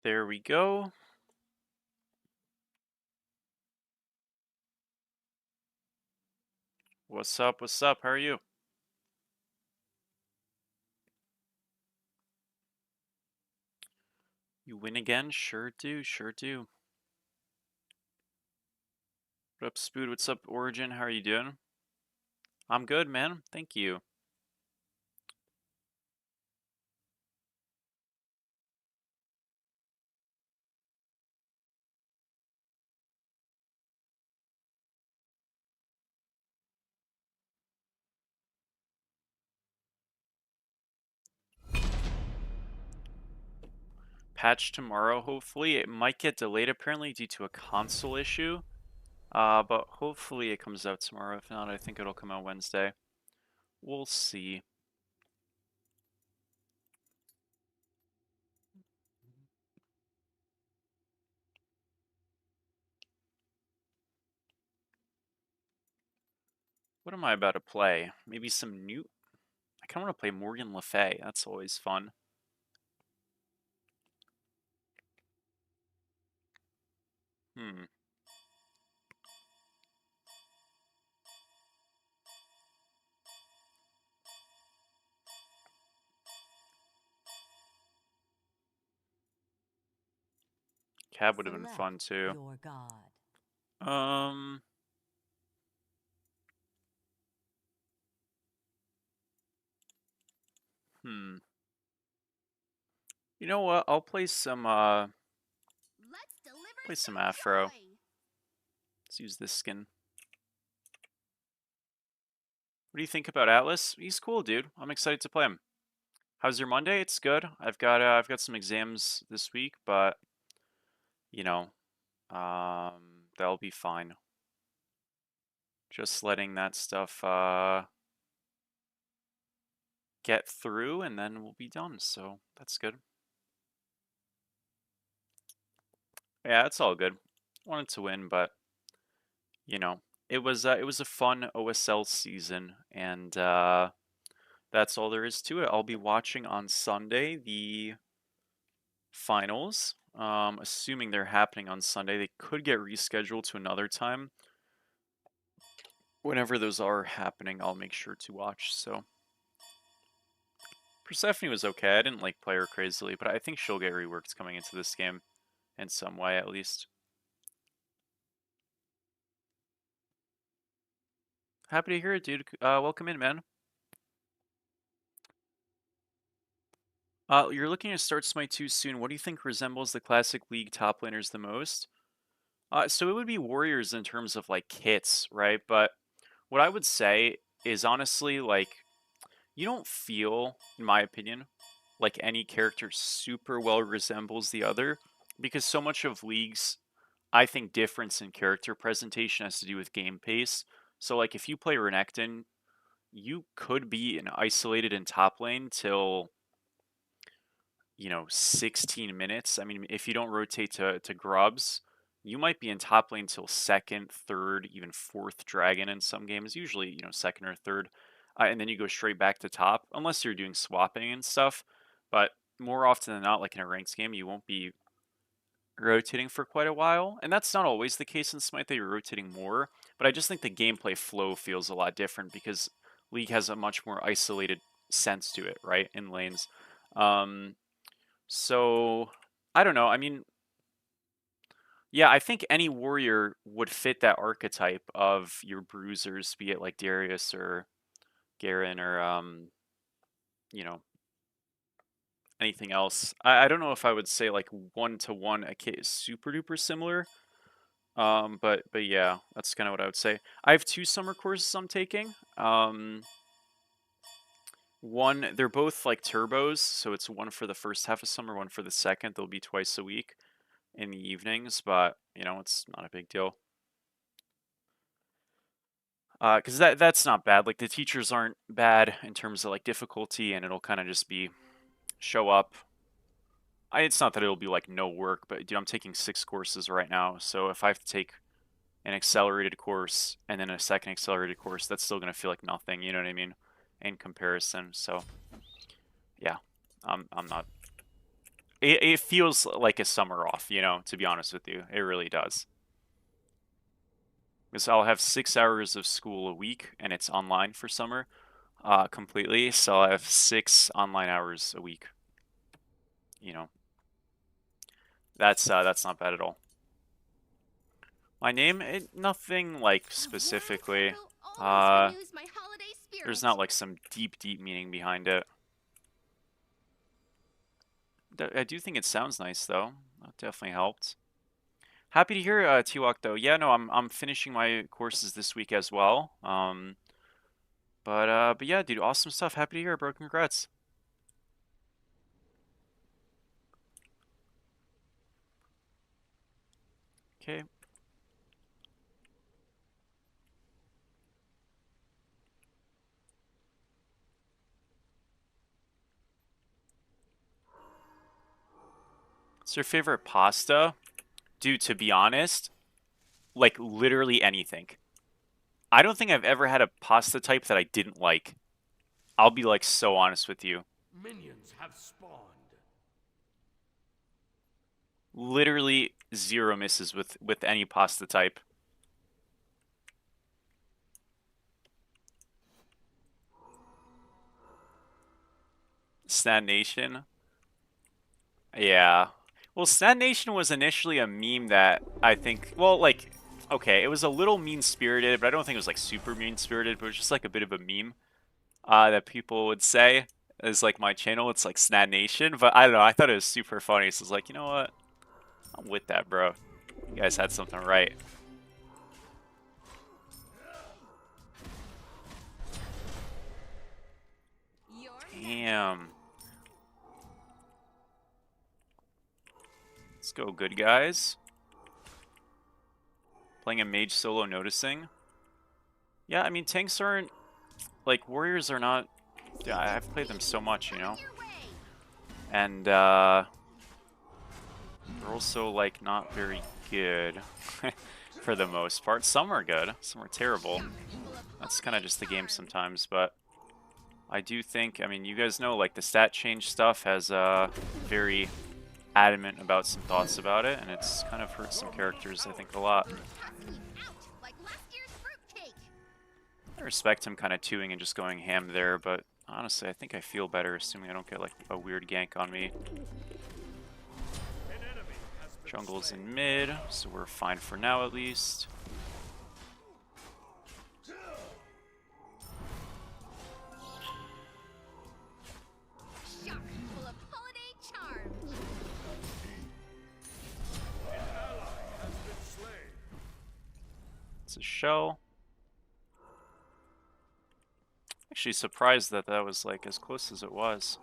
There we go. What's up? What's up? How are you? You win again? Sure do, sure do. What up, Spood? What's up, Origin? How are you doing? I'm good, man. Thank you. Patch tomorrow, hopefully. It might get delayed apparently due to a console issue. But hopefully it comes out tomorrow. If not, I think it'll come out Wednesday. We'll see. What am I about to play? Maybe some new... I kind of want to play Morgan Le Fay. That's always fun. Hmm. Cab would have been fun too. Your god. Um... Hmm. You know what? I'll play some play some Afro. Let's use this skin. What do you think about Atlas? He's cool, dude. I'm excited to play him. How's your Monday? It's good. I've got some exams this week, but you know, they'll be fine. Just letting that stuff get through and then we'll be done. So that's good. Yeah, it's all good. Wanted to win, but you know, it was a fun OSL season, and that's all there is to it. I'll be watching on Sunday the finals. Assuming they're happening on Sunday, they could get rescheduled to another time. Whenever those are happening, I'll make sure to watch. So Persephone was okay. I didn't like play her crazily, but I think she'll get reworked coming into this game in some way at least. Happy to hear it, dude. Welcome in, man. You're looking to start Smite 2 soon. What do you think resembles the classic League top laners the most? So it would be warriors in terms of like kits, right? But what I would say is honestly like you don't feel, in my opinion, like any character super well resembles the other because so much of League's, I think, difference in character presentation has to do with game pace. So like if you play Renekton, you could be an isolated in top lane till 16 minutes. I mean, if you don't rotate to grubs, you might be in top lane till second, third, even fourth dragon in some games, usually, second or third. And then you go straight back to top, unless you're doing swapping and stuff. But more often than not, like in a ranked game, you won't be rotating for quite a while. And that's not always the case in Smite that you're rotating more. But I just think the gameplay flow feels a lot different because League has a much more isolated sense to it, right, in lanes. Um, so I don't know. I mean, yeah, I think any warrior would fit that archetype of your bruisers, be it like Darius or Garen or you know, anything else. I don't know if I would say like 1-to-1 a kit is super duper similar. But yeah, that's kind of what I would say. I have two summer courses I'm taking. One, they're both like turbos, so it's one for the first half of summer, one for the second. They'll be twice a week in the evenings, but it's not a big deal. Because that's not bad. Like the teachers aren't bad in terms of like difficulty, and it'll kind of just be show up. It's not that it'll be like no work, but dude, I'm taking 6 courses right now, so if I have to take an accelerated course and then a second accelerated course, that's still gonna feel like nothing. You know what I mean? In comparison, so yeah, I'm not it feels like a summer off, you know, to be honest with you. It really does. Because I'll have 6 hours of school a week, and it's online for summer, completely. So I have 6 online hours a week. You know, that's not bad at all. My name, nothing like specifically. There's not like some deep meaning behind it. I do think it sounds nice though. That definitely helped. Happy to hear, T-Walk, though. Yeah, no, I'm finishing my courses this week as well. But yeah, dude, awesome stuff. Happy to hear, bro. Congrats. Okay. What's your favorite pasta? Dude, to be honest, like literally anything. I don't think I've ever had a pasta type that I didn't like. I'll be like so honest with you. Minions have spawned. Literally zero misses with any pasta type. Snad Nation. Yeah. Well, Snad Nation was initially a meme that I think, well, like, okay, it was a little mean-spirited, but I don't think it was like super mean-spirited, but it was just like a bit of a meme that people would say is like my channel. It's like Snad Nation, but I don't know. I thought it was super funny. So I was like, you know what? I'm with that, bro. You guys had something right. Damn. Let's go, good guys. Playing a mage solo, noticing. Yeah, I mean, tanks aren't, like, warriors are not, yeah, I've played them so much, you know? And, they're also, like, not very good, for the most part. Some are good, some are terrible. That's kind of just the game sometimes, but I do think, I mean, you guys know, like, the stat change stuff has, very adamant about some thoughts about it, and it's kind of hurt some characters, I think, a lot. I respect him kind of 2ing and just going ham there, but honestly, I think I feel better assuming I don't get like a weird gank on me. Jungle's in mid, so we're fine for now at least. It's a shell. Actually surprised that that was like as close as it was.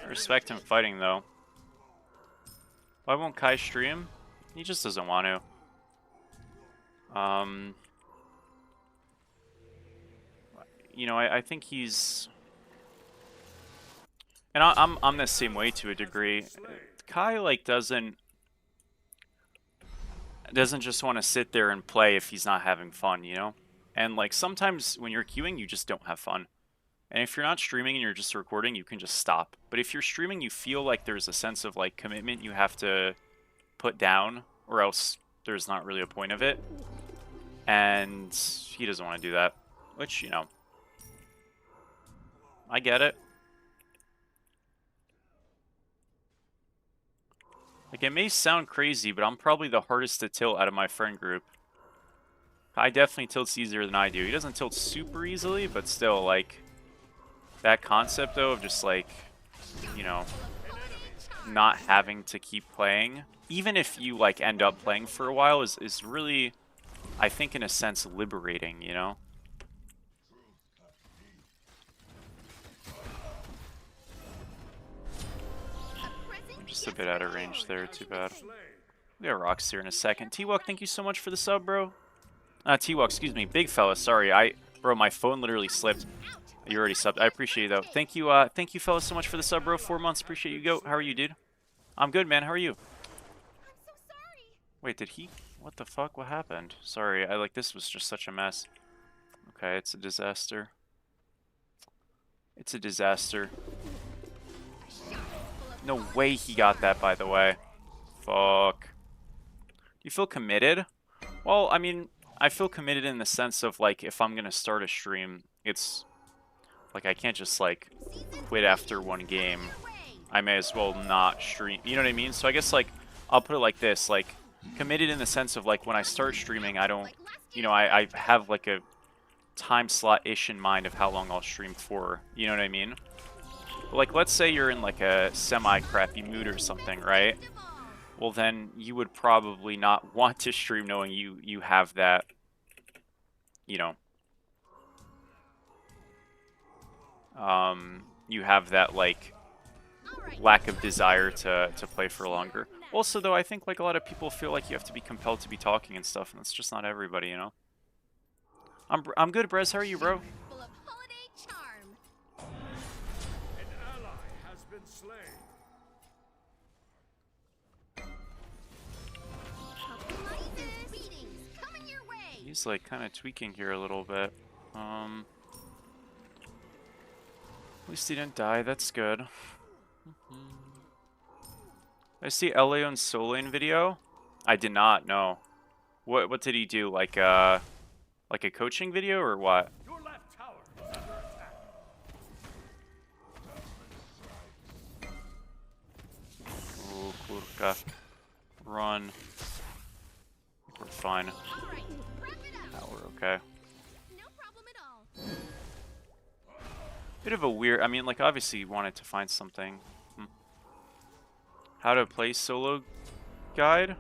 I respect him fighting though. Why won't Kai stream? He just doesn't want to. You know, I think he's, and I'm the same way to a degree. Kai like doesn't just want to sit there and play if he's not having fun, you know? And like sometimes when you're queuing, you just don't have fun. And if you're not streaming and you're just recording, you can just stop. But if you're streaming, you feel like there's a sense of like commitment you have to put down, or else there's not really a point of it. And he doesn't want to do that, which, you know, I get it. Like, it may sound crazy, but I'm probably the hardest to tilt out of my friend group. Kai definitely tilts easier than I do. He doesn't tilt super easily, but still, like, that concept, though, of just, like, you know, not having to keep playing, even if you, like, end up playing for a while, is really, I think, in a sense, liberating, you know? I'm just a bit out of range there, too bad. We got rocks here in a second. T-Walk, thank you so much for the sub, bro. T-Walk, excuse me. Big fella, sorry. Bro, my phone literally slipped. You already subbed. I appreciate you, though. Thank you, fella, so much for the sub, bro. 4 months. Appreciate you, Goat. How are you, dude? I'm good, man. How are you? I'm so sorry. Wait, did he? What the fuck? What happened? Sorry, this was just such a mess. Okay, it's a disaster. It's a disaster. No way he got that, by the way. Fuck. Do you feel committed? Well, I mean, I feel committed in the sense of, like, if I'm gonna start a stream, it's... like, I can't just, like, quit after one game. I may as well not stream. You know what I mean? So I guess, like, I'll put it like this. Like, committed in the sense of, like, when I start streaming, I don't... you know, I have, like, a time slot-ish in mind of how long I'll stream for. You know what I mean? But, like, let's say you're in, like, a semi-crappy mood or something, right? Well, then you would probably not want to stream knowing you have that, you know... you have that, like, lack of desire to play for longer. Also, though, I think, like, a lot of people feel like you have to be compelled to be talking and stuff, and that's just not everybody, you know? I'm good, Brez. How are you, bro? Full of holiday charm. An ally has been slain. Greetings coming your way. He's, like, kind of tweaking here a little bit. At least he didn't die. That's good. I see Eleon's solo lane video. I did not know. What did he do? Like a coaching video or what? Your left tower is under attack. Ooh, Kurka. Run. We're fine. All right, wrap it up. Now we're okay. No problem at all. Bit of a weird... I mean, like, obviously you wanted to find something. How to play solo guide?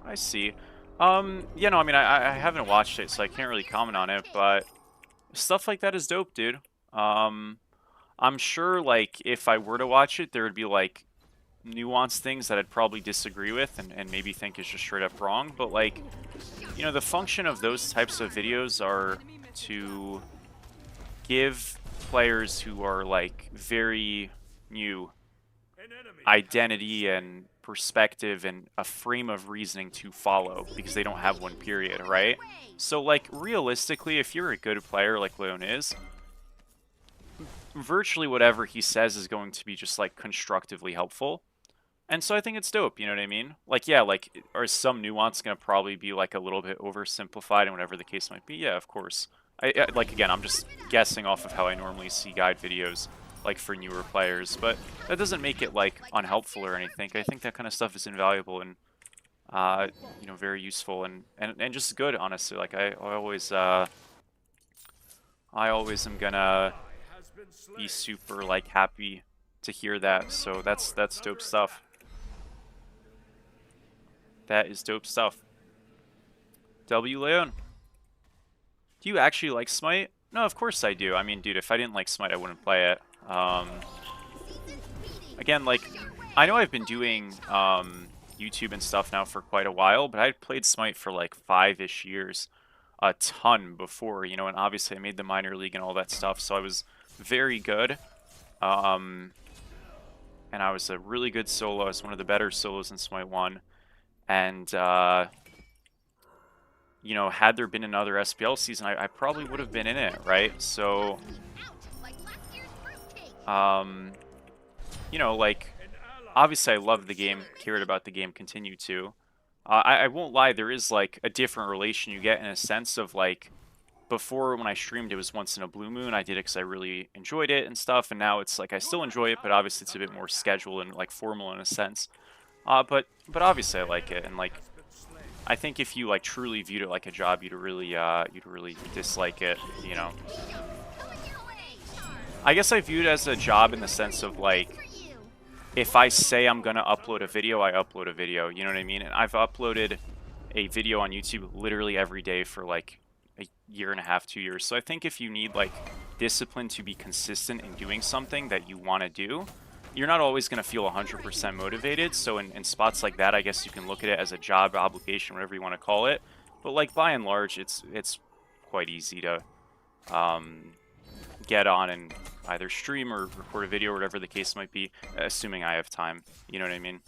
I see. Yeah, no, I mean, I haven't watched it, so I can't really comment on it, but stuff like that is dope, dude. I'm sure, like, if I were to watch it, there would be, like, nuanced things that I'd probably disagree with and maybe think is just straight up wrong, but, like, you know, the function of those types of videos are to give players who are, like, very new identity and perspective and a frame of reasoning to follow because they don't have one, period, right? So, like, realistically, if you're a good player like Leon is, virtually whatever he says is going to be just, like, constructively helpful. And so I think it's dope, you know what I mean? Like, yeah, like, are some nuance going to probably be, like, a little bit oversimplified and whatever the case might be? Yeah, of course. Like, again, I'm just guessing off of how I normally see guide videos, like, for newer players, but that doesn't make it, like, unhelpful or anything. I think that kind of stuff is invaluable and, you know, very useful and just good, honestly. Like, I always am gonna be super, like, happy to hear that, so that's dope stuff. That is dope stuff. W. Leon. Do you actually like Smite? No, of course I do. I mean, dude, if I didn't like Smite, I wouldn't play it. Again, like, I know I've been doing YouTube and stuff now for quite a while, but I played Smite for like 5-ish years, a ton before, you know, and obviously I made the minor league and all that stuff, so I was very good. And I was a really good solo. I was one of the better solos in Smite 1. And, you know, had there been another SPL season, I probably would have been in it, right? So, you know, like, obviously I love the game, cared about the game, continue to. I won't lie, there is, like, a different relation you get in a sense of, like, before when I streamed, it was once in a blue moon. I did it because I really enjoyed it and stuff, and now it's, like, I still enjoy it, but obviously it's a bit more scheduled and, like, formal in a sense. But obviously I like it, and, like, I think if you, like, truly viewed it like a job, you'd really dislike it, you know. I guess I view it as a job in the sense of, like, if I say I'm gonna upload a video, I upload a video, you know what I mean? And I've uploaded a video on YouTube literally every day for, like, a year and a half, 2 years. So I think if you need, like, discipline to be consistent in doing something that you want to do, you're not always going to feel 100% motivated. So in spots like that, I guess you can look at it as a job, obligation, whatever you want to call it. But, like, by and large, it's quite easy to get on and either stream or record a video or whatever the case might be, assuming I have time. You know what I mean?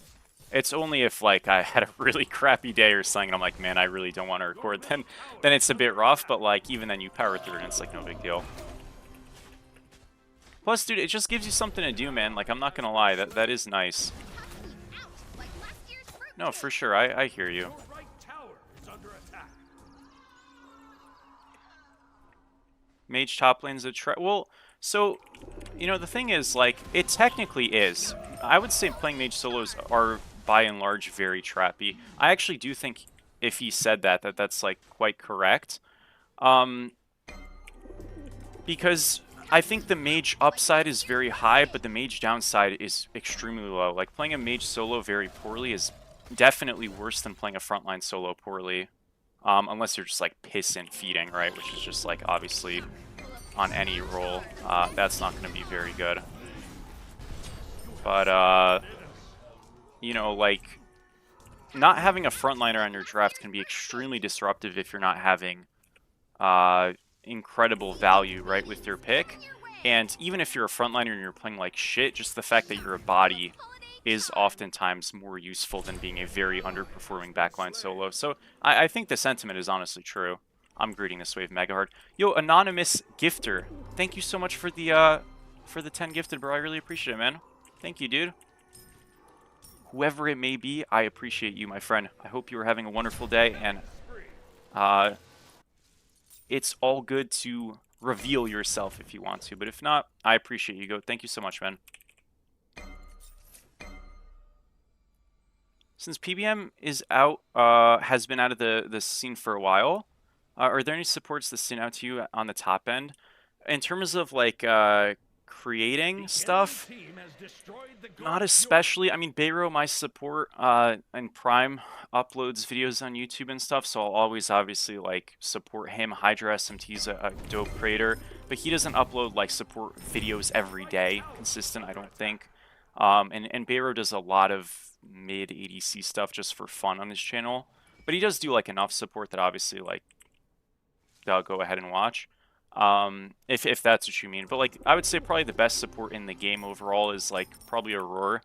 It's only if, like, I had a really crappy day or something and I'm like, man, I really don't want to record, then it's a bit rough. But, like, even then you power through and it's, like, no big deal. Plus, dude, it just gives you something to do, man. Like, I'm not gonna lie, that is nice. Out like last year's fruit No, cake. for sure, I hear you. Your right tower is under attack. Mage top lane's a well, so, you know, the thing is, like, it technically is. I would say playing Mage solos are, by and large, very trappy. I actually do think if he said that's, like, quite correct. Because I think the Mage upside is very high, but the Mage downside is extremely low. Like, playing a Mage solo very poorly is definitely worse than playing a frontline solo poorly. Unless you're just, like, piss and feeding, right? Which is just, like, obviously, on any role, that's not going to be very good. But, you know, like, not having a frontliner on your draft can be extremely disruptive if you're not having incredible value, right, with your pick. And even if you're a frontliner and you're playing like shit, just the fact that you're a body is oftentimes more useful than being a very underperforming backline solo. So I think the sentiment is honestly true. I'm greeting this wave mega hard. Yo, anonymous gifter, thank you so much for the 10 gifted, bro. I really appreciate it, man. Thank you, dude. Whoever it may be, I appreciate you, my friend. I hope you are having a wonderful day, and it's all good to reveal yourself if you want to, but if not, I appreciate you. Go. Thank you so much, man. Since PBM is out, has been out of the scene for a while, are there any supports that stand out to you on the top end? In terms of, like, creating stuff, not especially. I mean, Bayro, my support, and Prime uploads videos on YouTube and stuff, so I'll always obviously, like, support him. Hydra SMT's a dope creator, but he doesn't upload, like, support videos every day, consistent, I don't think. And Bayro does a lot of mid ADC stuff just for fun on his channel, but he does do, like, enough support that obviously, like, I'll go ahead and watch. If that's what you mean. But, like, I would say probably the best support in the game overall is, like, probably Aurora.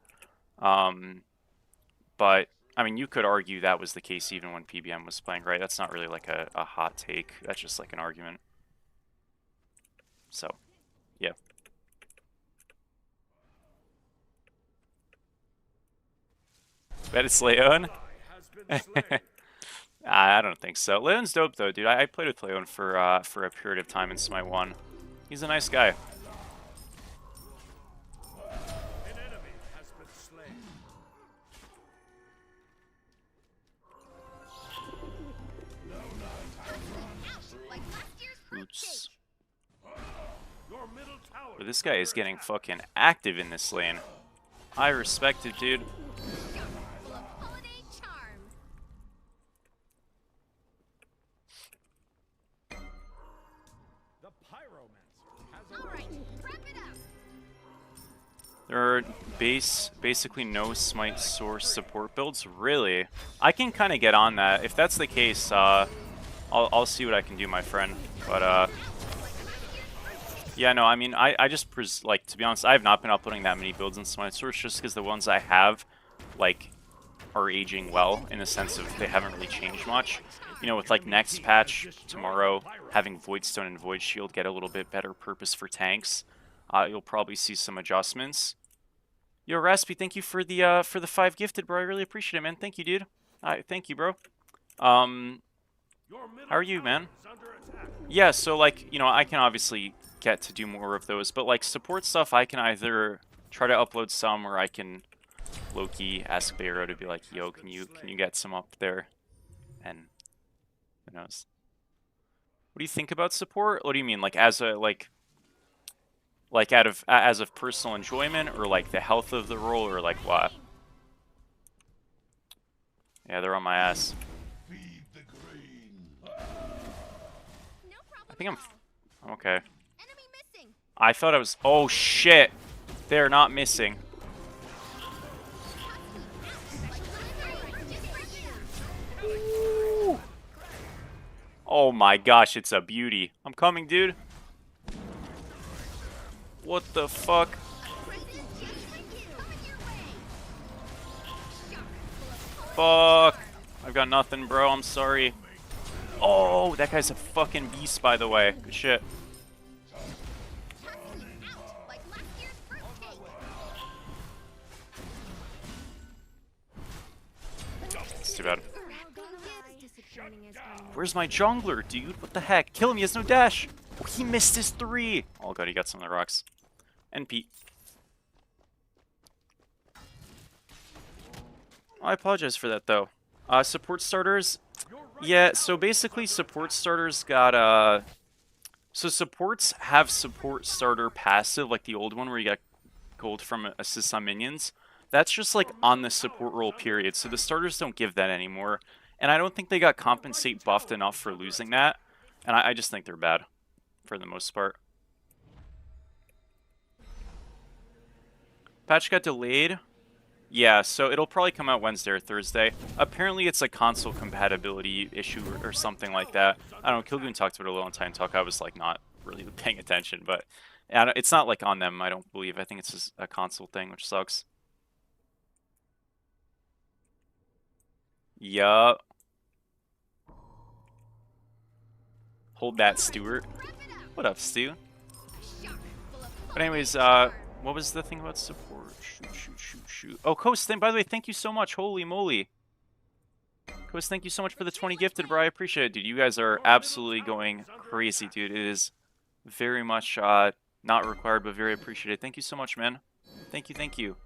But, I mean, you could argue that was the case even when PBM was playing, right? That's not really, like, a hot take. That's just, like, an argument. So, yeah. Bet it's Leon? I don't think so. Leon's dope, though, dude. I played with Leon for a period of time in Smite 1. He's a nice guy. An enemy has been slain. Out like last year's fruit Oops. cake. Your middle tower. But this guy is getting fucking active in this lane. I respect it, dude. Full of holiday charm. The pyromancer has All right, arrived. wrap it up. There are basically no Smite source support builds. Really? I can kind of get on that. If that's the case, I'll see what I can do, my friend. But yeah, no, I mean, I just like, to be honest, I have not been uploading that many builds in Smite source just because the ones I have, like, are aging well in the sense of they haven't really changed much. You know, with, like, next patch tomorrow, having Voidstone and Void Shield get a little bit better purpose for tanks, you'll probably see some adjustments. Yo, Raspy, thank you for the 5 gifted, bro. I really appreciate it, man. Thank you, dude. Thank you, bro. How are you, man? Yeah, so, like, you know, I can obviously get to do more of those, but, like, support stuff, I can either try to upload some, or I can low-key ask Bayro to be like, yo, can you get some up there? And who knows? What do you think about support? What do you mean, like, as a, like as of personal enjoyment, or like the health of the role, or like what? Yeah, they're on my ass. No problem I think at I'm all. okay. Enemy missing. I thought I was. Oh shit! They're not missing. Ooh. Oh my gosh, it's a beauty. I'm coming, dude. What the fuck? Fuck. I've got nothing, bro. I'm sorry. Oh, that guy's a fucking beast, by the way. Good shit. That's too bad. Raccoon gifts disappointing as honey. Where's my jungler, dude? What the heck? Kill him, he has no dash! Oh, he missed his 3! Oh god, he got some of the rocks. And Pete. Oh, I apologize for that, though. Support starters? Yeah, so basically support starters got, So supports have support starter passive, like the old one where you got gold from assists on minions. That's just like on the support role period, so the starters don't give that anymore. And I don't think they got compensate buffed enough for losing that. And I just think they're bad, for the most part. Patch got delayed. Yeah, so it'll probably come out Wednesday or Thursday. Apparently it's a console compatibility issue or something like that. I don't know, Kilgoon talked about it a little on Time Talk. I was like not really paying attention, but it's not like on them, I don't believe. I think it's just a console thing, which sucks. Yup. Hold that, Stuart. What up, Stu? But anyways, what was the thing about support? Shoot. Oh, Coast, by the way, thank you so much. Holy moly. Coast, thank you so much for the 20 gifted, bro. I appreciate it, dude. You guys are absolutely going crazy, dude. It is very much not required, but very appreciated. Thank you so much, man. Thank you, thank you.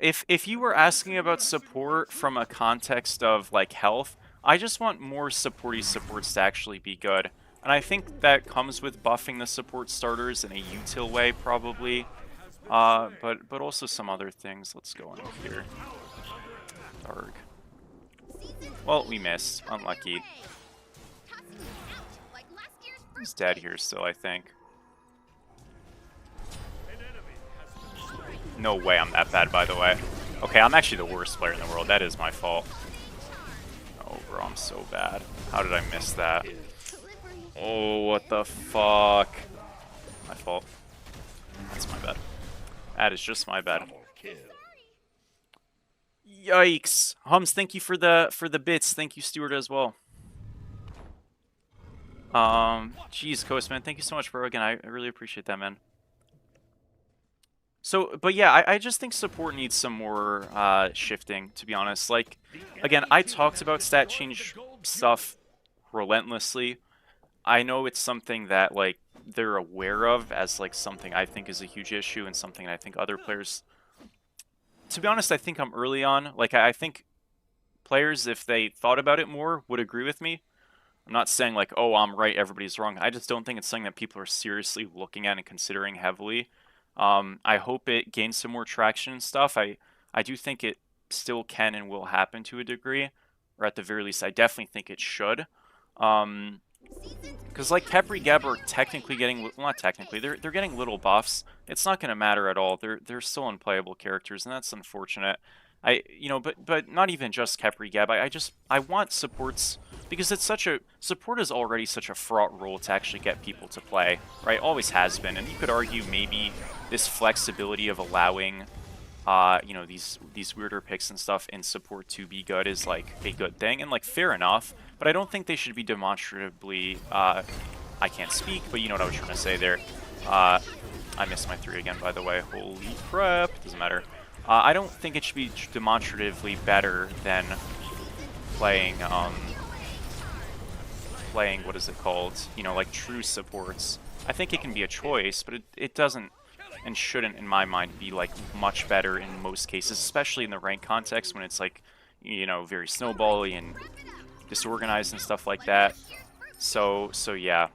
If you were asking about support from a context of, like, health, I just want more supporty supports to actually be good. And I think that comes with buffing the support starters in a util way, probably. But also some other things. Let's go in here. Dark. Well, we missed. Unlucky. He's dead here still, I think. No way I'm that bad, by the way. Okay, I'm actually the worst player in the world. That is my fault. Oh, bro, I'm so bad. How did I miss that? Oh, what the fuck? My fault. That's my bad. That is just my bad. Yikes. Hums, thank you for the bits. Thank you, Stuart, as well. Jeez, Coast, man. Thank you so much, bro. Again, I really appreciate that, man. So, but yeah, I just think support needs some more shifting, to be honest. Like, again, I talked about stat change stuff relentlessly. I know it's something that, like, they're aware of as, like, something I think is a huge issue and something I think other players... To be honest, I think I'm early on. Like, I think players, if they thought about it more, would agree with me. I'm not saying, like, oh, I'm right, everybody's wrong. I just don't think it's something that people are seriously looking at and considering heavily. I hope it gains some more traction and stuff. I do think it still can and will happen to a degree. Or at the very least, I definitely think it should. Because, like, Khepri Geb are technically getting... Well, not technically. They're getting little buffs. It's not going to matter at all. They're still unplayable characters, and that's unfortunate. But not even just Khepri Geb. I want supports... Because it's such a... Support is already such a fraught role to actually get people to play, right? Always has been. And you could argue maybe this flexibility of allowing, these weirder picks and stuff in support to be good is, like, a good thing. And, like, fair enough. But I don't think they should be demonstratively... I can't speak, but you know what I was trying to say there. I missed my 3 again, by the way. Holy crap. Doesn't matter. I don't think it should be demonstratively better than playing, what is it called? Like true supports. I think it can be a choice, but it doesn't and shouldn't, in my mind, be like much better in most cases, especially in the rank context when it's like, very snowbally and disorganized and stuff like that. So yeah.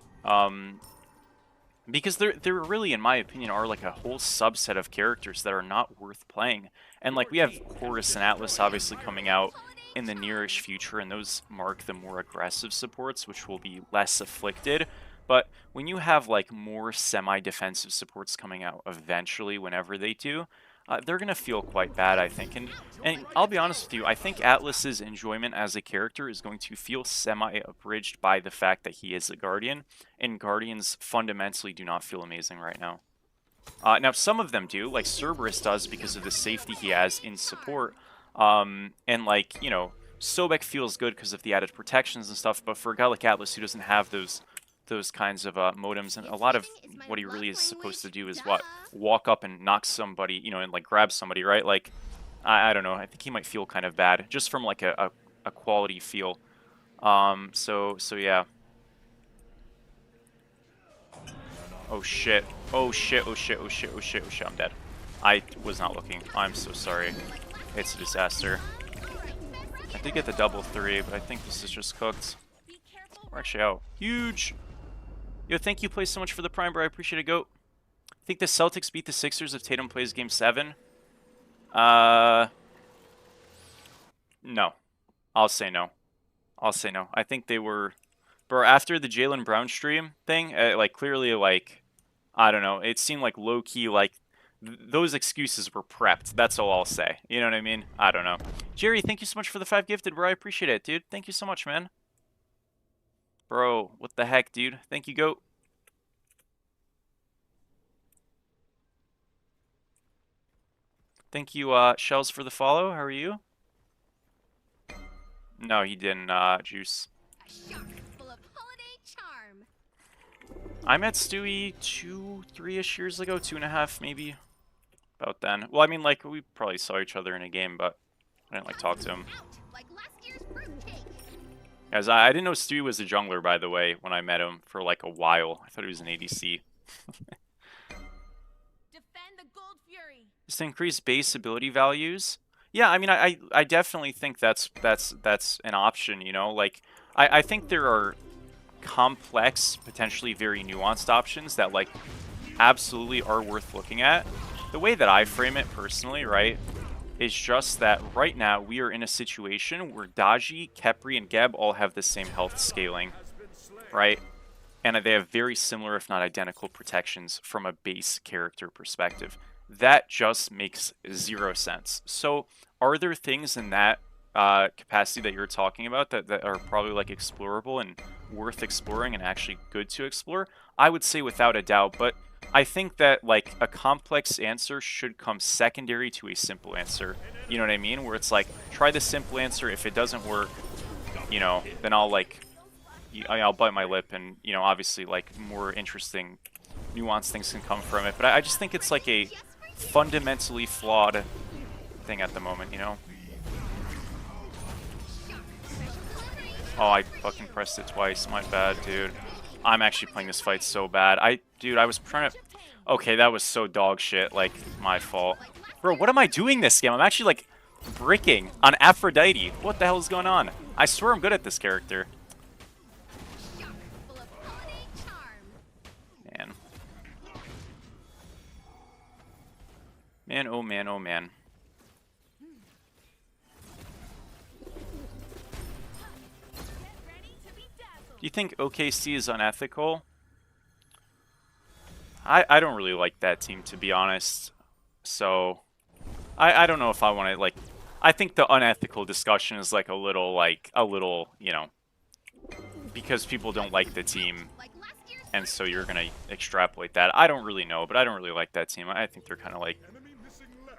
Because there really, in my opinion, are like a whole subset of characters that are not worth playing. And like we have Horus and Atlas obviously coming out in the nearish future, and those mark the more aggressive supports, which will be less afflicted. But when you have like more semi-defensive supports coming out eventually, whenever they do, they're going to feel quite bad, I think. And I'll be honest with you, I think Atlas's enjoyment as a character is going to feel semi-abridged by the fact that he is a Guardian, and Guardians fundamentally do not feel amazing right now. Now, some of them do, like Cerberus does because of the safety he has in support, and like, Sobek feels good because of the added protections and stuff, but for a guy like Atlas who doesn't have those kinds of modems, and a lot of what he really is supposed to do is what? Walk up and knock somebody, and like grab somebody, right? Like, I don't know. I think he might feel kind of bad, just from like a quality feel. So yeah. Oh shit. Oh shit. Oh shit. Oh shit. Oh shit. Oh shit. I'm dead. I was not looking. I'm so sorry. It's a disaster. I did get the double 3, but I think this is just cooked. We're actually out. Huge. Yo, thank you, Play, so much for the prime, bro. I appreciate it, goat. Think the Celtics beat the Sixers if Tatum plays Game 7? No. I'll say no. I'll say no. I think they were... Bro, after the Jaylen Brown stream thing, like, clearly, like, I don't know. It seemed like low-key, like, those excuses were prepped. That's all I'll say. You know what I mean? I don't know. Jerry, thank you so much for the 5 gifted, bro. I appreciate it, dude. Thank you so much, man. Bro, what the heck, dude? Thank you, goat. Thank you, Shells, for the follow. How are you? No, he didn't, Juice. I met Stewie 3-ish years ago, 2.5 maybe. About then. Well, I mean, like, we probably saw each other in a game, but I didn't, like, talk to him. Guys, I didn't know Stewie was a jungler, by the way, when I met him for, like, a while. I thought he was an ADC. Just to increase base ability values. Yeah, I mean, I definitely think that's an option, you know? Like, I think there are complex, potentially very nuanced options that, like, absolutely are worth looking at. The way that I frame it personally, right, is just that right now we are in a situation where Daji, Khepri, and Geb all have the same health scaling, right? And they have very similar, if not identical, protections from a base character perspective. That just makes 0 sense. So are there things in that capacity that you're talking about that are probably like explorable and worth exploring and actually good to explore? I would say without a doubt, but I think that like a complex answer should come secondary to a simple answer. You know what I mean? Where it's like, try the simple answer. If it doesn't work, you know, then I'll like, I'll bite my lip, and you know, obviously like more interesting, nuanced things can come from it. But I just think it's like a fundamentally flawed thing at the moment, you know? Oh, I fucking pressed it twice. My bad, dude. I'm actually playing this fight so bad. Dude, I was trying to... Okay, that was so dog shit. Like, my fault. Bro, what am I doing this game? I'm actually, like, bricking on Aphrodite. What the hell is going on? I swear I'm good at this character. Man. Man, oh man, oh man. Do you think OKC is unethical? I don't really like that team, to be honest. So, I don't know if I want to, like... I think the unethical discussion is, like, a little, you know... Because people don't like the team, and so you're gonna extrapolate that. I don't really know, but I don't really like that team. I think they're kind of, like,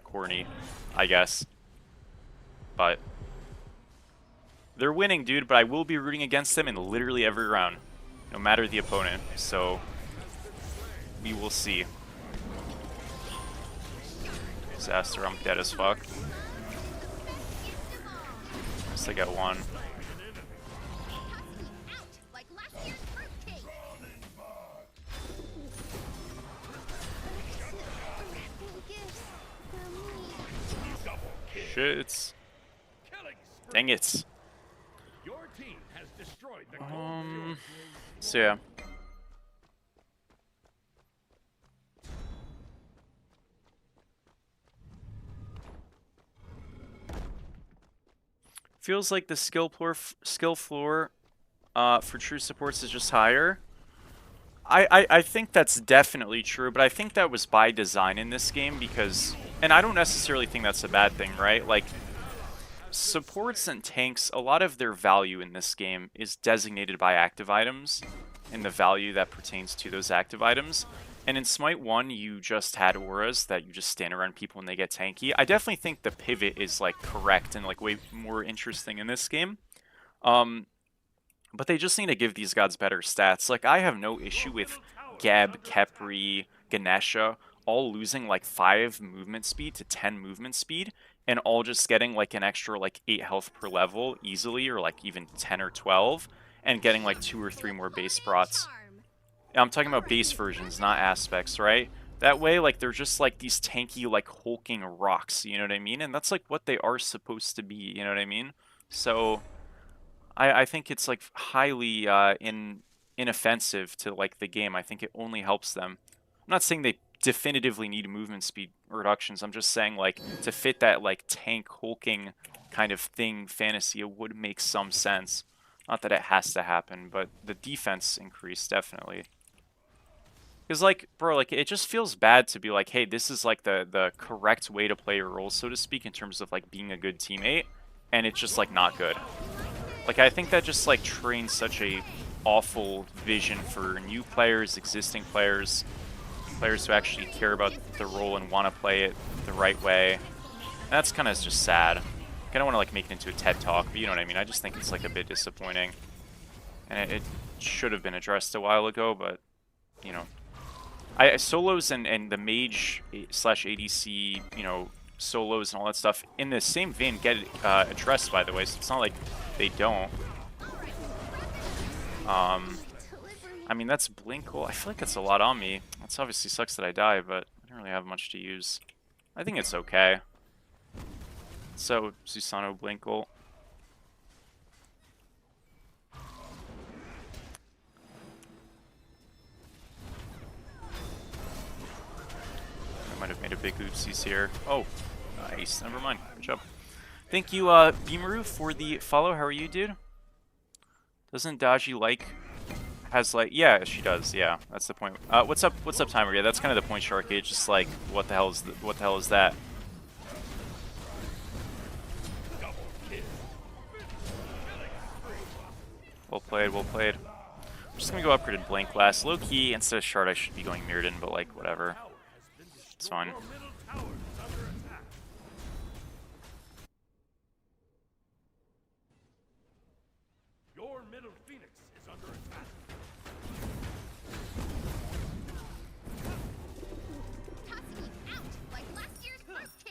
corny, I guess. But... they're winning, dude, but I will be rooting against them in literally every round, no matter the opponent. So, we will see. Disaster, I'm dead as fuck. Guess I got one. Shit. Dang it. So yeah. Feels like the skill floor for true supports is just higher. I think that's definitely true, but I think that was by design in this game because, and I don't necessarily think that's a bad thing, right? Like, supports and tanks, a lot of their value in this game is designated by active items and the value that pertains to those active items. And in Smite 1, you just had auras that you just stand around people and they get tanky. I definitely think the pivot is, like, correct and, like, way more interesting in this game. But they just need to give these gods better stats. Like, I have no issue with Geb, Khepri, Ganesha all losing, like, 5 movement speed to 10 movement speed and all just getting like an extra like 8 health per level easily, or like even 10 or 12, and getting like 2 or 3 more base sprots. I'm talking about base versions, not aspects, right? That way, like, they're just like these tanky, like, hulking rocks, you know what I mean? And that's like what they are supposed to be, you know what I mean? So I think it's like highly inoffensive to like the game. I think it only helps them. I'm not saying they definitively need movement speed reductions. I'm just saying like to fit that like tank hulking kind of thing fantasy, it would make some sense. Not that it has to happen, but the defense increase definitely. Because like, bro, like it just feels bad to be like, hey, this is like the correct way to play your role, so to speak, in terms of like being a good teammate, and it's just like not good. Like, I think that just, like, trains such a awful vision for new players, existing players, players who actually care about the role and want to play it the right way. And that's kind of just sad. I don't want to, like, make it into a TED Talk, but you know what I mean? I just think it's, like, a bit disappointing. And it should have been addressed a while ago, but, you know. Solos and the Mage slash ADC, you know, solos and all that stuff, in the same vein, get addressed, by the way, so it's not like they don't. I mean, that's Blinkle. I feel like that's a lot on me. That's obviously sucks that I die, but I don't really have much to use. I think it's okay. So, Susano Blinkle. I might have made a big oopsies here. Oh, nice. Never mind. Good job. Thank you, Beameru, for the follow. How are you, dude? Doesn't Daji like... Has like... Yeah, she does. Yeah, that's the point. What's up, Timer? Yeah, that's kind of the point, Sharky. It's just like, what the hell is that? Well played, well played. I'm just gonna go upgraded Blink last. Low key, instead of Shard, I should be going Mirrodin, but like, whatever. It's fine. Your middle Phoenix is under attack.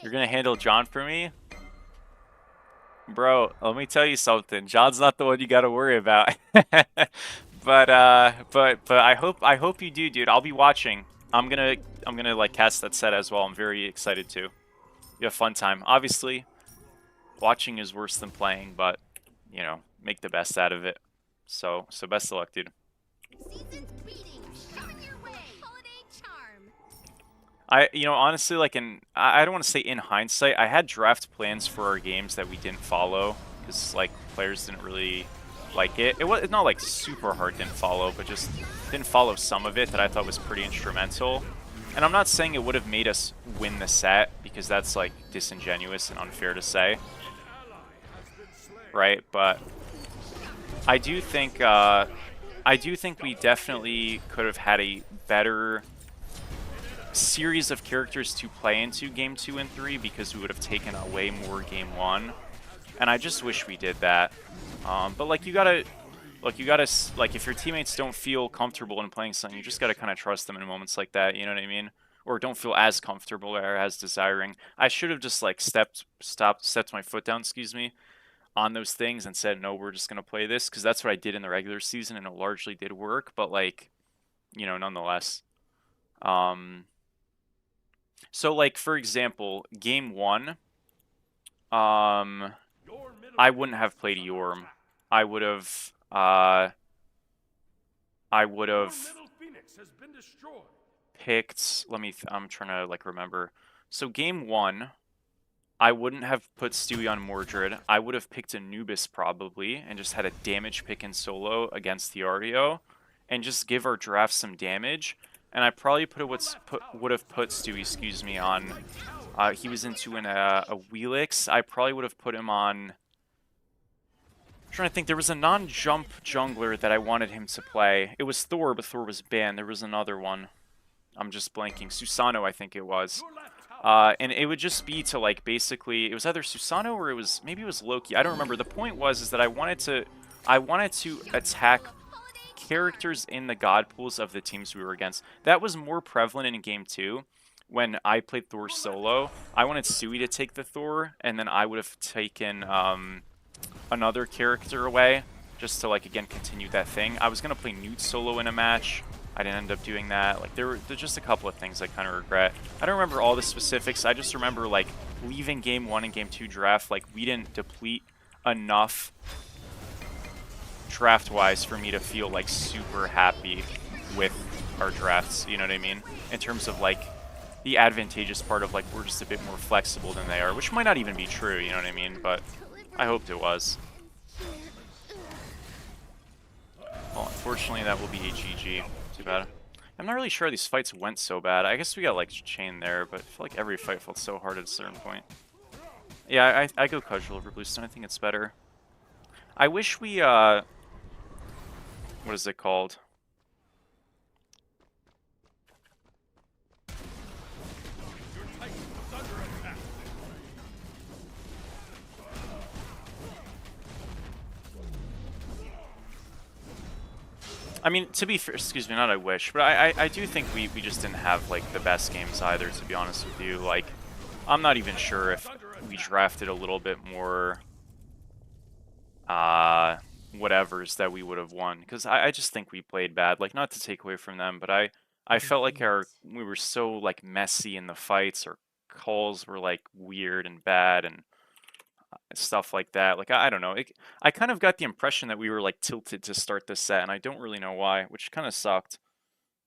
You're gonna handle John for me? Bro, let me tell you something. John's not the one you gotta worry about. But I hope you do, dude. I'll be watching. I'm gonna like cast that set as well. I'm very excited to. You have fun time. Obviously, watching is worse than playing, but you know, make the best out of it. So best of luck, dude. Season's greetings, coming your way. Holiday charm. You know, honestly, like I don't want to say in hindsight, I had draft plans for our games that we didn't follow because like players didn't really like it. It's not like super hard didn't follow, but just didn't follow some of it that I thought was pretty instrumental. And I'm not saying it would have made us win the set because that's like disingenuous and unfair to say, right? But I do think we definitely could have had a better series of characters to play into game 2 and 3 because we would have taken away more game 1, and I just wish we did that. But like you gotta like if your teammates don't feel comfortable in playing something, you just gotta kind of trust them in moments like that. You know what I mean? Or don't feel as comfortable or as desiring. I should have just like stepped my foot down, excuse me, on those things and said no, we're just gonna play this because that's what I did in the regular season and it largely did work. But like, you know, nonetheless. So like for example, game 1, I wouldn't have played Yorm. I would have picked, I'm trying to like remember. So game 1, I wouldn't have put Stewie on Mordred. I would have picked Anubis probably and just had a damage pick in solo against Theario and just give our draft some damage. And I probably would have put Stewie, excuse me, on. He was into a Wheelix. I probably would have put him on. I'm trying to think. There was a non-jump jungler that I wanted him to play. It was Thor, but Thor was banned. There was another one. I'm just blanking. Susano, I think it was. And it would just be to like basically. It was either Susano or maybe it was Loki. I don't remember. The point was that I wanted to attack characters in the god pools of the teams we were against. That was more prevalent in game 2 when I played Thor solo, I wanted Sui to take the Thor, and then I would have taken another character away, just to like again continue that thing. I was gonna play Newt solo in a match. I didn't end up doing that. Like there's just a couple of things I kind of regret. I don't remember all the specifics. I just remember like leaving game 1 and game 2 draft, like we didn't deplete enough draft-wise for me to feel like super happy with our drafts, you know what I mean? In terms of like the advantageous part of like we're just a bit more flexible than they are, which might not even be true, you know what I mean? But I hoped it was. Well, unfortunately that will be a GG. Too bad. I'm not really sure how these fights went so bad. I guess we got like chain there, but I feel like every fight felt so hard at a certain point. Yeah, I go casual over Bluestone. I think it's better. I wish we what is it called? Your Titan is under attack. I mean, to be fair, excuse me, not I wish, but I do think we just didn't have, like, the best games either, to be honest with you. Like, I'm not even sure if we drafted a little bit more, whatevers that we would have won. Because I just think we played bad. Like, not to take away from them, but I felt like we were so, like, messy in the fights. Our calls were, like, weird and bad and stuff like that. Like, I don't know. I kind of got the impression that we were, like, tilted to start this set, and I don't really know why, which kind of sucked.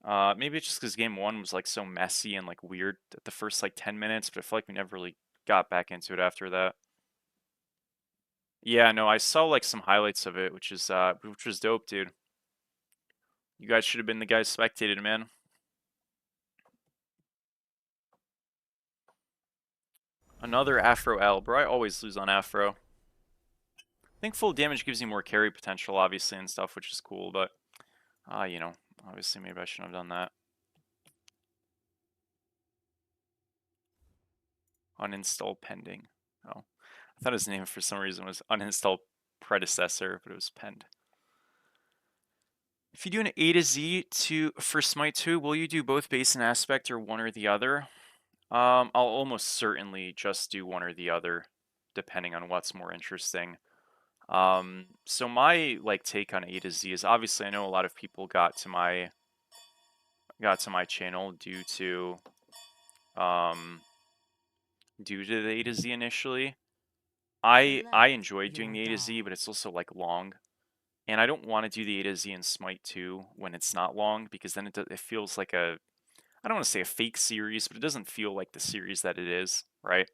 Maybe it's just because game 1 was, like, so messy and, like, weird at the first, like, 10 minutes, but I feel like we never really got back into it after that. Yeah, no, I saw, like, some highlights of it, which was dope, dude. You guys should have been the guys spectated, man. Another Afro L, bro. I always lose on Afro. I think full damage gives you more carry potential, obviously, and stuff, which is cool, but, you know, obviously maybe I shouldn't have done that. Uninstall pending. Oh, I thought his name for some reason was uninstall predecessor, but it was penned. If you do an A to Z for Smite 2, will you do both base and aspect or one or the other? I'll almost certainly just do one or the other, depending on what's more interesting. So my like take on A to Z is obviously I know a lot of people got to my channel due to the A to Z initially. I enjoy doing the A to Z, but it's also like long, and I don't want to do the A to Z in Smite 2 when it's not long because then it feels like I don't want to say a fake series, but it doesn't feel like the series that it is, right?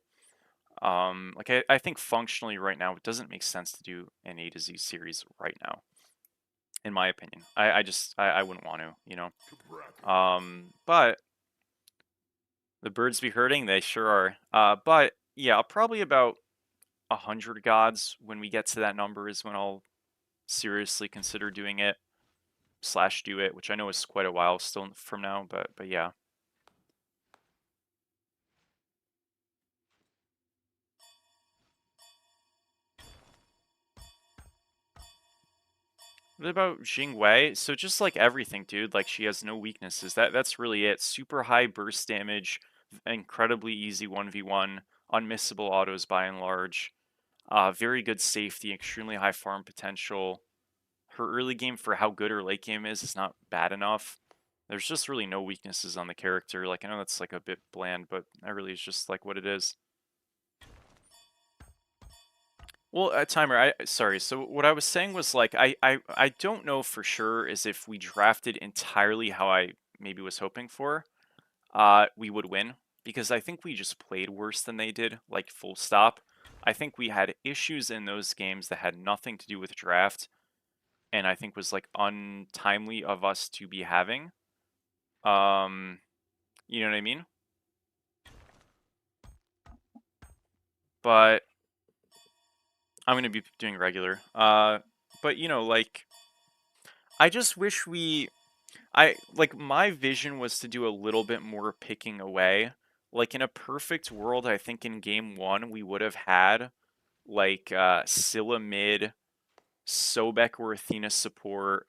Like I think functionally right now it doesn't make sense to do an A to Z series right now, in my opinion. I wouldn't want to, you know. But the birds be hurting, they sure are. But yeah, probably about 100 gods when we get to that number is when I'll seriously consider doing it / do it, which I know is quite a while still from now, but yeah. What about Jingwei? So just like everything, dude, like she has no weaknesses. That's really it. Super high burst damage, incredibly easy 1v1, unmissable autos by and large. Very good safety, extremely high farm potential. Her early game for how good her late game is not bad enough. There's just really no weaknesses on the character. Like I know that's like a bit bland, but that really is just like what it is. Well, timer. Sorry. So what I was saying was like I don't know for sure is if we drafted entirely how I maybe was hoping for, we would win because I think we just played worse than they did. Like full stop. I think we had issues in those games that had nothing to do with draft, and I think was like untimely of us to be having. Um, you know what I mean? But I'm gonna be doing regular. But you know, like I just wish my vision was to do a little bit more picking away. Like in a perfect world, I think in game 1 we would have had like Scylla mid, Sobek or Athena support.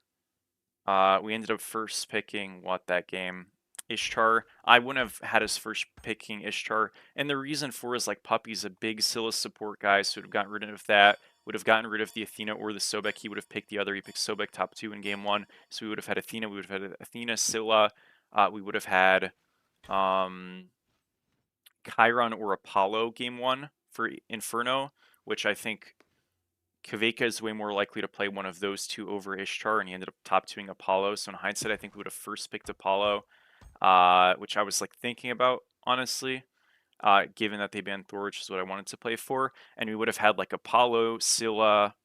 We ended up first picking what that game? Ishtar. I wouldn't have had us first picking Ishtar, and the reason for is like Puppy's a big Scylla support guy, so would have gotten rid of that. Would have gotten rid of the Athena or the Sobek. He would have picked the other. He picked Sobek top 2 in game 1, so we would have had Athena. We would have had Athena, Scylla. We would have had Chiron or Apollo game 1 for Inferno, which I think Kaveka is way more likely to play one of those two over Ishtar, and he ended up top 2ing Apollo. So in hindsight, I think we would have first picked Apollo, which I was like thinking about, honestly, given that they banned Thor, which is what I wanted to play for. And we would have had like Apollo, Scylla,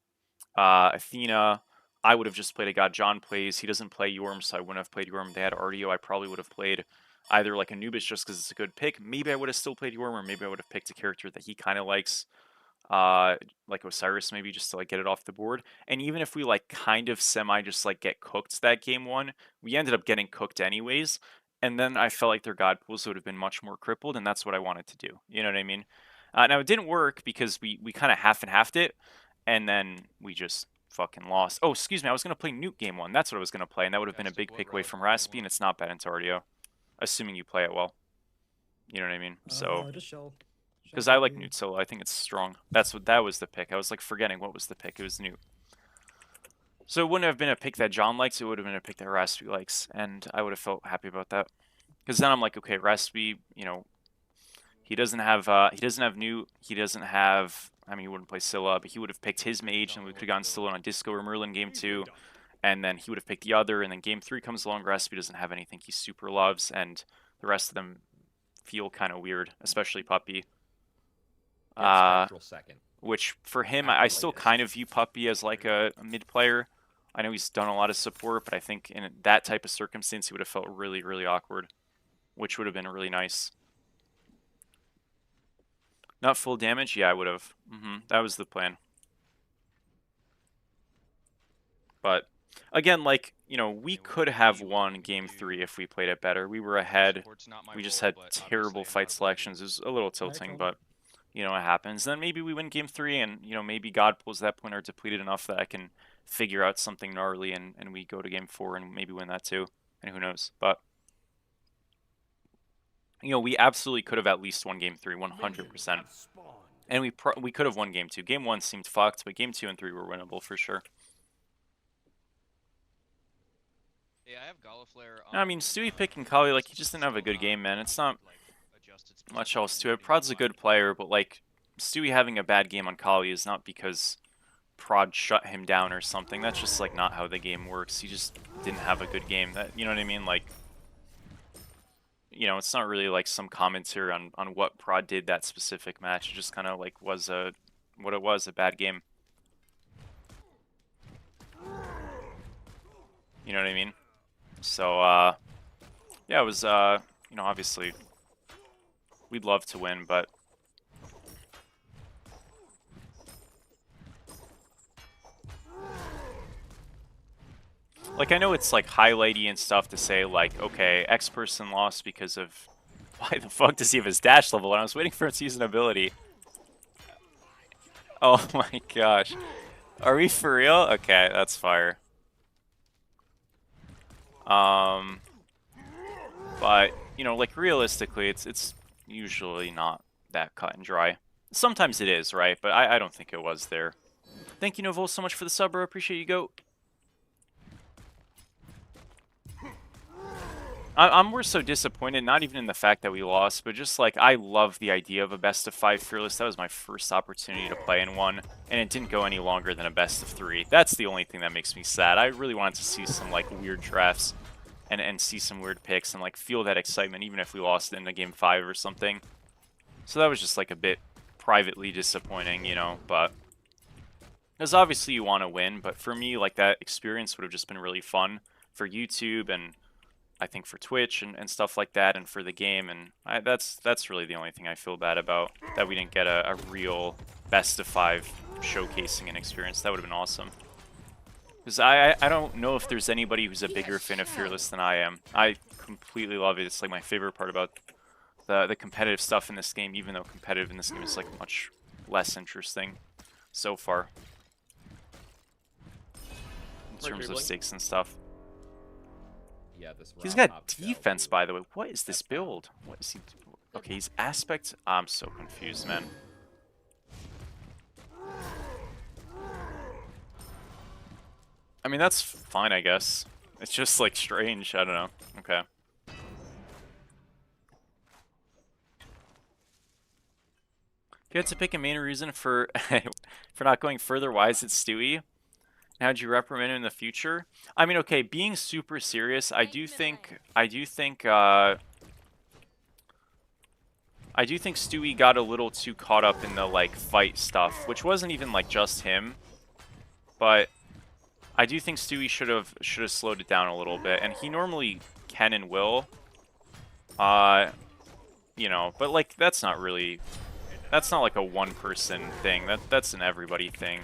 Athena. I would have just played a god John plays. He doesn't play Yorm, so I wouldn't have played Yorm. They had Artio. I probably would have played either like Anubis just because it's a good pick. Maybe I would have still played Yorm, or maybe I would have picked a character that he kind of likes, like Osiris, maybe just to like get it off the board. And even if we like kind of semi just like get cooked that game 1, we ended up getting cooked anyways. And then I felt like their god pools would have been much more crippled, and that's what I wanted to do. You know what I mean? Now it didn't work because we kind of half and halved it, and then we just fucking lost. Oh, excuse me, I was gonna play Nuke game 1. That's what I was gonna play, and that would have been a big pick away from Raspi, and it's not bad into Artio, assuming you play it well. You know what I mean? So. Just shell. Because I like Newt solo. I think it's strong. That was the pick. I was like forgetting what was the pick. It was Newt. So it wouldn't have been a pick that John likes. It would have been a pick that Raspi likes, and I would have felt happy about that. Because then I'm like, okay, Raspi, you know, he doesn't have Newt. He doesn't have. I mean, he wouldn't play Scylla, but he would have picked his Mage, and we could have gotten Scylla on Disco or Merlin game 2, and then he would have picked the other, and then game 3 comes along. Raspi doesn't have anything he super loves, and the rest of them feel kind of weird, especially Puppy. Second. Which for him, I still kind of view Puppy as like a mid player. I know he's done a lot of support, but I think in that type of circumstance, he would have felt really, really awkward, which would have been really nice. Not full damage? Yeah, I would have. That was the plan. But again, like, you know, we could have won game 3 if we played it better. We were ahead. We just had terrible fight selections. It was a little tilting, but you know, it happens. Then maybe we win game 3, and you know, maybe God pulls that point are depleted enough that I can figure out something gnarly, and we go to game 4 and maybe win that too. And who knows? But you know, we absolutely could have at least won game 3, 100%. And we could have won game 2. Game 1 seemed fucked, but game 2 and 3 were winnable for sure. Yeah, I have Galliflare. I mean, Stewie picking Kali, like, he just didn't have a good game, man. It's not much else to it. Prod's a good player, but like, Stewie having a bad game on Kali is not because Prod shut him down or something. That's just like not how the game works. He just didn't have a good game. That, you know what I mean? Like, you know, it's not really like some commentary on what Prod did that specific match. It just kind of like was what it was, a bad game. You know what I mean? So, yeah, it was, you know, obviously, we'd love to win, but like, I know it's like highlighty and stuff to say like, okay, X person lost because of, why the fuck does he have his dash level? And I was waiting for him to use an ability. Oh my gosh. Are we for real? Okay, that's fire. But, you know, like, realistically, it's usually not that cut and dry. Sometimes it is, right? But I don't think it was there. Thank you, Novol, so much for the sub, bro. Appreciate you, Goat. I'm more so disappointed, not even in the fact that we lost, but just, like, I love the idea of a best-of-5 Fearless. That was my first opportunity to play in one, and it didn't go any longer than a best-of-3. That's the only thing that makes me sad. I really wanted to see some, like, weird drafts and see some weird picks and, like, feel that excitement, even if we lost in a game 5 or something. So that was just, like, a bit privately disappointing, you know, but because obviously you want to win, but for me, like, that experience would have just been really fun for YouTube and I think for Twitch and stuff like that, and for the game, and that's really the only thing I feel bad about, that we didn't get a real best-of-5 showcasing an experience. That would have been awesome. Because I don't know if there's anybody who's a bigger fan of Fearless than I am. I completely love it. It's like my favorite part about the competitive stuff in this game, even though competitive in this game is like much less interesting so far in terms of stakes and stuff. yeah, this He's raw got top shell defense, to by the way. What is this step down. build? What is he? Okay, he's aspect. I'm so confused, man. I mean, that's fine, I guess. It's just like strange. I don't know. Okay. If you had to pick a main reason for for not going further, why is it Stewie? How'd you reprimand him in the future? I mean, okay, being super serious, I do think Stewie got a little too caught up in the like fight stuff, which wasn't even like just him, but I do think Stewie should have slowed it down a little bit, and he normally can and will. You know, but like that's not like a one-person thing. That's an everybody thing.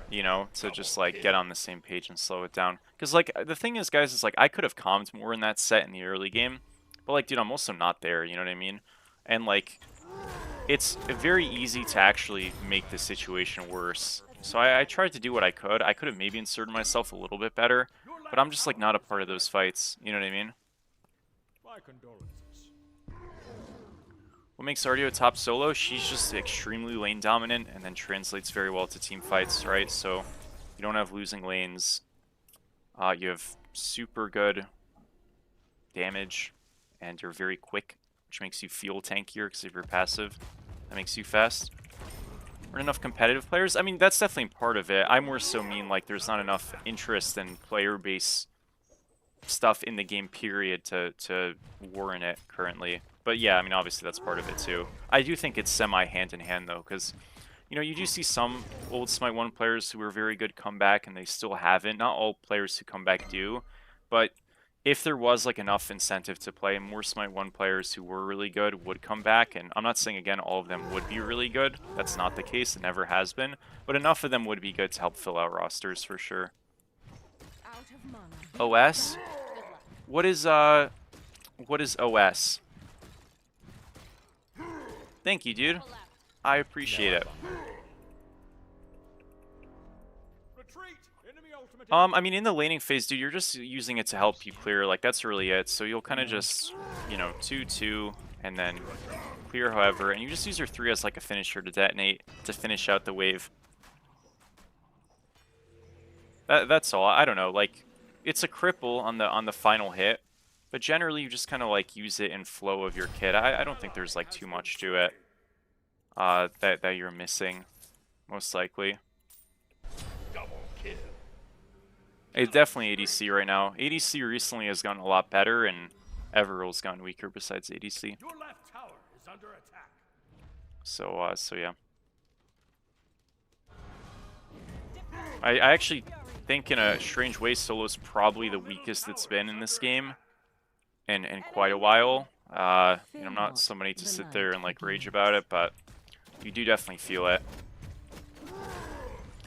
You know, to just like get on the same page and slow it down. Because like the thing is, guys, is like I could have calmed more in that set in the early game, but like, dude, I'm also not there. You know what I mean? And like, it's very easy to actually make the situation worse. So I tried to do what I could. I could have maybe inserted myself a little bit better, but I'm just like not a part of those fights. You know what I mean? My condolences. What makes Ardio a top solo? She's just extremely lane dominant and then translates very well to team fights, right? So you don't have losing lanes. You have super good damage, and you're very quick, which makes you feel tankier because if you're passive, that makes you fast. Aren't enough competitive players? I mean, that's definitely part of it. I more so mean like there's not enough interest in player base stuff in the game period to warrant it currently. But yeah, I mean, obviously that's part of it too. I do think it's semi hand-in-hand though, because, you know, you do see some old Smite 1 players who were very good come back and they still haven't. Not all players who come back do, but if there was like enough incentive to play, more Smite 1 players who were really good would come back. And I'm not saying, again, all of them would be really good. That's not the case. It never has been. But enough of them would be good to help fill out rosters for sure. OS? What is OS? Thank you, dude. I appreciate it. Retreat! Enemy ultimate. I mean, in the laning phase, dude, you're just using it to help you clear. Like, that's really it. So you'll kind of just, you know, 2-2, and then clear however. And you just use your 3 as like a finisher to detonate, to finish out the wave. That's all. I don't know. Like, it's a cripple on the final hit. But generally, you just kind of like use it in flow of your kit. I don't think there's like too much to it that you're missing, most likely. Double kill. It's definitely ADC right now. ADC recently has gotten a lot better, and Everill's gotten weaker besides ADC. Your left tower is under attack. So yeah. I actually think in a strange way, solo's probably the weakest it's been in this game. In quite a while. You know, I'm not somebody to sit there and like rage about it, but you do definitely feel it.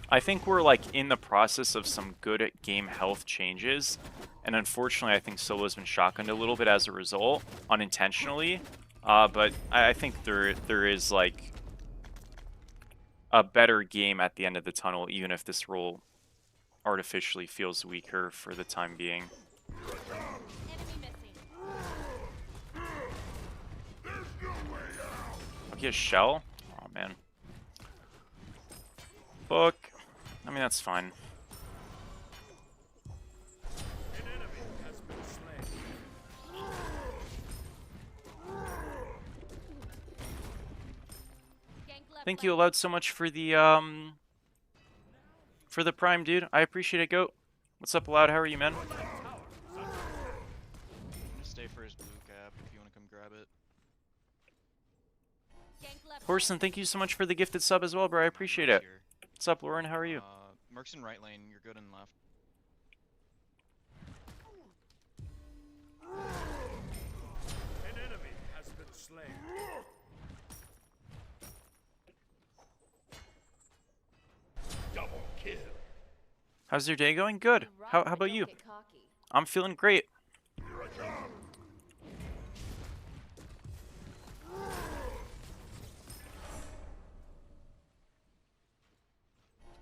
I think we're like in the process of some good game health changes, and unfortunately I think solo's been shotgunned a little bit as a result, unintentionally. But I think there is like a better game at the end of the tunnel, even if this role artificially feels weaker for the time being. He has shell? Oh man. Book. I mean, that's fine. An enemy has been slain. Thank you allowed so much for the prime, dude. I appreciate it, goat. What's up, Aloud? How are you, man? I'm gonna stay for his blue cap if you want to come grab it. Horson, thank you so much for the gifted sub as well, bro. I appreciate it. Here. What's up, Lauren? How are you? Merc's in right lane, you're good in left. An enemy has been slain. Double kill. How's your day going? Good. How about you? I'm feeling great.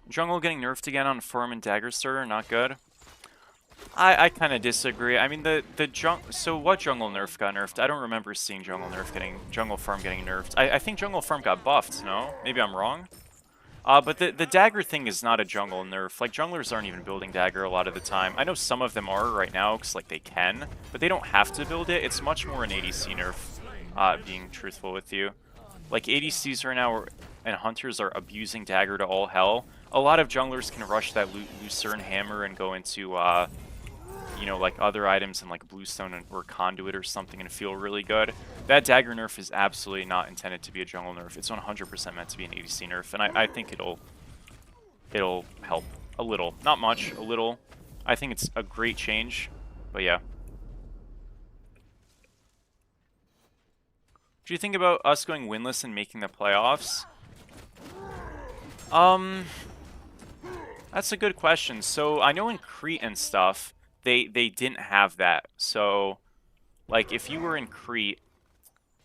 Jungle getting nerfed again on Farm and Dagger Starter, not good. I kind of disagree. I mean, so what jungle nerf got nerfed? I don't remember seeing jungle farm getting nerfed. I think jungle farm got buffed. No, maybe I'm wrong. But the dagger thing is not a jungle nerf. Like, junglers aren't even building dagger a lot of the time. I know some of them are right now, because, like, they can, but they don't have to build it. It's much more an ADC nerf, being truthful with you. Like, ADCs right now and hunters are abusing dagger to all hell. A lot of junglers can rush that Lucerne hammer and go into, you know, like other items in like Bluestone or Conduit or something and feel really good. That dagger nerf is absolutely not intended to be a jungle nerf. It's 100% meant to be an ADC nerf, and I think it'll help a little. Not much, a little. I think it's a great change, but yeah. What do you think about us going winless and making the playoffs? That's a good question. So I know in Crete and stuff, they didn't have that. So, like, if you were in Crete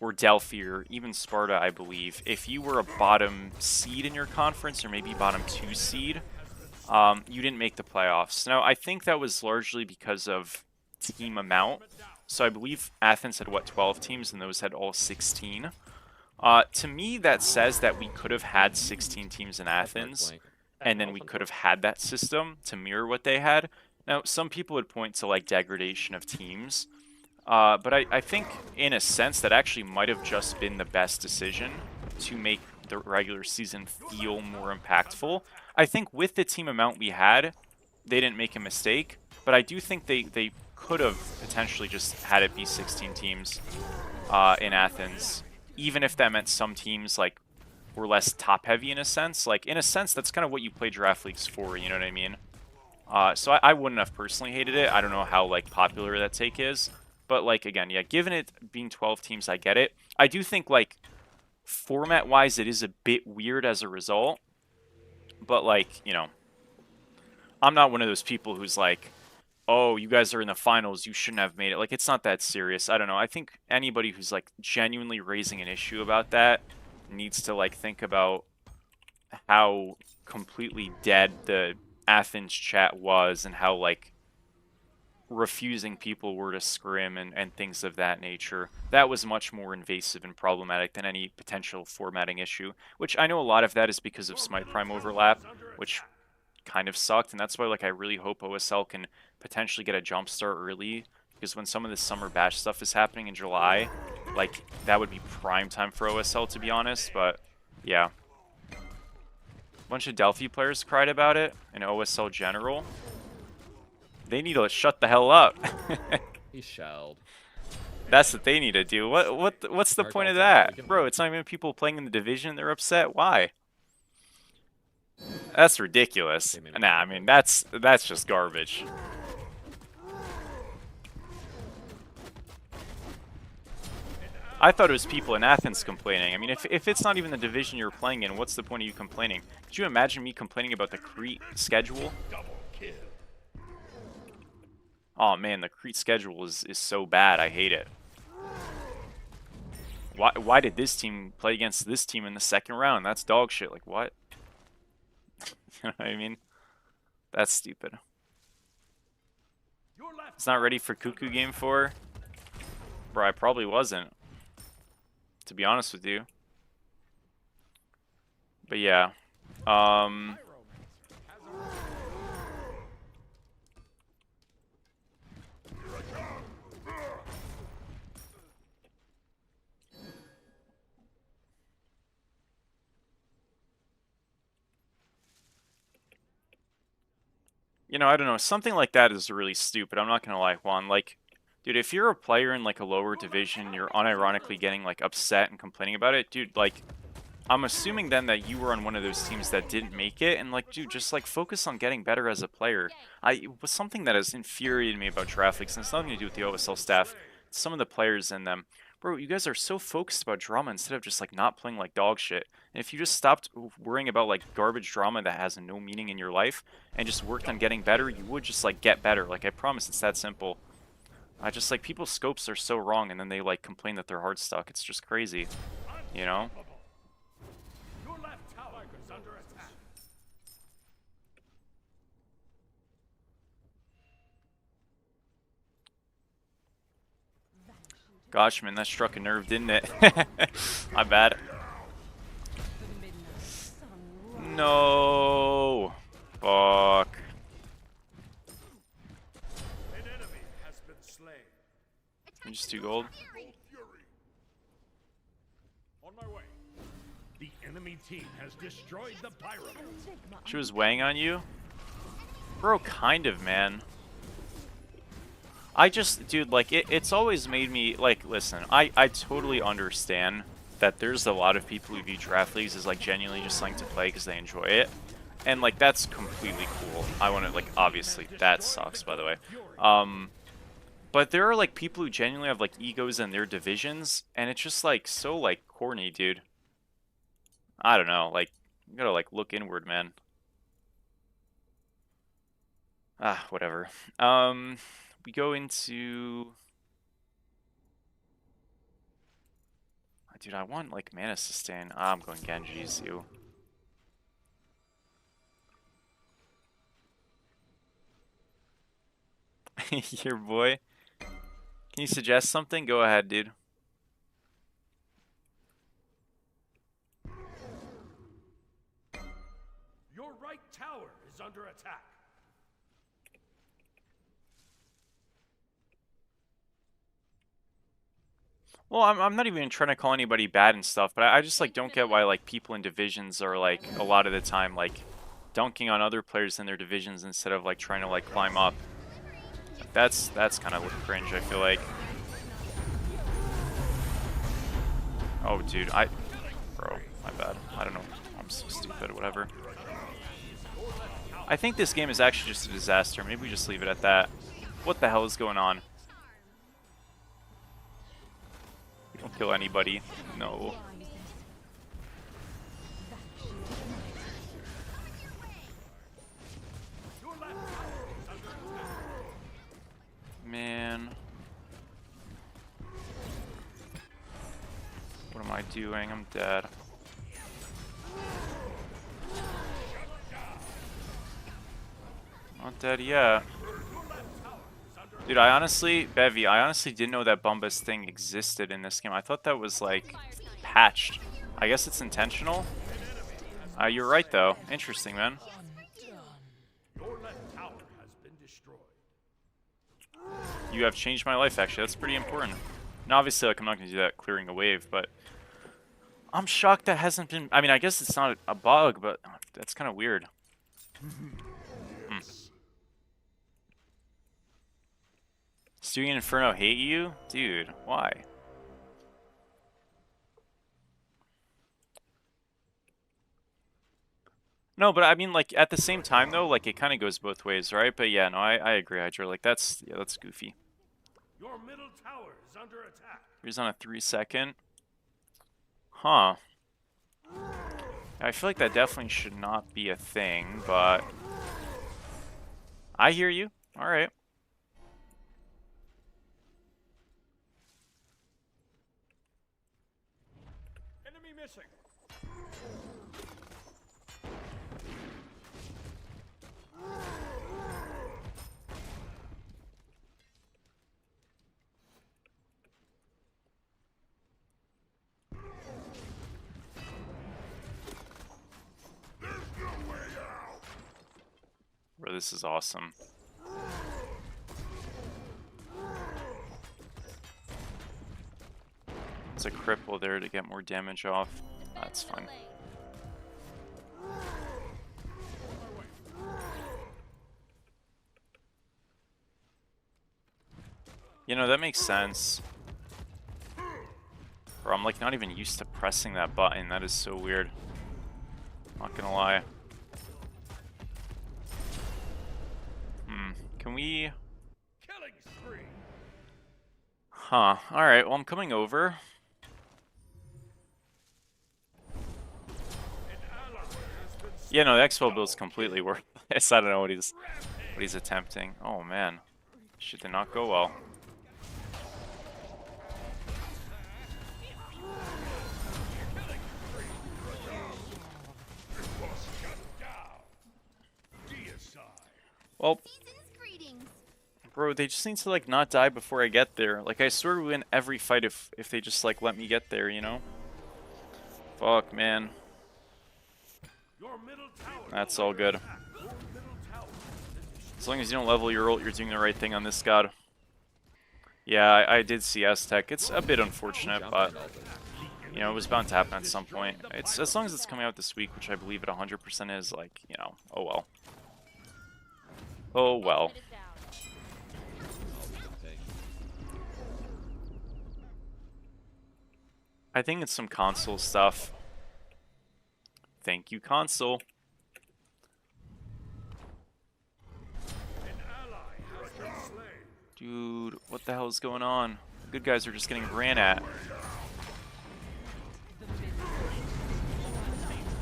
or Delphi or even Sparta, I believe, if you were a bottom seed in your conference or maybe bottom 2 seed, you didn't make the playoffs. Now, I think that was largely because of team amount. So I believe Athens had, what, 12 teams, and those had all 16. To me, that says that we could have had 16 teams in Athens, and then we could have had that system to mirror what they had. Now, some people would point to, like, degradation of teams, but I think, in a sense, that actually might have just been the best decision to make the regular season feel more impactful. I think with the team amount we had, they didn't make a mistake, but I do think they could have potentially just had it be 16 teams in Athens, even if that meant some teams, like, were less top-heavy in a sense. Like, in a sense, that's kind of what you play draft leagues for, you know what I mean? So I wouldn't have personally hated it. I don't know how, like, popular that take is. But, like, again, yeah, given it being 12 teams, I get it. I do think, like, format-wise, it is a bit weird as a result. But, like, you know, I'm not one of those people who's like, oh, you guys are in the finals, you shouldn't have made it. Like, it's not that serious. I don't know. I think anybody who's, like, genuinely raising an issue about that needs to, like, think about how completely dead the Athens chat was and how, like, refusing people were to scrim and things of that nature. That was much more invasive and problematic than any potential formatting issue, which I know a lot of that is because of Smite Prime overlap, which kind of sucked, and that's why, like, I really hope OSL can potentially get a jump start early, because when some of this summer batch stuff is happening in July, like, that would be prime time for OSL, to be honest. But yeah, a bunch of Delphi players cried about it, and OSL general. They need to shut the hell up. He shelled. That's what they need to do. What's the point of that? Bro, it's not even people playing in the division, they're upset. Why? That's ridiculous. Nah, I mean, that's just garbage. I thought it was people in Athens complaining. I mean, if it's not even the division you're playing in, what's the point of you complaining? Could you imagine me complaining about the Crete schedule? Oh man, the Crete schedule is so bad. I hate it. Why did this team play against this team in the second round? That's dog shit. Like, what? You know what I mean? That's stupid. It's not ready for Cuckoo Game 4? Bro, I probably wasn't, to be honest with you. But yeah. You know, I don't know. Something like that is really stupid. I'm not gonna lie, Juan. Like, dude, if you're a player in, like, a lower division, you're unironically getting, like, upset and complaining about it, dude, like, I'm assuming then that you were on one of those teams that didn't make it, and, like, dude, just, like, focus on getting better as a player. It was something that has infuriated me about draft leagues, and it's nothing to do with the OSL staff. It's some of the players in them. Bro, you guys are so focused about drama instead of just, like, not playing like dog shit. And if you just stopped worrying about, like, garbage drama that has no meaning in your life and just worked on getting better, you would just, like, get better. Like, I promise, it's that simple. I just, like, people's scopes are so wrong, and then they, like, complain that they're hard stuck. It's just crazy, you know? Your left tower is under attack. Gosh, man, that struck a nerve, didn't it? My bad. No. Fuck. An enemy has been slain. I'm just 2 gold. Full fury. On my way. The enemy team has destroyed the pyramid. She was weighing on you? Bro, kind of, man. I just, dude, like, it's always made me, like, listen, I totally understand that there's a lot of people who view draft leagues as, like, genuinely just something to play because they enjoy it. And, like, that's completely cool. I want to, like, obviously, that sucks, by the way. But there are, like, people who genuinely have, like, egos in their divisions, and it's just, like, so, like, corny, dude. I don't know, like, you gotta, like, look inward, man. Ah, whatever. We go into... Dude, I want, like, mana sustain. Ah, I'm going Genji's, you. Your boy. Can you suggest something? Go ahead, dude. Your right tower is under attack. Well, I'm not even trying to call anybody bad and stuff, but I just, like, don't get why, like, people in divisions are, like, a lot of the time, like, dunking on other players in their divisions instead of, like, trying to, like, climb up. That's kind of cringe, I feel like. Oh, dude, Bro, my bad. I don't know. I'm so stupid, whatever. I think this game is actually just a disaster. Maybe we just leave it at that. What the hell is going on? Don't kill anybody. No. Man. What am I doing? I'm dead. Not dead yet. Dude, I honestly, Bevy, I honestly didn't know that Bumba's thing existed in this game. I thought that was, like, patched. I guess it's intentional. You're right, though. Interesting, man. Your left tower has been destroyed. You have changed my life, actually. That's pretty important. Now, obviously, like, I'm not going to do that clearing a wave, but I'm shocked that hasn't been... I mean, I guess it's not a bug, but that's kind of weird. Stewie and Inferno hate you? Dude, why? No, but I mean, like, at the same time, though, like, it kind of goes both ways, right? But yeah, no, I agree, Hydra. Like, that's goofy. Your middle tower is under attack. Here's on a 3-second. Huh. I feel like that definitely should not be a thing, but... I hear you. Alright. Enemy missing. Bro, this is awesome. There's a cripple there to get more damage off. That's fine. You know, that makes sense. Bro, I'm like not even used to pressing that button. That is so weird. Not gonna lie. Can we... Killing spree. Huh. Alright, well, I'm coming over. Yeah, no, the expo build's completely worthless. I don't know what he's attempting. Oh, man. Shit did not go well. Well, Bro, they just need to like not die before I get there. Like I swear we win every fight if they just like let me get there, you know? Fuck, man. Your middle tower That's all good. Your middle tower As long as you don't level your ult, you're doing the right thing on this god. Yeah, I did see S-Tech. It's a bit unfortunate, but you know, it was bound to happen at some point. It's as long as it's coming out this week, which I believe it 100% is, like, you know, oh well. Oh well. I think it's some console stuff. Thank you, console. an ally has been slain. Dude, what the hell is going on? The good guys are just getting ran at.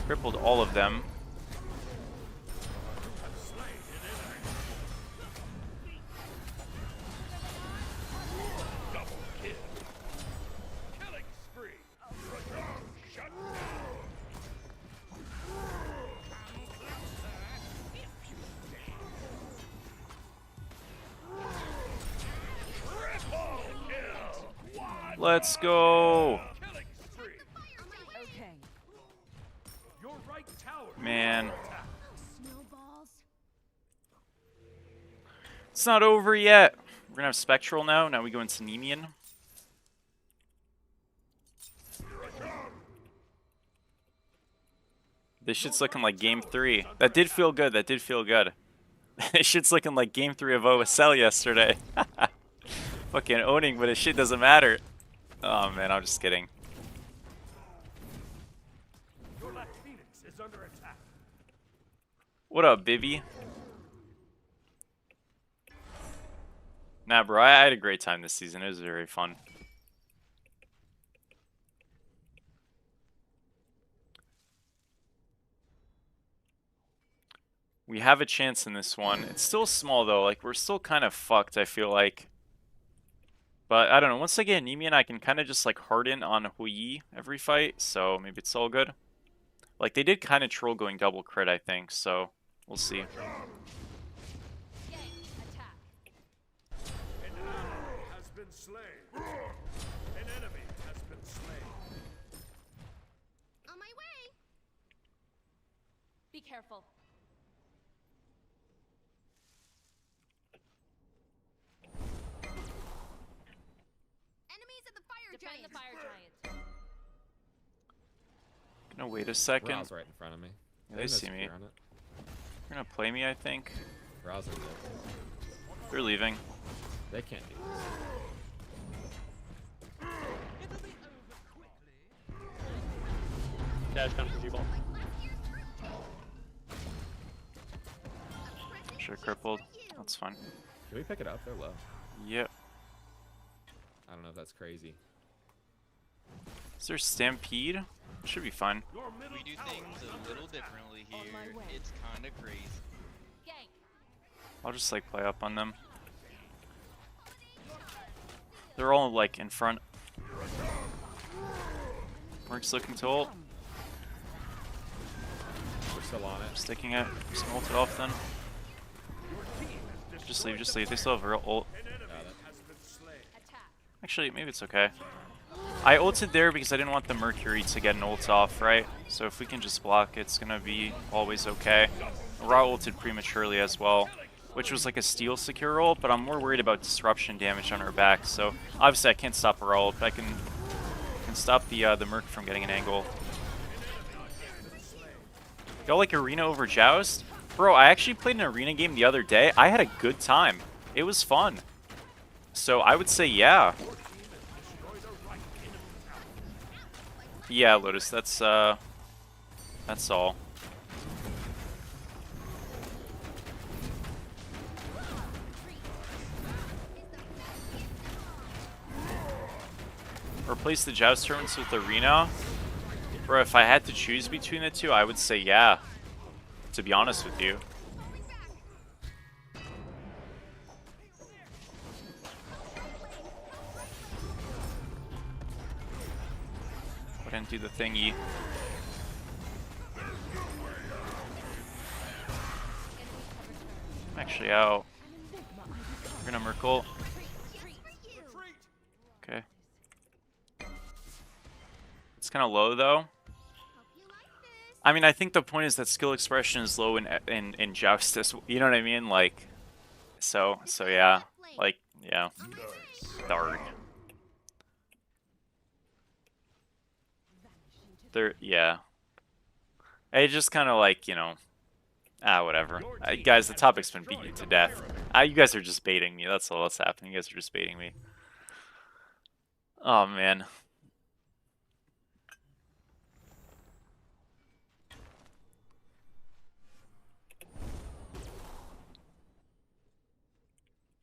Crippled all of them. Double kill. Killing spree. Shut down. Triple kill. Let's go. Killing spree. Okay. Your right tower. Man. Snowballs. It's not over yet. We're gonna have Spectral now. Now we go into Nemean. This shit's looking like game 3. That did feel good. That did feel good. This shit's looking like game 3 of OSL yesterday. Fucking owning, but this shit doesn't matter. Oh man, I'm just kidding. Your left phoenix is under attack. What up, Bibby? Nah, bro, I had a great time this season. It was very fun. We have a chance in this one. It's still small, though. Like, we're still kind of fucked, I feel like. But, I don't know. Once I get Nemean, I can kind of just, like, harden on Hui every fight. So, maybe it's all good. Like, they did kind of troll going double crit, I think. So, we'll see. Attack. An ally has been slain. An enemy has been slain. On my way. Be careful. Enemies at the fire Defend giant. the fire giant. Gonna wait a second. Ra's right in front of me. Yeah, they see me. They're gonna play me, I think. Ra's are there. They're leaving. They can't do this. Dash down for G-ball. Should've crippled. That's fine. Can we pick it up? They're low. Yep. I don't know if that's crazy. Is there Stampede? Should be fine. Your middle We do tower things is a under little attack. differently On my here. way. It's kind of crazy. Gank. I'll just like play up on them. They're all like in front. Merc's looking to ult. We're still on it. Sticking it. Just ult it off then. Just leave, just leave. They still have real ult. An enemy Got it. has been slain. Attack. Actually, maybe it's okay. I ulted there because I didn't want the Mercury to get an ult off, right? So if we can just block, it's gonna be always okay. Ra ulted prematurely as well, which was like a steal secure ult, but I'm more worried about disruption damage on her back. So obviously I can't stop her ult, but I can stop the Merc from getting an angle. Y'all like Arena over Joust? Bro, I actually played an Arena game the other day. I had a good time. It was fun. So I would say yeah. Yeah, Lotus, that's all. Replace the Joust tournaments with Arena? Bro, if I had to choose between the two, I would say yeah. To be honest with you. I didn't do the thingy. I'm actually out. We're gonna Merkle. Just for you. Okay. It's kind of low though. Hope you like this. I mean, I think the point is that skill expression is low in Justice. You know what I mean? Like, so yeah, like yeah, On my way. dark. Yeah. It's just kind of like, you know, whatever. Guys, the topic's been beaten to death. You guys are just baiting me. That's all that's happening. You guys are just baiting me. Oh man.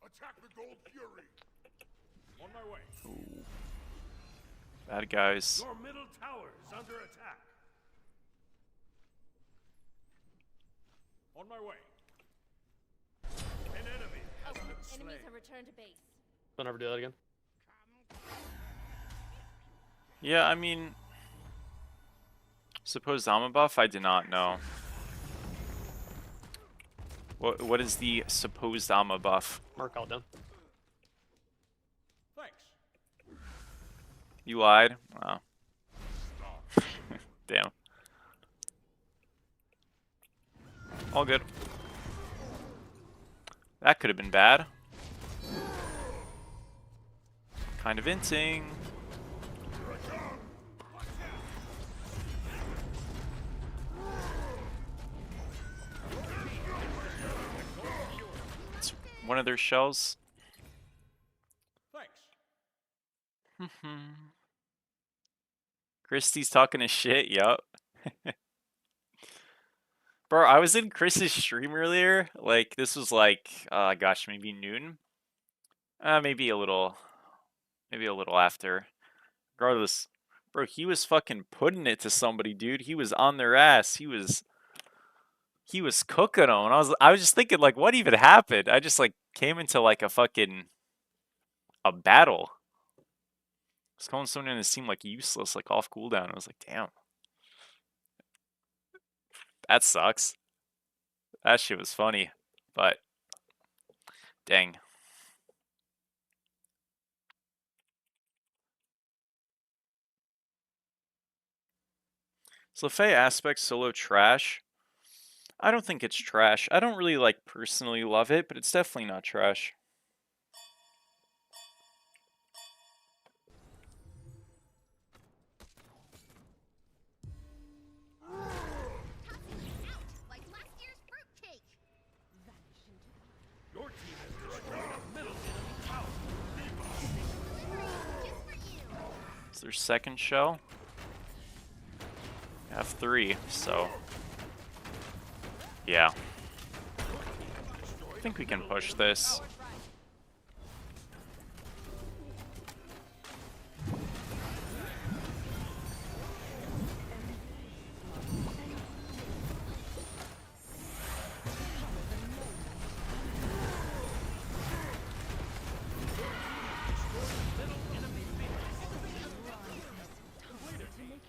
Attack the Gold Fury. On my way. Ooh. Bad guys. Your middle tower is under attack. On my way. An enemy has been slain. Enemies have returned to base. Don't ever do that again. Yeah, I mean, supposed Zama buff? I did not know. What is the supposed Zama buff? Mark all down. Thanks. You lied? Wow. Damn. All good. That could have been bad. Kind of inting. It's one of their shells. Thanks. Christy's talking his shit, yup. Bro, I was in Chris's stream earlier. Like, this was like, gosh, maybe noon? Maybe a little after. Regardless, bro, he was fucking putting it to somebody, dude. He was on their ass. He was cooking them. And I was just thinking, like, what even happened? I just, like, came into, like, a battle. I was calling someone in it seemed like useless, like off cooldown. I was like, damn. That sucks. That shit was funny. But dang. So Faye aspect solo trash. I don't think it's trash. I don't really like personally love it, but it's definitely not trash. Like last year's fruitcake. Your team has destroyed a middle enemy tower. Just for you. It's their second shell. I have 3, so yeah. I think we can push this.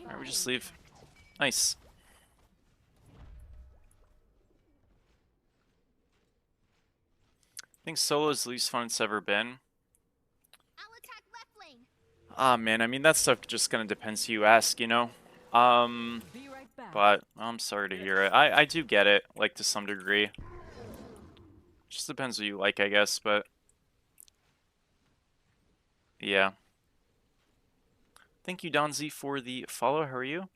Alright, we just leave. Nice. I think solo's the least fun it's ever been. I'll attack left lane. Ah, man, I mean, that stuff just gonna depends who you ask, you know? But I'm sorry to hear it. I do get it, like, to some degree. Just depends what you like, I guess, but yeah. Thank you, Donzi, for the follow. How are you?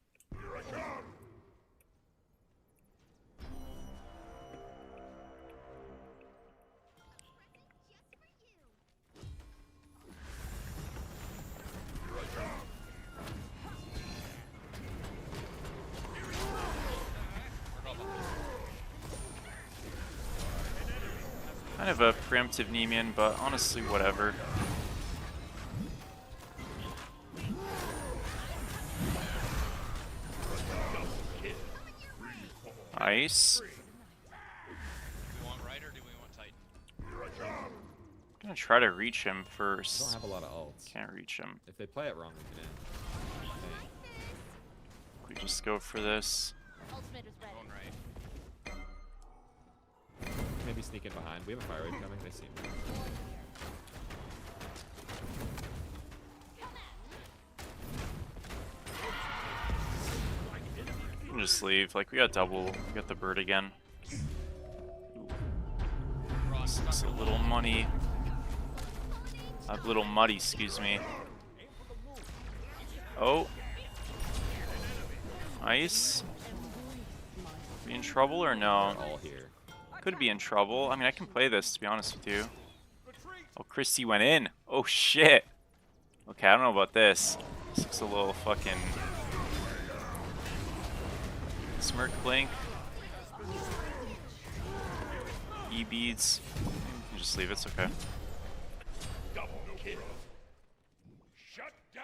Kind of a preemptive Nemean, but honestly, whatever. Nice. Do we want right or do we want Titan? I'm gonna try to reach him I first. don't have a lot of ults. Can't reach him. If they play it wrong, we can end. We just go for this. Ultimate is ready. Going right. maybe sneak in behind. We have a fire wave coming. They see me. We can just leave. Like, we got double. We got the bird again. Ross, It's a little money. A little muddy, excuse me. Oh. Nice. Be in trouble or no? They're all here. Could be in trouble. I mean, I can play this, to be honest with you. Oh, Christy went in. Oh, shit. Okay, I don't know about this. This looks a little fucking... Smirk blink. E-beads. You can just leave it, it's okay. Double kill. Shut down.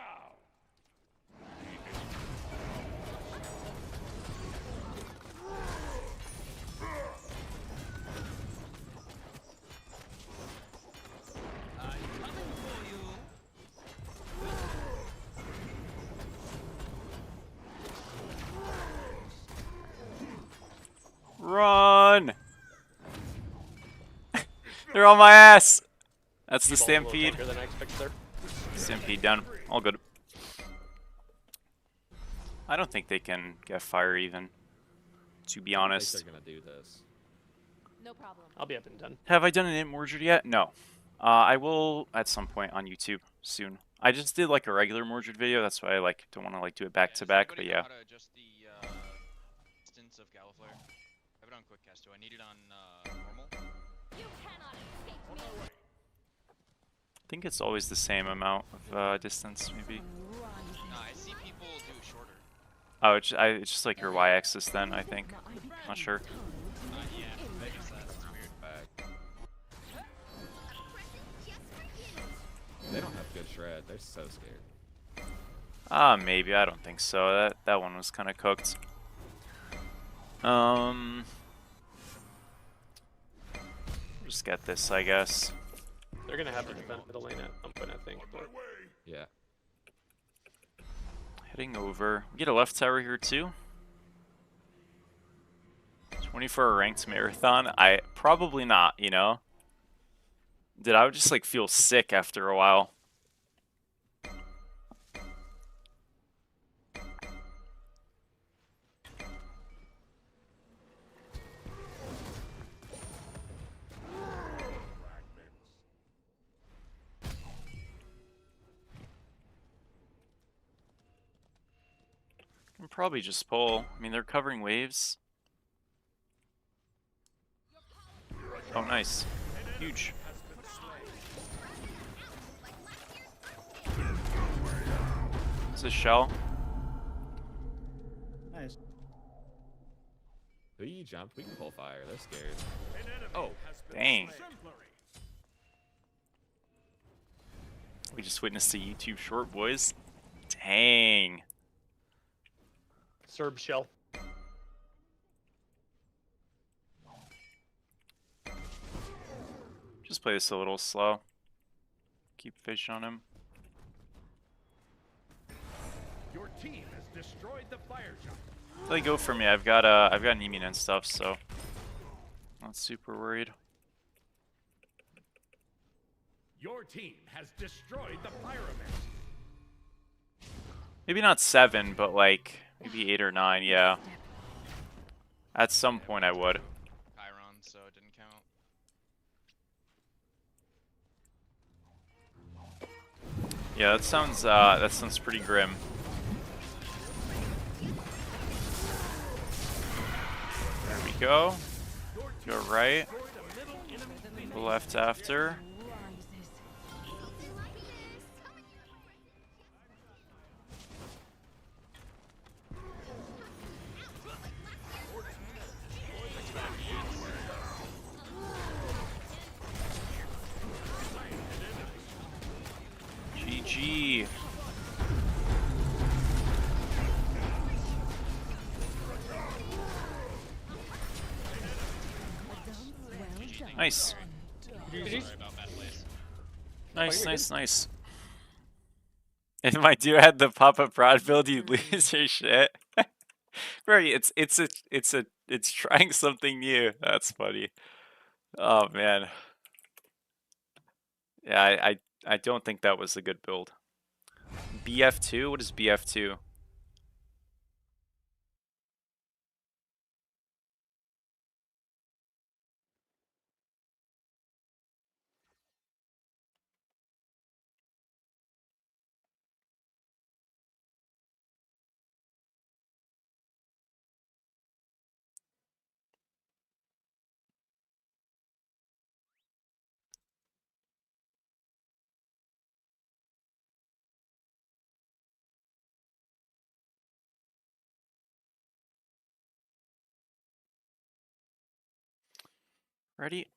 Run! They're on my ass! That's the Ball a little stampede. tankier than I expected there. Stampede down. All good. I don't think they can get fire even, to be I think honest. they're gonna do this. No problem. I'll be up in 10. Have I done an Mordred yet? No. I will at some point on YouTube soon. I just did like a regular Mordred video, that's why I like don't want to like do it back to back, but yeah. How to adjust the distance of Galliflower? I have it on quick cast. Do I need it on normal? You cannot escape me. I think it's always the same amount of distance, maybe. Nah, I see people do it shorter. Oh, it's just like your y-axis then, I think. Not sure. Yeah, I guess that's weird. Back. A present just for you. They don't have good shred. They're so scared. Maybe. I don't think so. That one was kind of cooked. Just get this, I guess. They're gonna have to defend middle lane at some point, I think. But Yeah. Heading over. We get a left tower here too. 24 ranked marathon? I probably not, you know? Dude, I would just like feel sick after a while. Can probably just pull. I mean, they're covering waves. Oh, nice. Huge. It's a shell. Nice. We jumped. We can pull fire. They're scared. An enemy Oh, has been dang. slain. We just witnessed a YouTube short, boys. Dang. Serb shell. Just play this a little slow. Keep fish on him. Your team has destroyed the fire giant. They go for me. I've got Neemian and stuff, so not super worried. Your team has destroyed the pyramid. Maybe not 7, but like maybe 8 or 9. Yeah. At some point, I would. Chiron, so it didn't count. Yeah, that sounds pretty grim. There we go. Go right. Go left after. GG. Nice. Sorry about bad place. Nice, you're nice, nice. If my dude had the pop-up broad build, you'd lose your shit. Bro, it's trying something new. That's funny. Oh man. Yeah, I don't think that was a good build. BF2? What is BF2? Ready?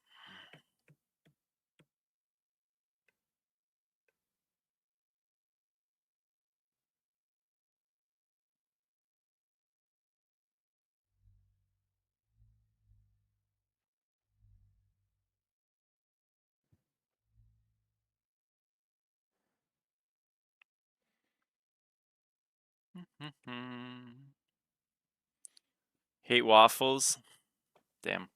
Hate waffles. Damn.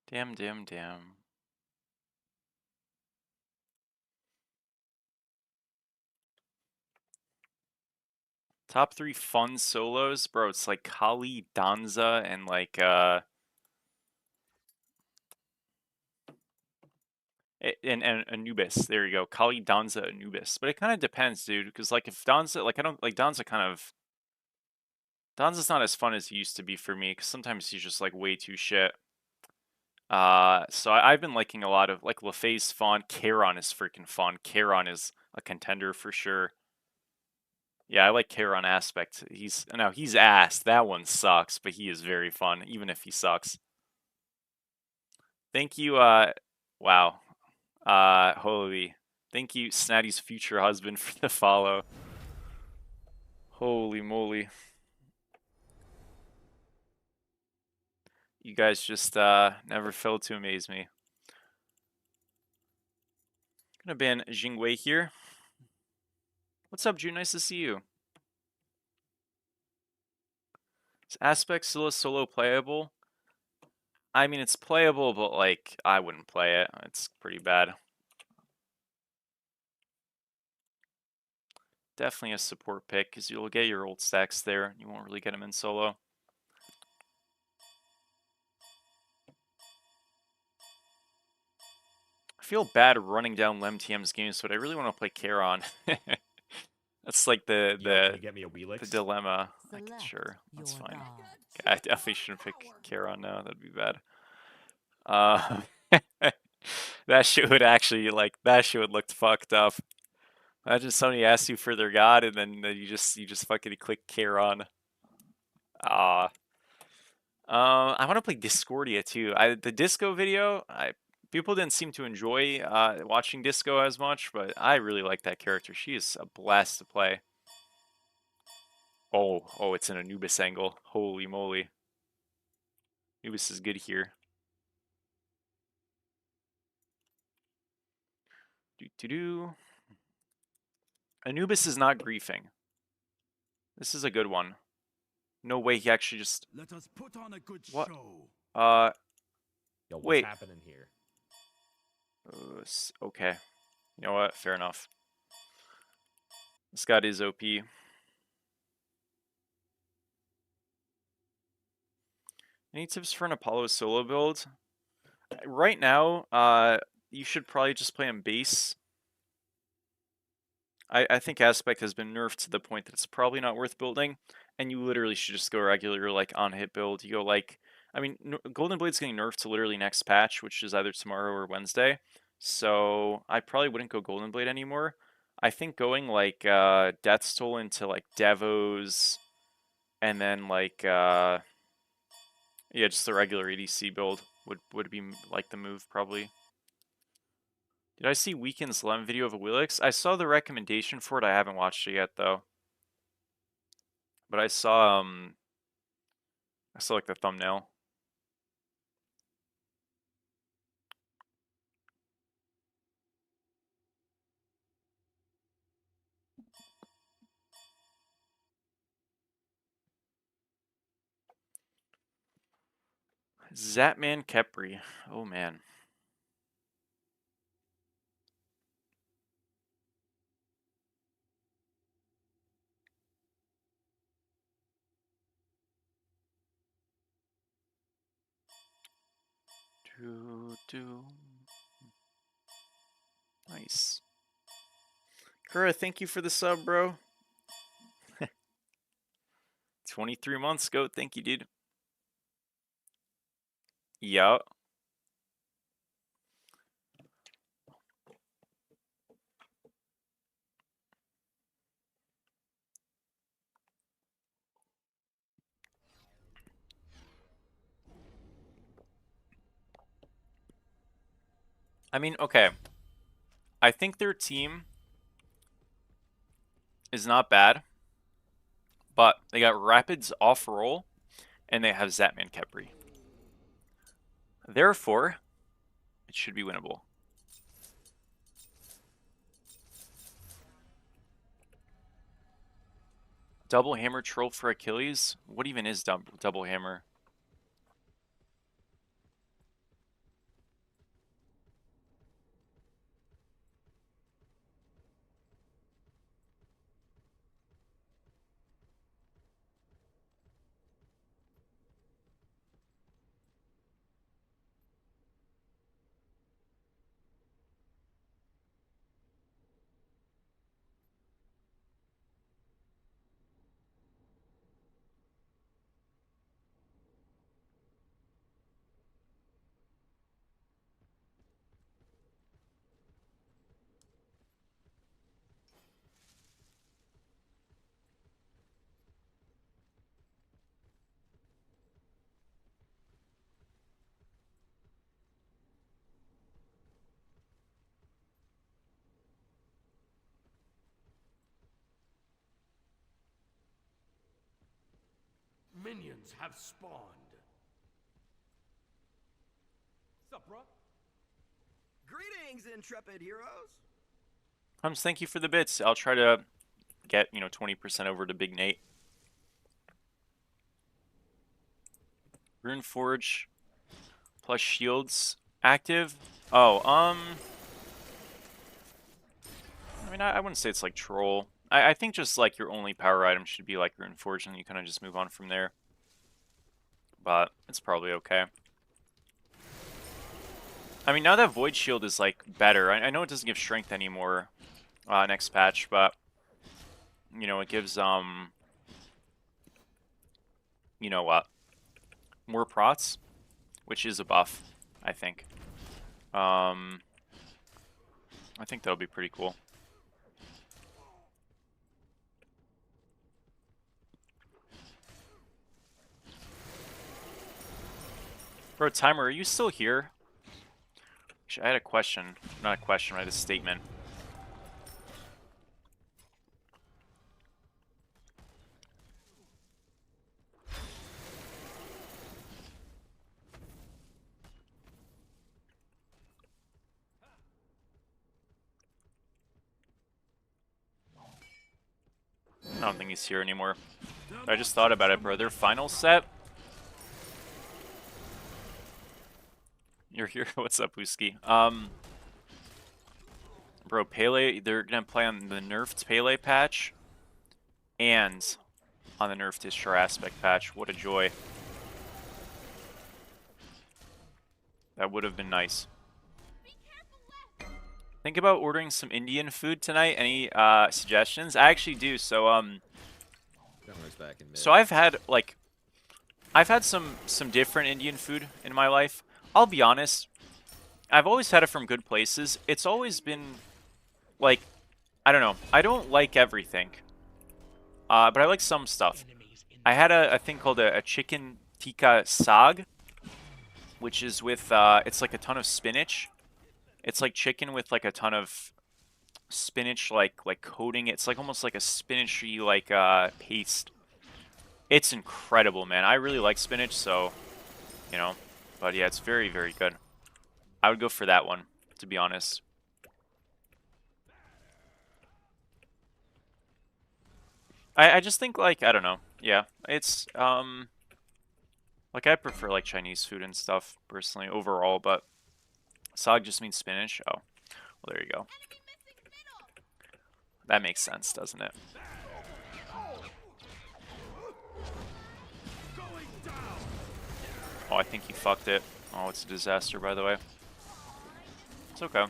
Damn, damn, damn. Top 3 fun solos? Bro, it's like Kali, Danza, and like and Anubis. There you go. Kali, Danza, Anubis. But it kind of depends, dude, because like if Danza, like I don't like Danza kind of Danza's not as fun as he used to be for me because sometimes he's just like way too shit. So I've been liking a lot of like LaFay's fun. Charon is freaking fun. Charon is a contender for sure. Yeah, I like Charon aspect. He's ass. That one sucks, but he is very fun, even if he sucks. Thank you, wow. Holy. Thank you, Snatty's future husband, for the follow. Holy moly. You guys just never fail to amaze me. Gonna ban Jingwei here. What's up, June? Nice to see you. Is Aspect still a solo playable? I mean, it's playable, but like, I wouldn't play it. It's pretty bad. Definitely a support pick, because you'll get your old stacks there. You won't really get them in solo. I feel bad running down LemTM's games, but I really want to play Charon. That's like Yo, can you get me a the Wheelix? dilemma. Sure, that's fine. Yeah, I definitely shouldn't pick Charon now. That'd be bad. Uh, that shit would actually that shit would look fucked up. Imagine somebody asks you for their god and then you just fucking click Charon. Ah. I want to play Discordia too. The Disco video, people didn't seem to enjoy watching Disco as much, but I really like that character. She is a blast to play. Oh, it's an Anubis angle. Holy moly. Anubis is good here. Do. Anubis is not griefing. This is a good one. No way he actually just. Let us put on a good What? show. Yo, what's Wait. happening here? Okay. You know what? Fair enough. This god is OP. Any tips for an Apollo solo build? Right now, you should probably just play on base. I think Aspect has been nerfed to the point that it's probably not worth building, and you literally should just go regular, like, on-hit build. You go, like, I mean, Golden Blade's getting nerfed to literally next patch, which is either tomorrow or Wednesday, so I probably wouldn't go Golden Blade anymore. I think going, like, Death's Toll into, like, Devos, and then, like, yeah, just the regular ADC build would be, like, the move, probably. Did I see Weekend's Lem video of a Willix? I saw the recommendation for it. I haven't watched it yet though. But I saw I still like the thumbnail. Zatman Kepri. Oh man. Nice. Kura, thank you for the sub, bro. 23 months ago. Thank you, dude. Yeah. I mean, okay. I think their team is not bad, but they got Rapids off roll, and they have Zatman Kepri. Therefore, it should be winnable. Double hammer troll for Achilles? What even is double hammer? Minions have spawned. Sup, bro? Greetings, intrepid heroes. Hums, thank you for the bits. I'll try to get, 20% over to Big Nate. Rune Forge plus shields active. Oh, I mean, I wouldn't say it's like troll. I think just like your only power item should be like Rune Forge, and you kind of just move on from there. But it's probably okay. I mean, now that Void Shield is like better, I know it doesn't give strength anymore next patch, but it gives you know what, more prots, which is a buff, I think. I think that'll be pretty cool. Bro, Timer, are you still here? Actually, I had a question. Not a question, I had a statement. I don't think he's here anymore. I just thought about it, bro. Their final set. You're here. What's up, Wooski? Bro, Pele, they're gonna play on the nerfed Pele patch and on the nerfed Ishtar aspect patch. What a joy. That would have been nice. Think about ordering some Indian food tonight. Any suggestions? I actually do. So Back in mid. so I've had some different Indian food in my life. I'll be honest. I've always had it from good places. It's always been like, I don't know. I don't like everything. But I like some stuff. I had a thing called a chicken tikka sag, which is with it's like a ton of spinach. It's like chicken with like a ton of spinach like coating. It's like almost like a spinachy like paste. It's incredible, man. I really like spinach, so, you know. But yeah, it's very, very good. I would go for that one, to be honest. I just think, like, I don't know. Yeah, it's, like, I prefer, like, Chinese food and stuff, personally, overall, but sag just means spinach. Oh, well, there you go. That makes sense, doesn't it? Oh, I think he fucked it. Oh, it's a disaster, by the way. It's okay.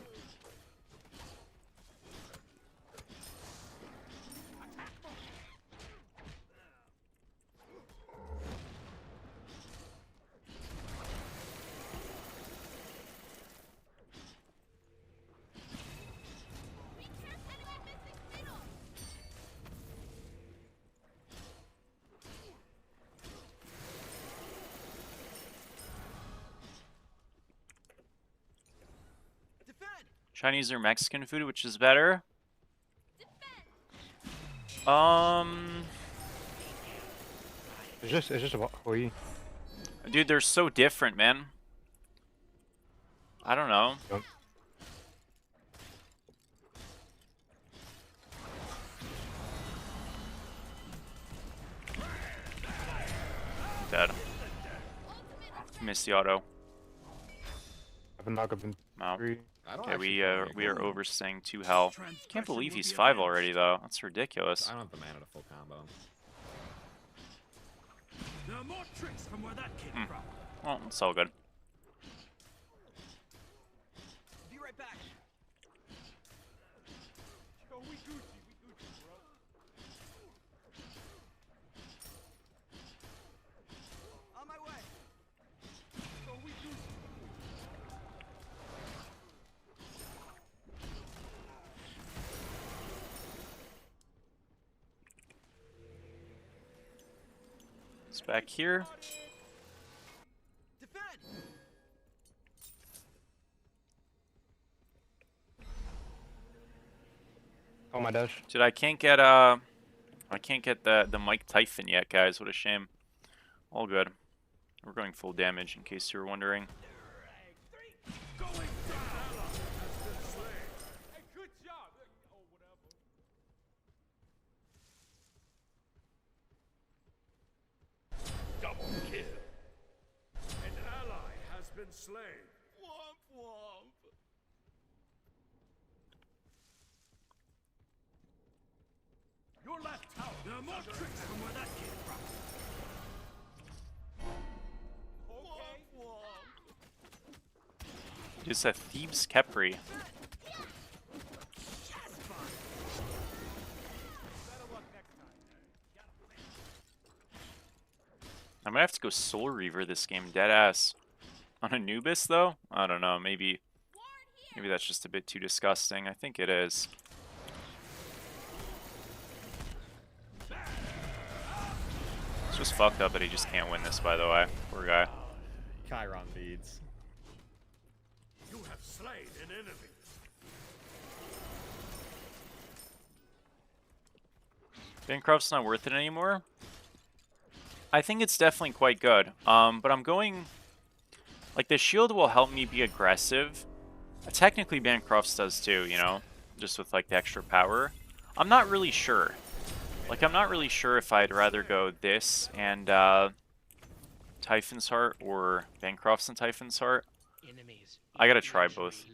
Chinese or Mexican food, which is better? It's just about Hoi. Dude, they're so different, man. I don't know. Yep. Dead. Missed the auto. I've knocked up in No. 3. I don't Okay, actually we play are Hoi. overstaying 2 hell. Can't believe he's 5 already, though. That's ridiculous. I don't have the mana to full combo. There are more tricks from where that came from. Well, it's all good. Be right back. Yo, we Gucci, bro. On my way. Yo, we Gucci. It's back here. Defend. Oh my dash. Dude, I can't get the Mike Typhon yet, guys. What a shame. All good. We're going full damage, in case you were wondering. Going down. Has been slain. Hey, good job. Oh, whatever. Double kill. An ally has been slain. Womp womp. Your left tower. There are more tricks from where that came from. Okay. Womp womp. It's a Thebes Kepri. Better luck next time. I might have to go Soul Reaver this game, dead ass. On Anubis, though? I don't know, maybe that's just a bit too disgusting. I think it is. It's just fucked up that he just can't win this, by the way. Poor guy. Chiron beads. You have slain an enemy. Bancroft's not worth it anymore. I think it's definitely quite good. But I'm going... Like, the shield will help me be aggressive. Technically, Bancroft's does too, you know? Just with, like, the extra power. I'm not really sure. Like, I'm not really sure if I'd rather go this and Typhon's Heart or Bancroft's and Typhon's Heart. I gotta try both.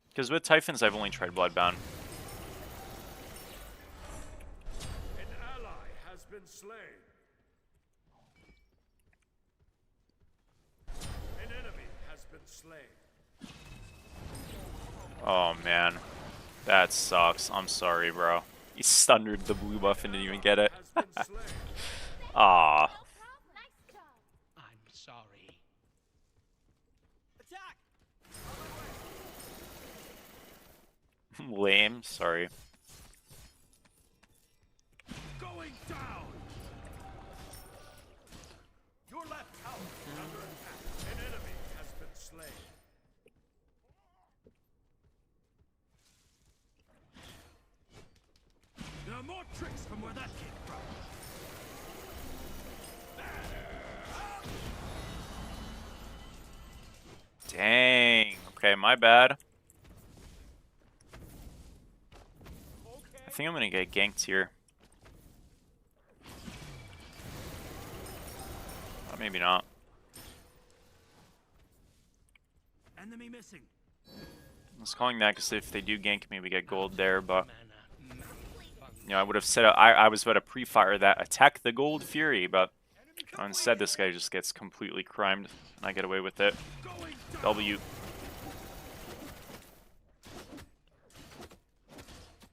Because with Typhon's, I've only tried Bloodbound. An ally has been slain. An enemy has been slain. Oh, man. That sucks. I'm sorry, bro. He stuttered the blue buff and didn't even get it. Has been slain. Aw. I'm sorry. Attack. Lame. Sorry. Going down. Your left tower is under attack. An enemy has been slain. There are more tricks from where where that came from. Dang. Okay, my bad. I think I'm gonna get ganked here. Oh, maybe not. Enemy missing. I was calling that because if they do gank me, we get gold there, but Mana. you know, I would have said I was about to pre-fire that attack the gold fury, but instead this guy just gets completely crimed and I get away with it. W.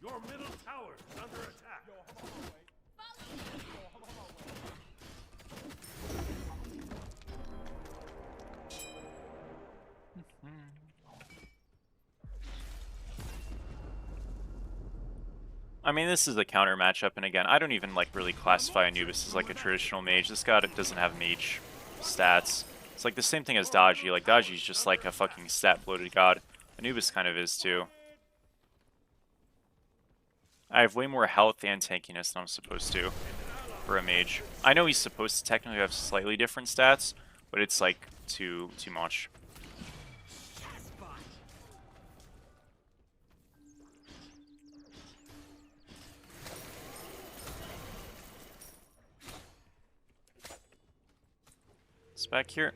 Your middle tower is under attack. I mean, this is a counter matchup, and again, I don't even like really classify Anubis as like a traditional mage. This guy doesn't have mage stats. It's like the same thing as Daji. Like Daji's just like a fucking stat bloated god. Anubis kind of is too. I have way more health and tankiness than I'm supposed to for a mage. I know he's supposed to technically have slightly different stats, but it's like too much. It's back here.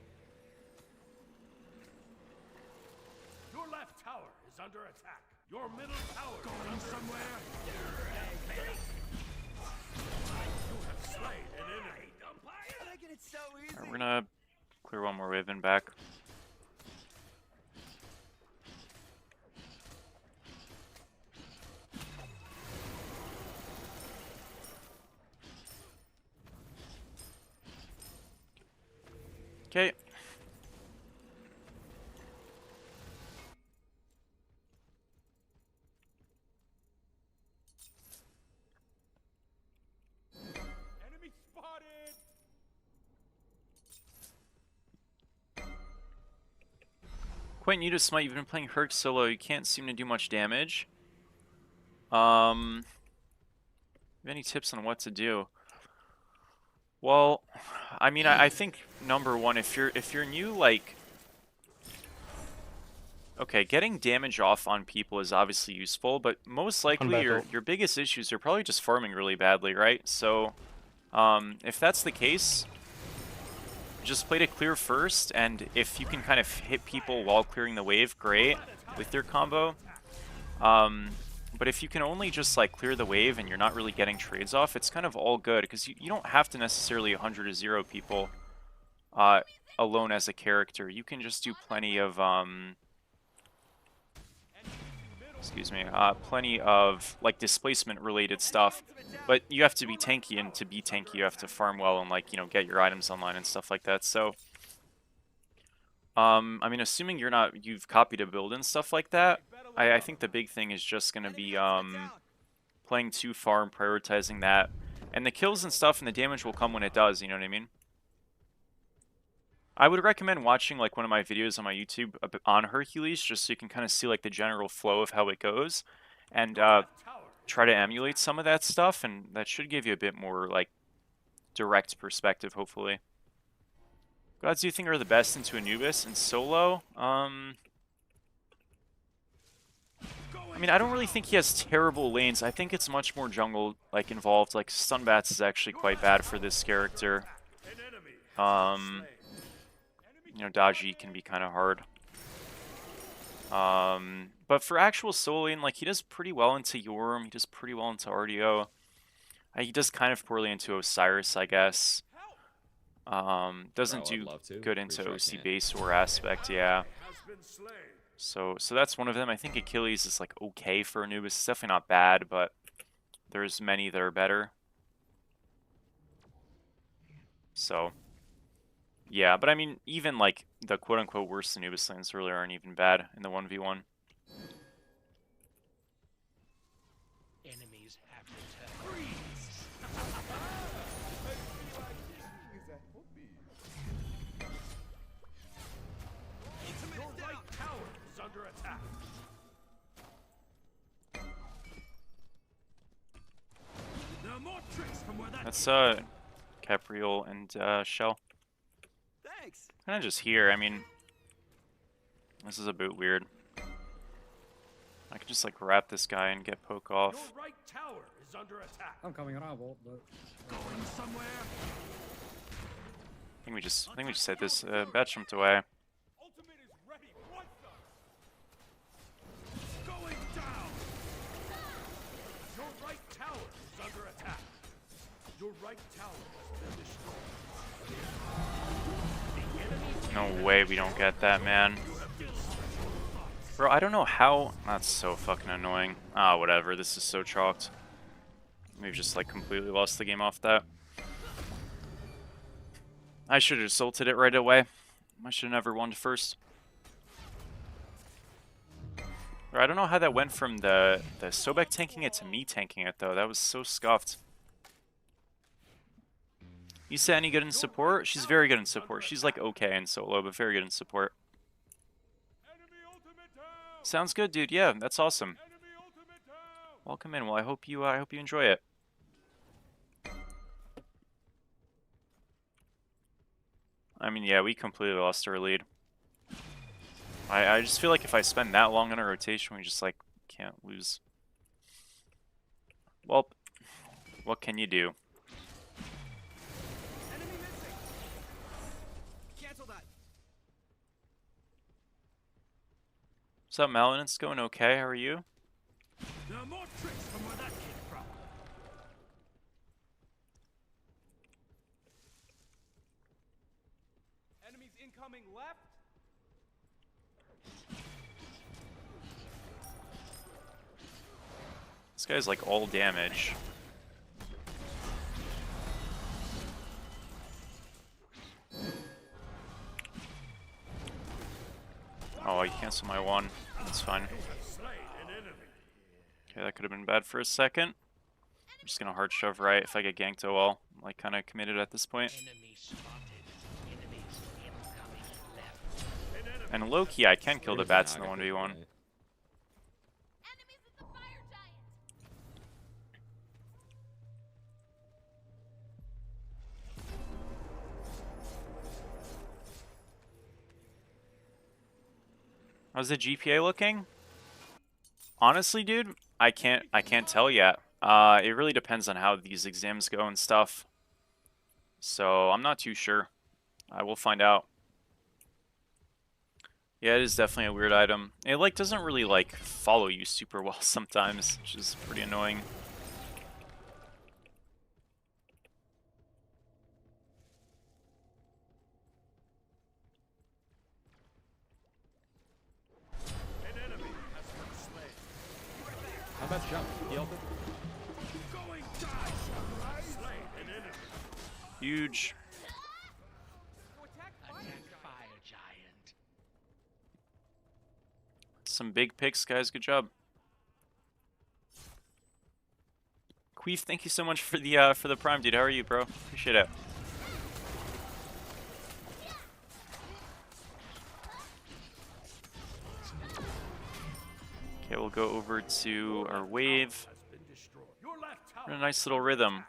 Your left tower is under attack. Your middle tower going somewhere. You have slain an enemy. Making it so easy. Alright, we're gonna clear one more wave and back. Okay. Enemy spotted. Quite new to Smite, you've been playing Herc solo, you can't seem to do much damage. Any tips on what to do? Well, I mean, I think number one, if you're new, like, okay, getting damage off on people is obviously useful, but most likely your biggest issues are probably just farming really badly, right? So, if that's the case, just play to clear first, and if you can kind of hit people while clearing the wave, great, with your combo. But if you can only just like clear the wave and you're not really getting trades off, it's kind of all good, because you don't have to necessarily 100-0 people alone as a character. You can just do plenty of excuse me, plenty of like displacement related stuff, but you have to be tanky, and to be tanky you have to farm well and, like, you know, get your items online and stuff like that. So I mean, assuming you've copied a build and stuff like that, I think the big thing is just gonna be playing too far and prioritizing that, and the kills and stuff and the damage will come when it does, you know what I mean? I would recommend watching like one of my videos on my YouTube on Hercules, just so you can kind of see like the general flow of how it goes, and try to emulate some of that stuff, and that should give you a bit more like direct perspective, hopefully. Gods do you think are the best into Anubis and solo? I mean, I don't really think he has terrible lanes. I think it's much more jungle like involved. Like Stunbats is actually quite bad for this character. You know, Daji can be kind of hard. But for actual solo lane, like, he does pretty well into Yorm, he does pretty well into RDO. He does kind of poorly into Osiris, I guess. Doesn't do good into OC base or aspect, yeah. So that's one of them. I think Achilles is like okay for Anubis. It's definitely not bad, but there's many that are better. So yeah, but I mean, even like the quote-unquote worst Anubis lanes really aren't even bad in the 1v1. Enemies have returned. Your right tower is under attack. The more tricks from where that That's came Capriel and Shell. from. Thanks. Kind of just here. I mean, this is a bit weird. I could just like wrap this guy and get poke Your off. right tower is under attack. I'm coming around, but Going somewhere. I think we just hit this Betchumpt away. Ultimate is ready. What the? Going down. Your right tower is under attack. Your right tower has been destroyed. No way we don't get that, man. Bro, I don't know how... That's so fucking annoying. Ah, whatever. This is so chalked. We've just, like, completely lost the game off that. I should have salted it right away. I should have never won first. Bro, I don't know how that went from the Sobek tanking it to me tanking it, though. That was so scuffed. You say any good in support? She's very good in support. She's, like, okay in solo, but very good in support. Enemy ultimate down. Sounds good, dude. Yeah, that's awesome. Enemy ultimate down. Welcome in. Well, I hope you enjoy it. I mean, yeah, we completely lost our lead. I just feel like if I spend that long on a rotation, we just like can't lose. Well, what can you do? Enemy missing. Cancel that. What's up, Malin? It's going okay. How are you? There are more tricks from where that came from. Enemies incoming left. This guy's like all damage. Oh, I cancel my one. That's fine. Slain an enemy. Okay, that could have been bad for a second. I'm just gonna hard shove right if I get ganked OL. I'm like kind of committed at this point. And low key, I can kill the bats in the 1v1. Enemies at the fire giant. How's the GPA looking? Honestly, dude, I can't tell yet. It really depends on how these exams go and stuff. So I'm not too sure. I will find out. Yeah, it is definitely a weird item. It like doesn't really like follow you super well sometimes, which is pretty annoying. An enemy has been slain. how about jump? He ulted? Going down. Slain an enemy. Huge. Some big picks, guys. Good job. Queef, thank you so much for the prime, dude. How are you, bro? Appreciate it. Okay, we'll go over to our wave. Has been destroyed. Your left tower. We're in a nice little rhythm.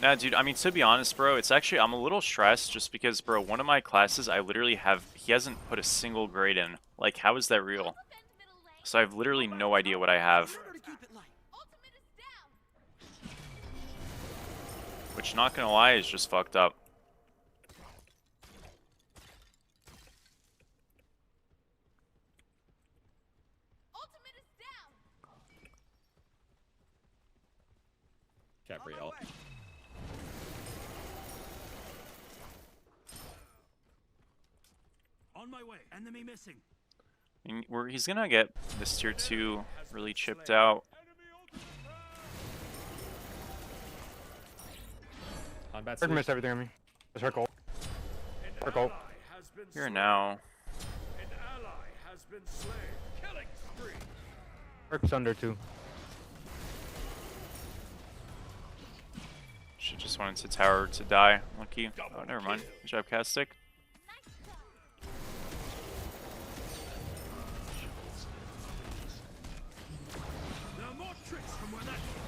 Nah, dude, I mean, to be honest, bro, it's actually, I'm a little stressed just because, bro, one of my classes, I literally have, he hasn't put a single grade in. Like, how is that real? Defend middle lane. So I have literally no idea what I have. Better to keep it light. Ultimate is down. Which, not gonna lie, is just fucked up. Ultimate is down. Capriel. On my way. Enemy missing. I mean, he's gonna get this tier 2 really chipped out. Enemy ultimate down. On bats. Circle missed everything on me. Circle. An Circle. ally has been Here slain. now. An ally has been slain. Killing spree. Circle's under too. Should just went into tower to die. Lucky. Oh, never mind. Good job, Castic. Nice job. There are more tricks from where that came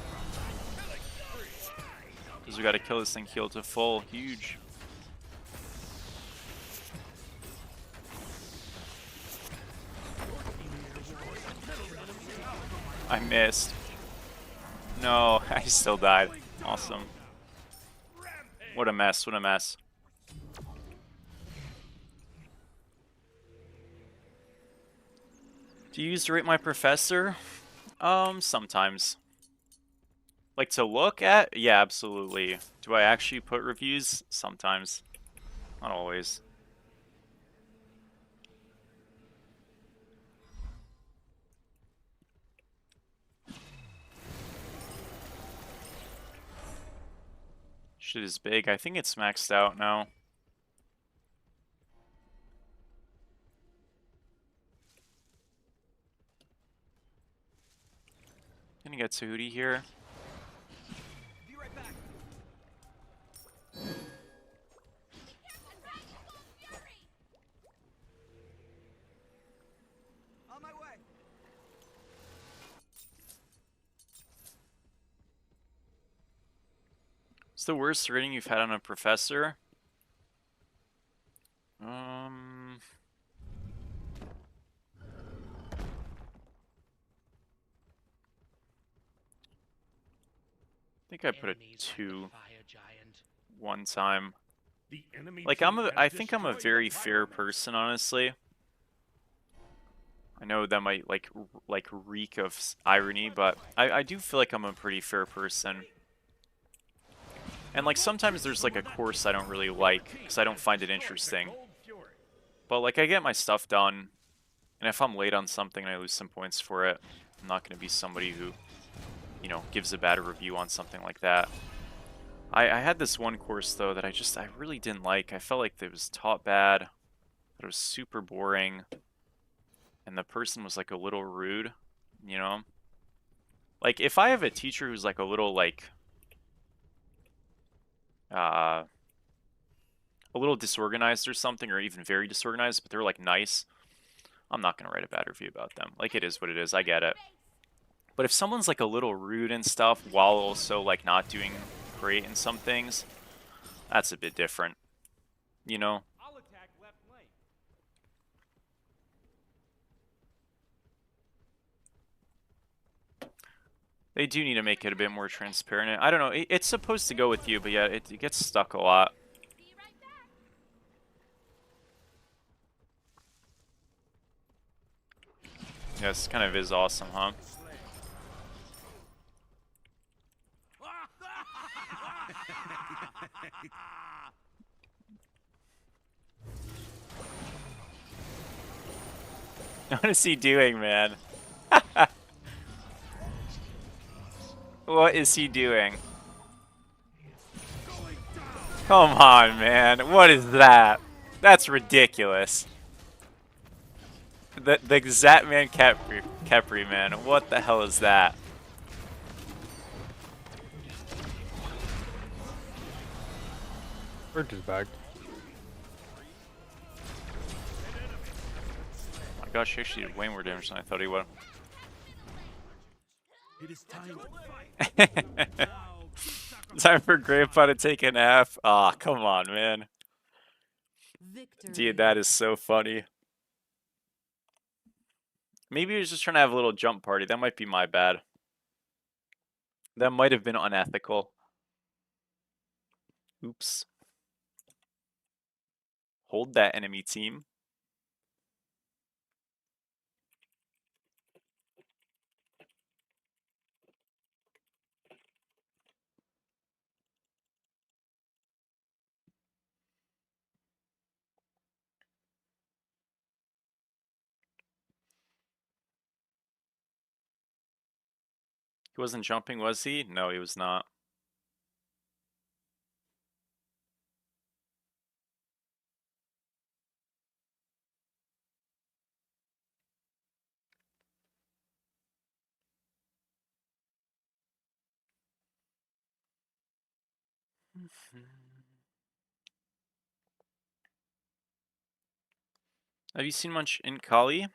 from. Because we got to kill this thing heal to full. Huge. I missed. No, I still died. Awesome. What a mess, what a mess. Do you use to rate my professor? Sometimes. Like to look at? Yeah, absolutely. Do I actually put reviews? Sometimes. Not always. Shit is big. I think it's maxed out now. Gonna get Tahuti here. Be right back. On my way. What's the worst rating you've had on a professor? I think I put a 2 one time. The enemy Like team I has think I'm a destroyed very the fair pyramid. person, honestly. I know that might like reek of irony, but I do feel like I'm a pretty fair person. And like sometimes there's like a course I don't really like because I don't find it interesting. But like I get my stuff done, and if I'm late on something and I lose some points for it, I'm not going to be somebody who, you know, gives a bad review on something like that. I had this one course though that I really didn't like. I felt like it was taught bad, that it was super boring, and the person was like a little rude, you know? Like if I have a teacher who's like a little like a little disorganized or something, or even very disorganized, but they're like nice, I'm not gonna write a bad review about them. Like it is what it is, I get it. But if someone's like a little rude and stuff while also like not doing great in some things, that's a bit different, you know? I'll attack left lane. They do need to make it a bit more transparent. I don't know, it's supposed to go with you, but yeah, it gets stuck a lot. Be right back. Yes, kind of is awesome, huh? What is he doing, man? What is he doing? Come on, man. What is that? That's ridiculous. The Zatman Kepri, man. What the hell is that? Urge is back. Oh my gosh, he actually did way more damage than I thought he would. It is time to fight. Time for Grandpa to take a nap. Aw, come on, man. Victory. Dude, that is so funny. Maybe he was just trying to have a little jump party. That might be my bad. That might have been unethical. Oops. Hold that, enemy team. He wasn't jumping, was he? No, he was not. Have you seen much in Kali?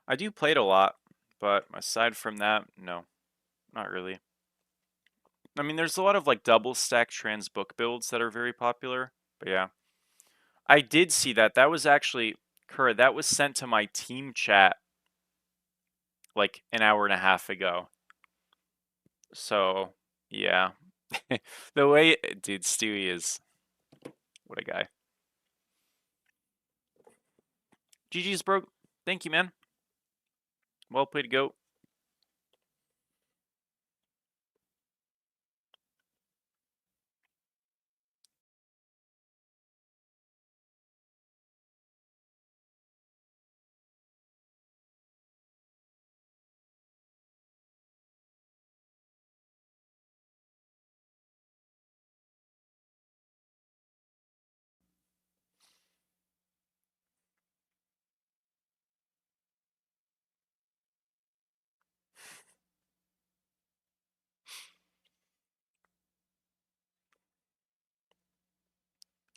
I do play it a lot, but aside from that, no. Not really. I mean, there's a lot of like double stack trans book builds that are very popular. But yeah. I did see that. That was actually, Kura, that was sent to my team chat like an hour and a half ago. So, yeah. The way, dude, Stewie is, what a guy. GG's, bro. Thank you, man. Well played, goat.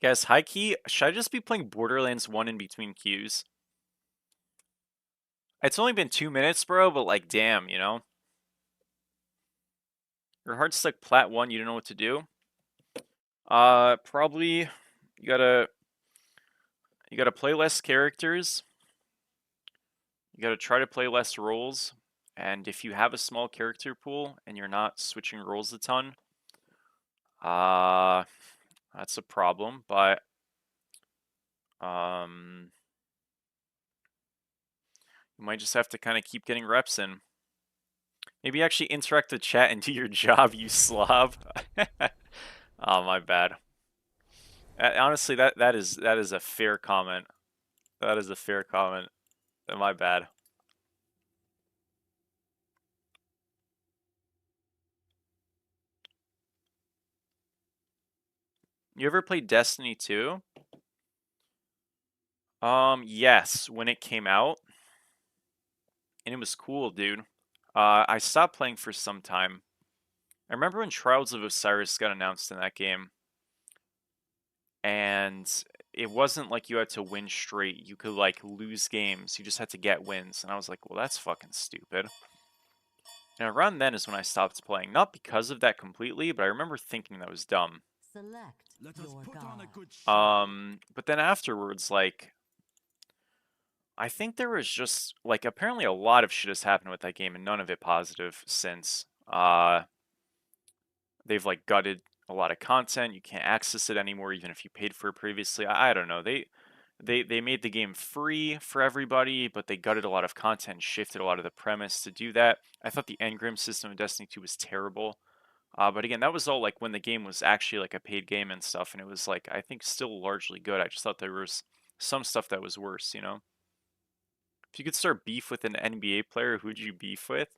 Guys, high key, should I just be playing Borderlands 1 in between queues? It's only been 2 minutes, bro, but like, damn, you know? Your heart's stuck plat 1, you don't know what to do? Probably, you gotta play less characters. You gotta try to play less roles. And if you have a small character pool and you're not switching roles a ton, that's a problem, but you might just have to kind of keep getting reps in. Maybe actually interact with chat and do your job, you slob. Oh, my bad. Honestly, that is a fair comment. That is a fair comment. My bad. You ever played Destiny 2? Yes, when it came out. And it was cool, dude. I stopped playing for some time. I remember when Trials of Osiris got announced in that game. And it wasn't like you had to win straight. You could like lose games. You just had to get wins. And I was like, well, that's fucking stupid. And around then is when I stopped playing. Not because of that completely, but I remember thinking that was dumb. Select Let us your put on a god. good show. But then afterwards, like, I think there was just like apparently a lot of shit has happened with that game and none of it positive since. They've like gutted a lot of content. You can't access it anymore, even if you paid for it previously. I don't know. They made the game free for everybody, but they gutted a lot of content and shifted a lot of the premise to do that. I thought the engram system in Destiny 2 was terrible. But again, that was all like when the game was actually like a paid game and stuff, and it was like I think still largely good. I just thought there was some stuff that was worse, you know? If you could start beef with an NBA player, who'd you beef with?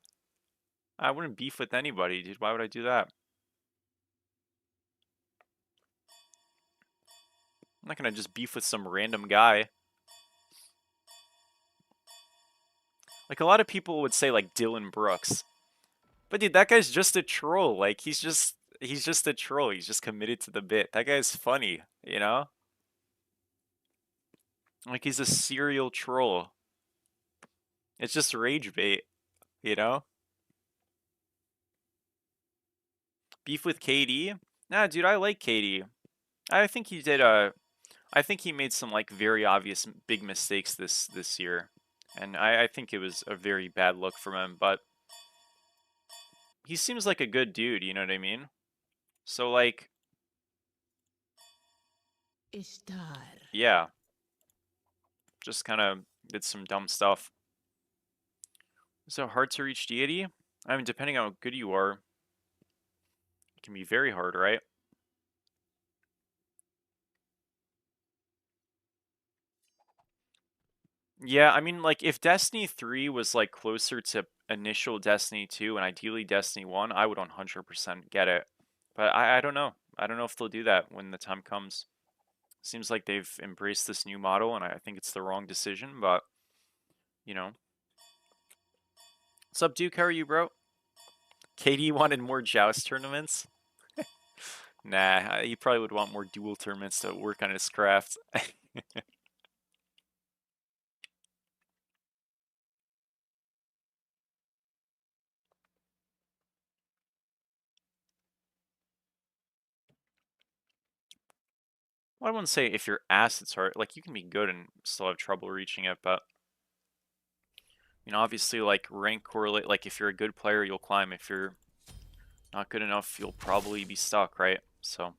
I wouldn't beef with anybody, dude. Why would I do that? I'm not gonna just beef with some random guy. Like a lot of people would say like Dylan Brooks. But dude, that guy's just a troll. Like he's just a troll. He's just committed to the bit. That guy's funny, you know? Like he's a serial troll. It's just rage bait, you know? Beef with KD? Nah, dude, I like KD. I think he did I think he made some like very obvious big mistakes this year. And I think it was a very bad look from him, but he seems like a good dude, you know what I mean? So like, Ishtar. yeah, just kind of did some dumb stuff. Is it hard to reach deity? I mean, depending on how good you are, it can be very hard, right? Yeah, I mean, like, if Destiny 3 was, like, closer to initial Destiny 2 and ideally Destiny 1, I would 100% get it. But I don't know. I don't know if they'll do that when the time comes. Seems like they've embraced this new model, and I think it's the wrong decision, but, you know. What's up, Duke? How are you, bro? KD wanted more Joust tournaments? Nah, he probably would want more dual tournaments to work on his craft. I wouldn't say if your assets are like you can be good and still have trouble reaching it, but you know, obviously like rank correlate. Like if you're a good player, you'll climb. If you're not good enough, you'll probably be stuck, right? So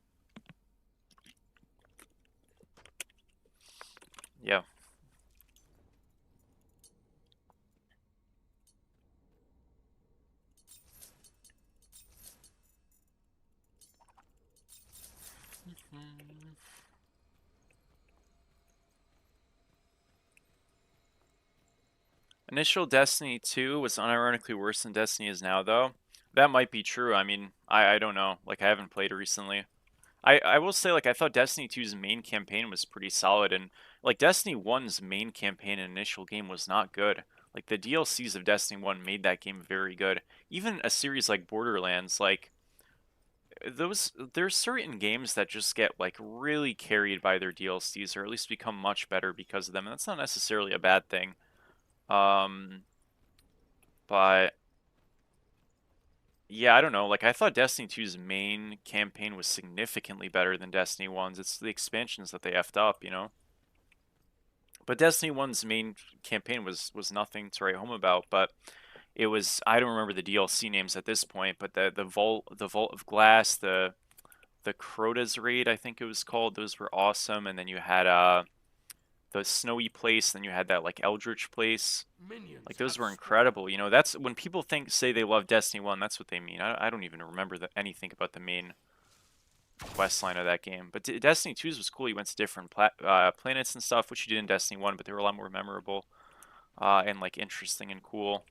yeah. Initial Destiny 2 was unironically worse than Destiny is now, though. That might be true. I mean, I don't know. Like, I haven't played it recently. I will say, like, I thought Destiny 2's main campaign was pretty solid, and, like, Destiny 1's main campaign and initial game was not good. Like, the DLCs of Destiny 1 made that game very good. Even a series like Borderlands, like, there's certain games that just get, like, really carried by their DLCs, or at least become much better because of them, and that's not necessarily a bad thing. But yeah, I don't know. Like I thought Destiny 2's main campaign was significantly better than Destiny 1's. It's the expansions that they effed up, you know. But Destiny 1's main campaign was nothing to write home about, but it was I don't remember the DLC names at this point, but the Vault of Glass, the Crota's Raid, I think it was called. Those were awesome, and then you had the snowy place, then you had that like Eldritch place. Like those were incredible. You know, that's when people say they love Destiny 1, that's what they mean. I don't even remember anything about the main quest line of that game. But Destiny 2's was cool. You went to different planets and stuff, which you did in Destiny 1, but they were a lot more memorable and like interesting and cool.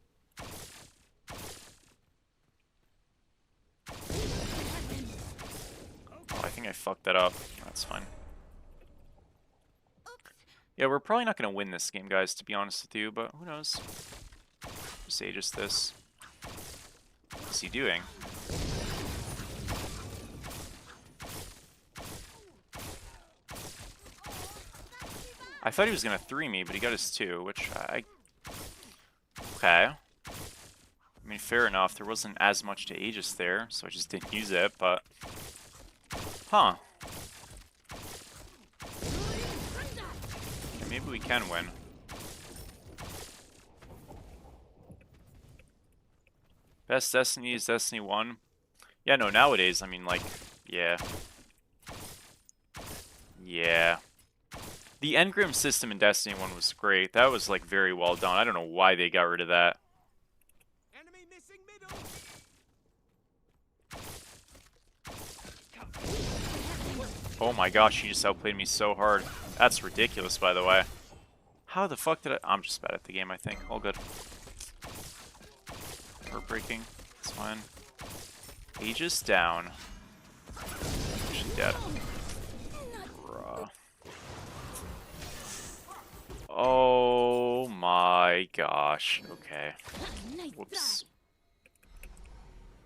Oh, I think I fucked that up. That's fine. Yeah, we're probably not going to win this game, guys, to be honest with you, but who knows? Just Aegis this. What's he doing? I thought he was going to 3 me, but he got his 2, which okay. I mean, fair enough. There wasn't as much to Aegis there, so I just didn't use it, but... Huh. Maybe we can win. Best Destiny is Destiny 1. Yeah, no, nowadays, I mean, like, yeah. Yeah. The engram system in Destiny 1 was great. That was, like, very well done. I don't know why they got rid of that. Enemy missing middle. Oh my gosh, he just outplayed me so hard. That's ridiculous, by the way. How the fuck did I... I'm just bad at the game, I think. All good. Heartbreaking. It's fine. Aegis down. Actually dead. Bruh. Oh my gosh. Okay. Whoops.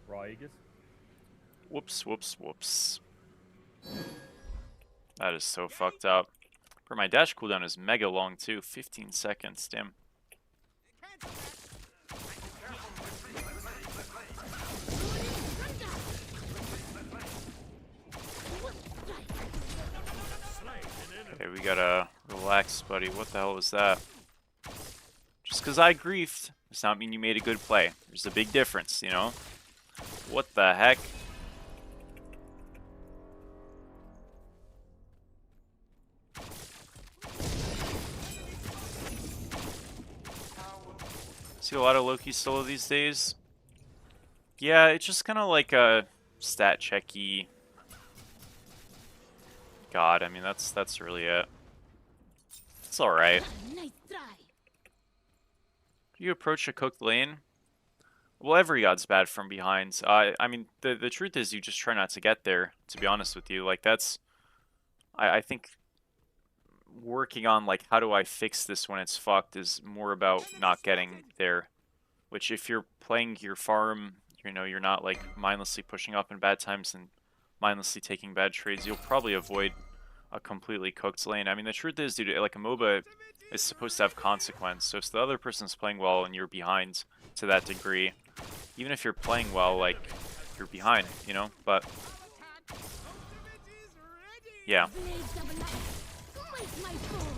Raw Aegis. Whoops, whoops, whoops. That is so fucked up. For my dash cooldown is mega long too. 15 seconds, damn. Okay, we gotta relax, buddy. What the hell was that? Just because I griefed does not mean you made a good play. There's a big difference, you know? What the heck? See a lot of Loki solo these days. Yeah, it's just kind of like a stat checky god. I mean, that's really it. It's all right. You approach a cooked lane. Well, every god's bad from behind. I mean, the truth is, you just try not to get there. To be honest with you, like that's, I think working on like how do I fix this when it's fucked is more about not getting there. Which if you're playing your farm, you know, you're not like mindlessly pushing up in bad times and mindlessly taking bad trades, you'll probably avoid a completely cooked lane. I mean, the truth is, dude, like a MOBA is supposed to have consequence. So if the other person's playing well and you're behind to that degree, even if you're playing well, like you're behind, you know. But Yeah. Blades of light. Smite my foe.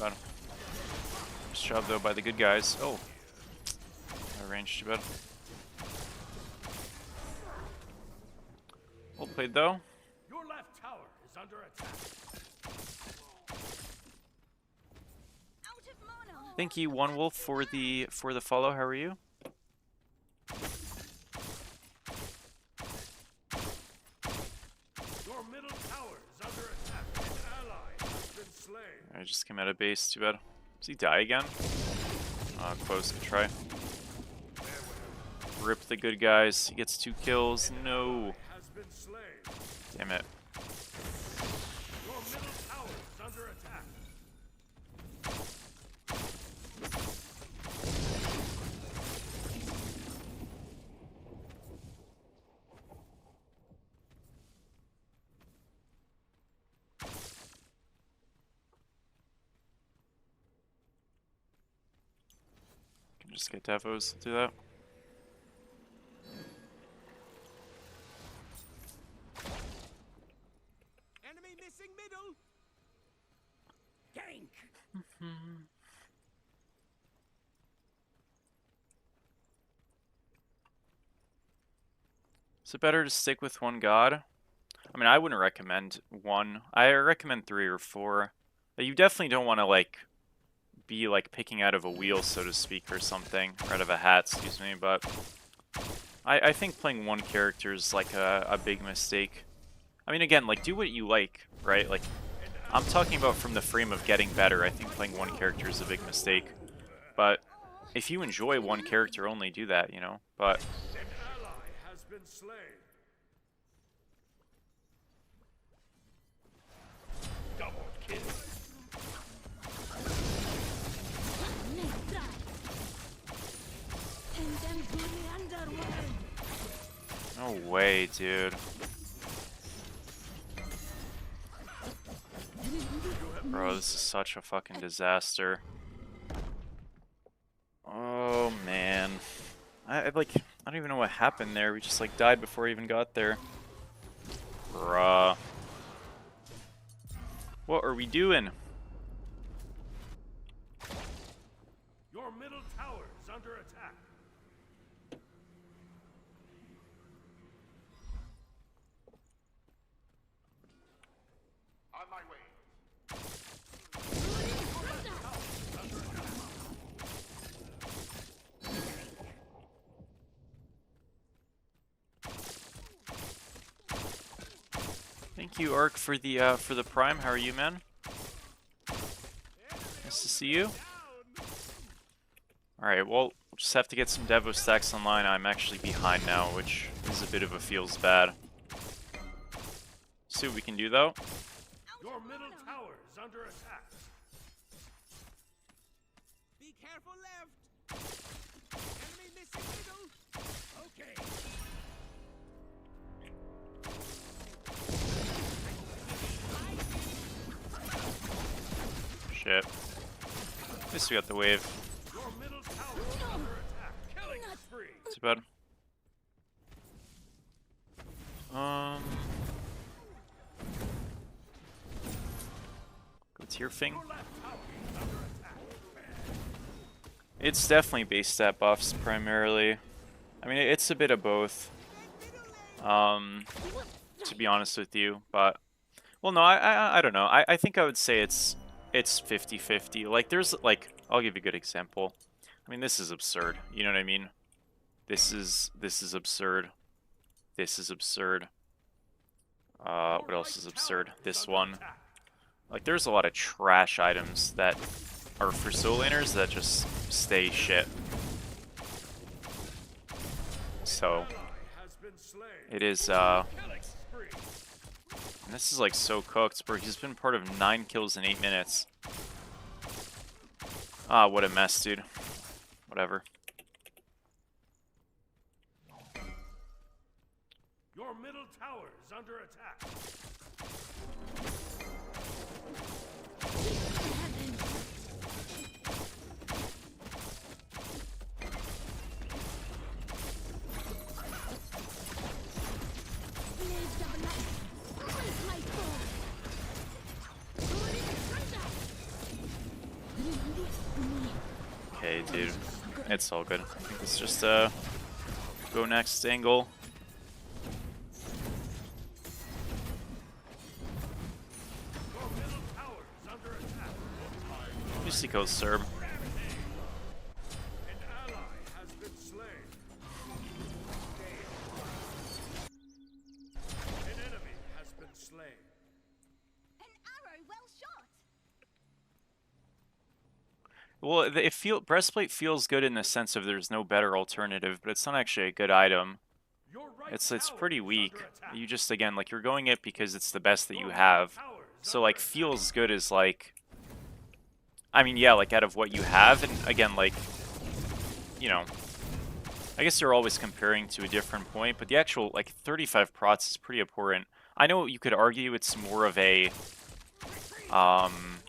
Got him. Nice job though by the good guys. Oh. I ranged too bad. Well played though. Your left tower is under attack. Out of mono. Thank you, One Wolf, for the follow. How are you? Your middle tower is under attack. An ally has been slain. I just came out of base. Too bad. Does he die again? Close. Good try. Rip the good guys. He gets 2 kills. No. Has been slain. Damn it. Your middle tower is under attack. Can just get Devos to do that. Enemy missing middle. Gank. Is it better to stick with one god? I mean, I wouldn't recommend one. I recommend 3 or 4. But you definitely don't want to like be like picking out of a wheel, so to speak, or something, or out of a hat, excuse me. But I think playing one character is like a big mistake. I mean, again, like do what you like, right? Like I'm talking about from the frame of getting better. I think playing one character is a big mistake. But if you enjoy one character only, do that, you know. But An ally has been slain. Double kill. Send them to the underworld. no way, dude. Bro, this is such a fucking disaster. Oh man. I don't even know what happened there. We just like died before we even got there. Bruh. What are we doing? Your middle tower is under attack. On my way. Thank you, Ark, for the prime. How are you, man? Nice to see you. Alright, well, we'll just have to get some Devo stacks online. I'm actually behind now, which is a bit of a feels bad. See what we can do, though. Your middle tower is under attack. Be careful left. Enemy missing middle. Okay. Shit. At least we got the wave. Your middle tower is under attack. Killing spree. Too bad. Go tier thing. Your left tower is under attack. It's definitely base stat buffs primarily. I mean, it's a bit of both. To be honest with you, but well, no, I don't know. I think I would say it's 50-50. Like, there's like, I'll give you a good example. I mean, this is absurd. You know what I mean? This is absurd. This is absurd. What else is absurd? This one. Like, there's a lot of trash items that are for soul laners that just stay shit. So Has been slain. it is Killing spree. and this is like so cooked, bro. He's been part of 9 kills in 8 minutes. Ah, what a mess, dude. Whatever. Your middle tower is under attack. dude. It's all good. I think it's just go next angle. Musico's Serb. An ally has been slain. An enemy has been slain. An arrow well shot. Well, breastplate feels good in the sense of there's no better alternative, but it's not actually a good item. Your right It's tower pretty is weak. under attack. You just again like you're going it because it's the best that Your you middle have. tower is So under like attack. feels good is like, I mean yeah, like out of what you have, and again like, you know, I guess you're always comparing to a different point, but the actual like 35 prots is pretty important. I know you could argue it's more of a cooldown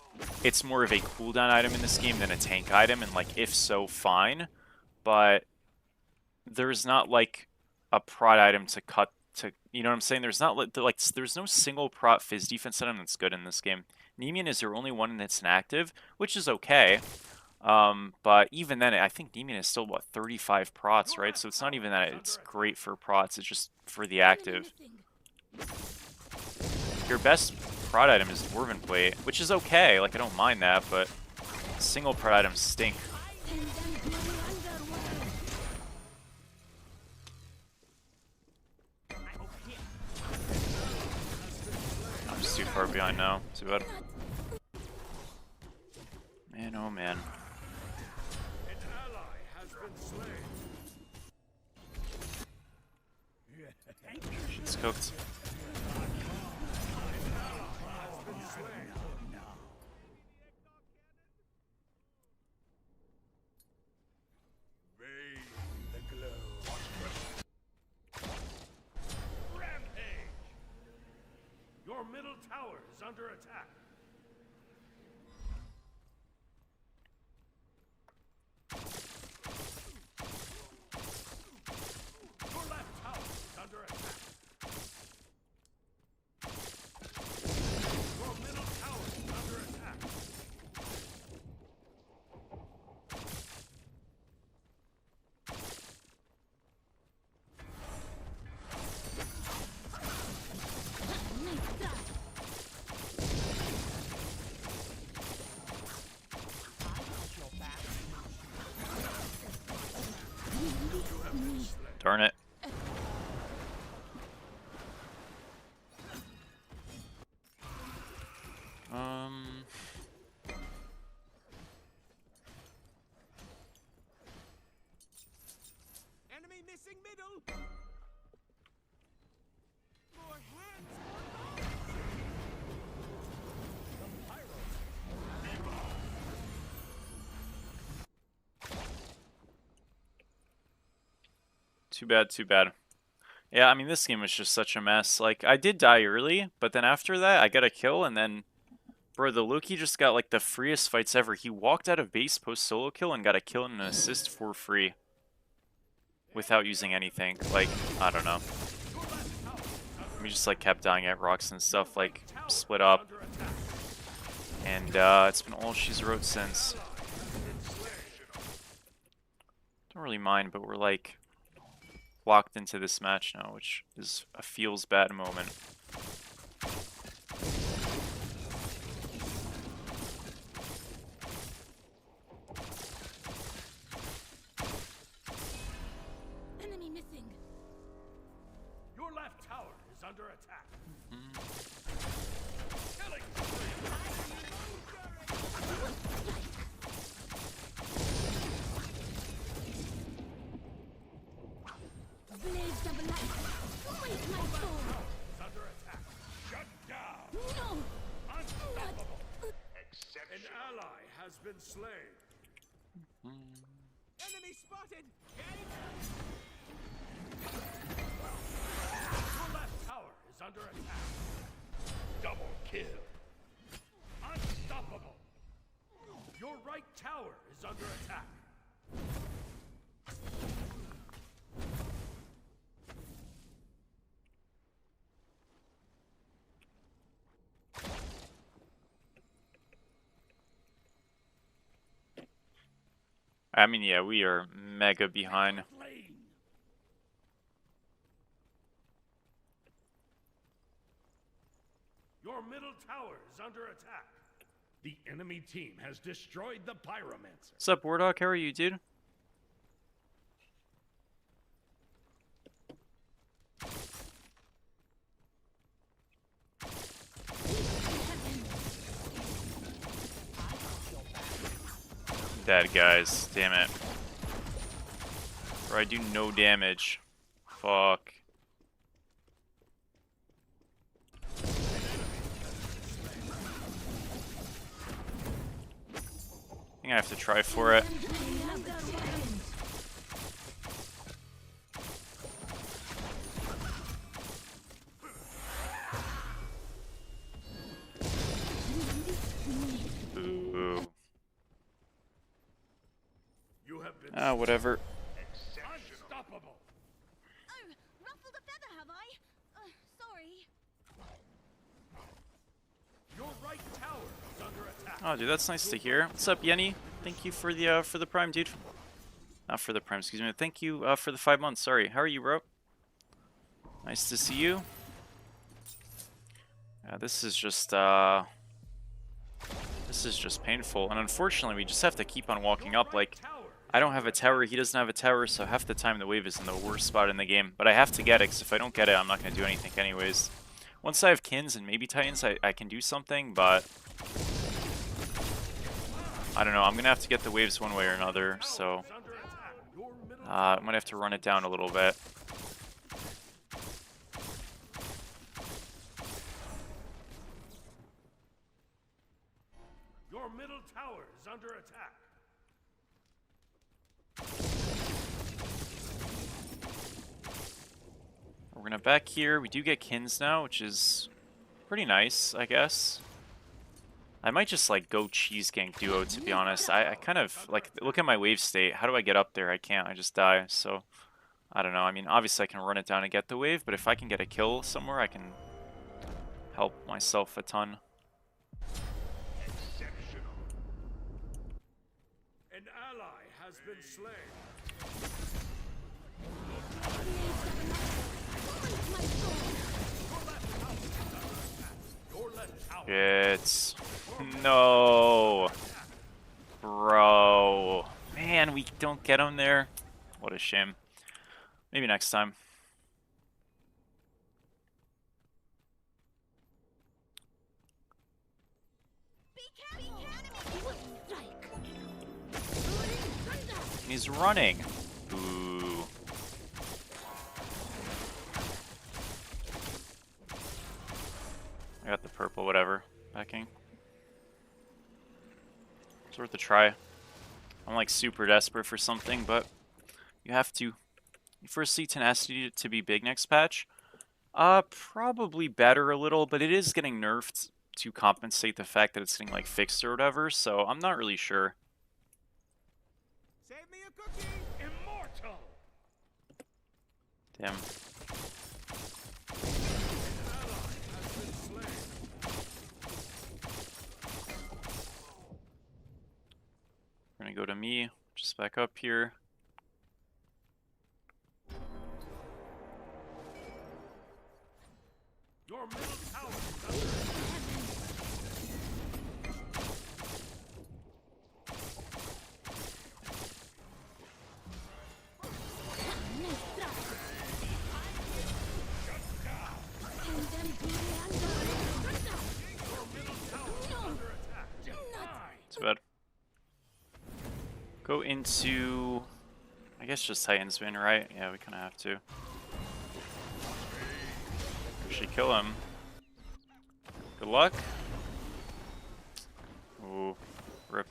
item in this game than a tank item, and like if so, fine. But there's not like a prot item to cut to, you know what I'm saying? There's not like there's no single prot phys defense item that's good in this game. Nemean is your only one that's inactive, which is okay. But even then, I think Nemean is still what 35 prots, right? So it's not even that it's great for prots; it's just for the active. Your best prot item is Dwarven Plate, which is okay. Like I don't mind that, but single prot items stink. I'm just too far behind now. Too bad. Man, oh man. An ally has been slain. Shit's cooked. Rampage. Your middle tower is under attack. Your left tower is under attack. Your middle tower is under attack. Darn it. Enemy missing middle. More hands. Too bad, too bad. Yeah, I mean, this game was just such a mess. Like, I did die early, but then after that, I got a kill, and then, bro, the Loki just got, like, the freest fights ever. He walked out of base post-solo kill and got a kill and an assist for free. Without using anything. Like, I don't know. We just, like, kept dying at rocks and stuff, like, split up. And, it's been all she's wrote since. Don't really mind, but we're, like, locked into this match now, which is a feels bad moment. Enemy missing. Your left tower is under attack. Killing Blades of light. Wait, my soul. is under attack. Shut down. No. Unstoppable. An ally has been slain. Enemy spotted. Your left tower is under attack. Double kill. Unstoppable. Your right tower is under attack. I mean, yeah, we are mega behind. Lane. Your middle tower is under attack. The enemy team has destroyed the Pyromancer. What's up, Wardock? How are you, dude? Dead, guys. Damn it. Bro, I do no damage. Fuck. I think I have to try for it. Ooh. You have been Ah, whatever. unstoppable. Oh, ruffled a feather, have I? Sorry. Your right tower is under attack. Oh, dude, that's nice to hear. What's up, Yenny? Thank you for the prime, dude. Not for the prime, excuse me. Thank you for the 5 months. Sorry. How are you, bro? Nice to see you. This is just painful, and unfortunately, we just have to keep on walking up. Like, I don't have a tower, he doesn't have a tower, so half the time the wave is in the worst spot in the game. But I have to get it, because if I don't get it, I'm not going to do anything anyways. Once I have Kins and maybe Titans, I can do something, but I don't know. I'm going to have to get the waves one way or another, so I might have to run it down a little bit. Your middle tower is under attack. We're going to back here. We do get Kins now, which is pretty nice, I guess. I might just, like, go cheese gank duo, to be honest. I kind of, like, look at my wave state. How do I get up there? I can't. I just die. So, I don't know. I mean, obviously I can run it down and get the wave, but if I can get a kill somewhere, I can help myself a ton. Exceptional. An ally has been slain. Your left tower. It's... No. Bro. Man, we don't get him there. What a shame. Maybe next time. He's running. Ooh. I got the purple, whatever. Backing. It's worth a try. I'm like super desperate for something, but you have to. You first see tenacity to be big next patch. Probably better a little, but it is getting nerfed to compensate the fact that it's getting like fixed or whatever, so I'm not really sure. Save me a cookie. Immortal. Damn. We're gonna go to me, just back up here. Your middle tower is under attack. Too bad. Go into, I guess just Titan's win, right? Yeah, we kind of have to. Actually kill him. Good luck. Ooh, rip.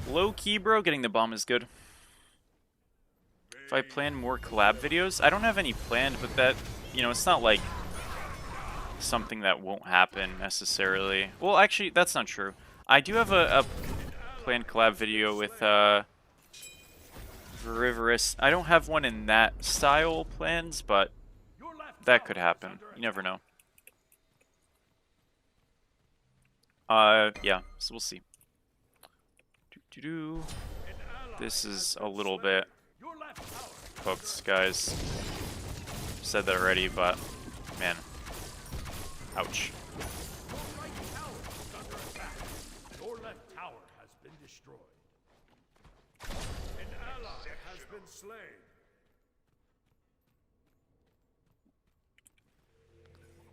Low key, bro. Getting the bomb is good. If I plan more collab videos, I don't have any planned, but that, you know, it's not like something that won't happen necessarily. Well, actually, that's not true. I do have a planned collab video with Verivorous. I don't have one in that style plans, but that could happen. You never know. Yeah, so we'll see. Doo-doo. An ally This has is a been little slain. bit Your left tower is cooked, guys. Said that already, but man, ouch. Your right tower is under attack. Your left tower has been destroyed. An ally has been slain.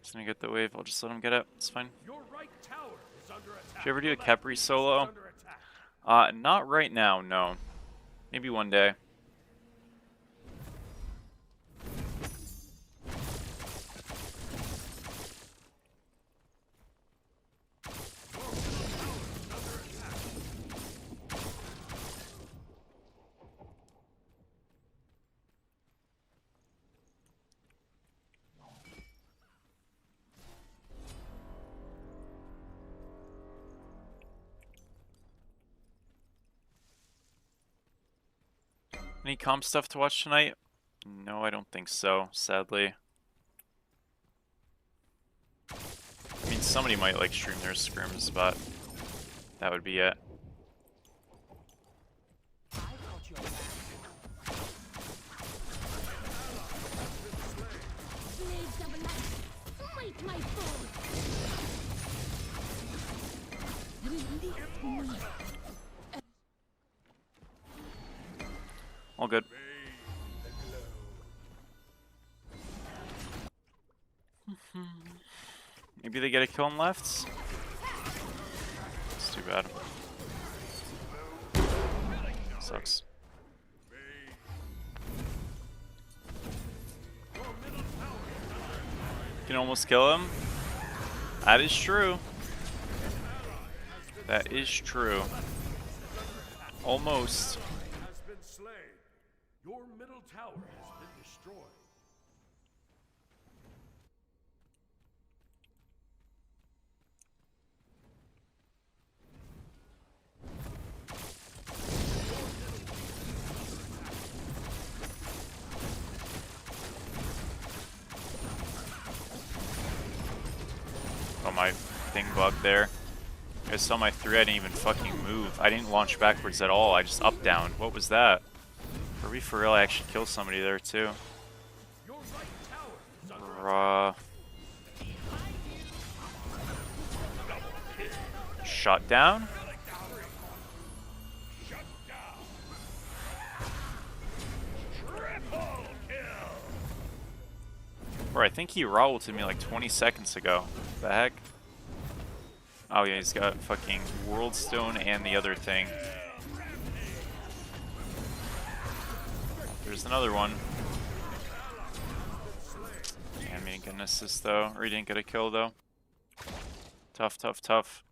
Just gonna get the wave. I'll just let him get it. It's fine. Your right tower is under attack. Did you ever do Your a left Capri is solo? under attack. Not right now. No. Maybe one day. Any comp stuff to watch tonight? No, I don't think so, sadly. I mean, somebody might like stream their scrims, but that would be it. Blades of light, smite my foe. Release me. All good. Maybe they get a kill on left? It's too bad. Sucks. Can almost kill him? That is true. That is true. Almost. Has been slain. Your middle tower has been destroyed. Oh, my thing bugged there. You guys saw my 3, I didn't even fucking move. I didn't launch backwards at all, I just up down. What was that? Are we for real? I actually killed somebody there too. Your right tower is under Shot down? Bro, I think he raw ulted me like 20 seconds ago. The heck? Oh yeah, he's got fucking World Stone and the other thing. There's another one. Damn, he didn't get an assist though, or he didn't get a kill though. Tough, tough, tough.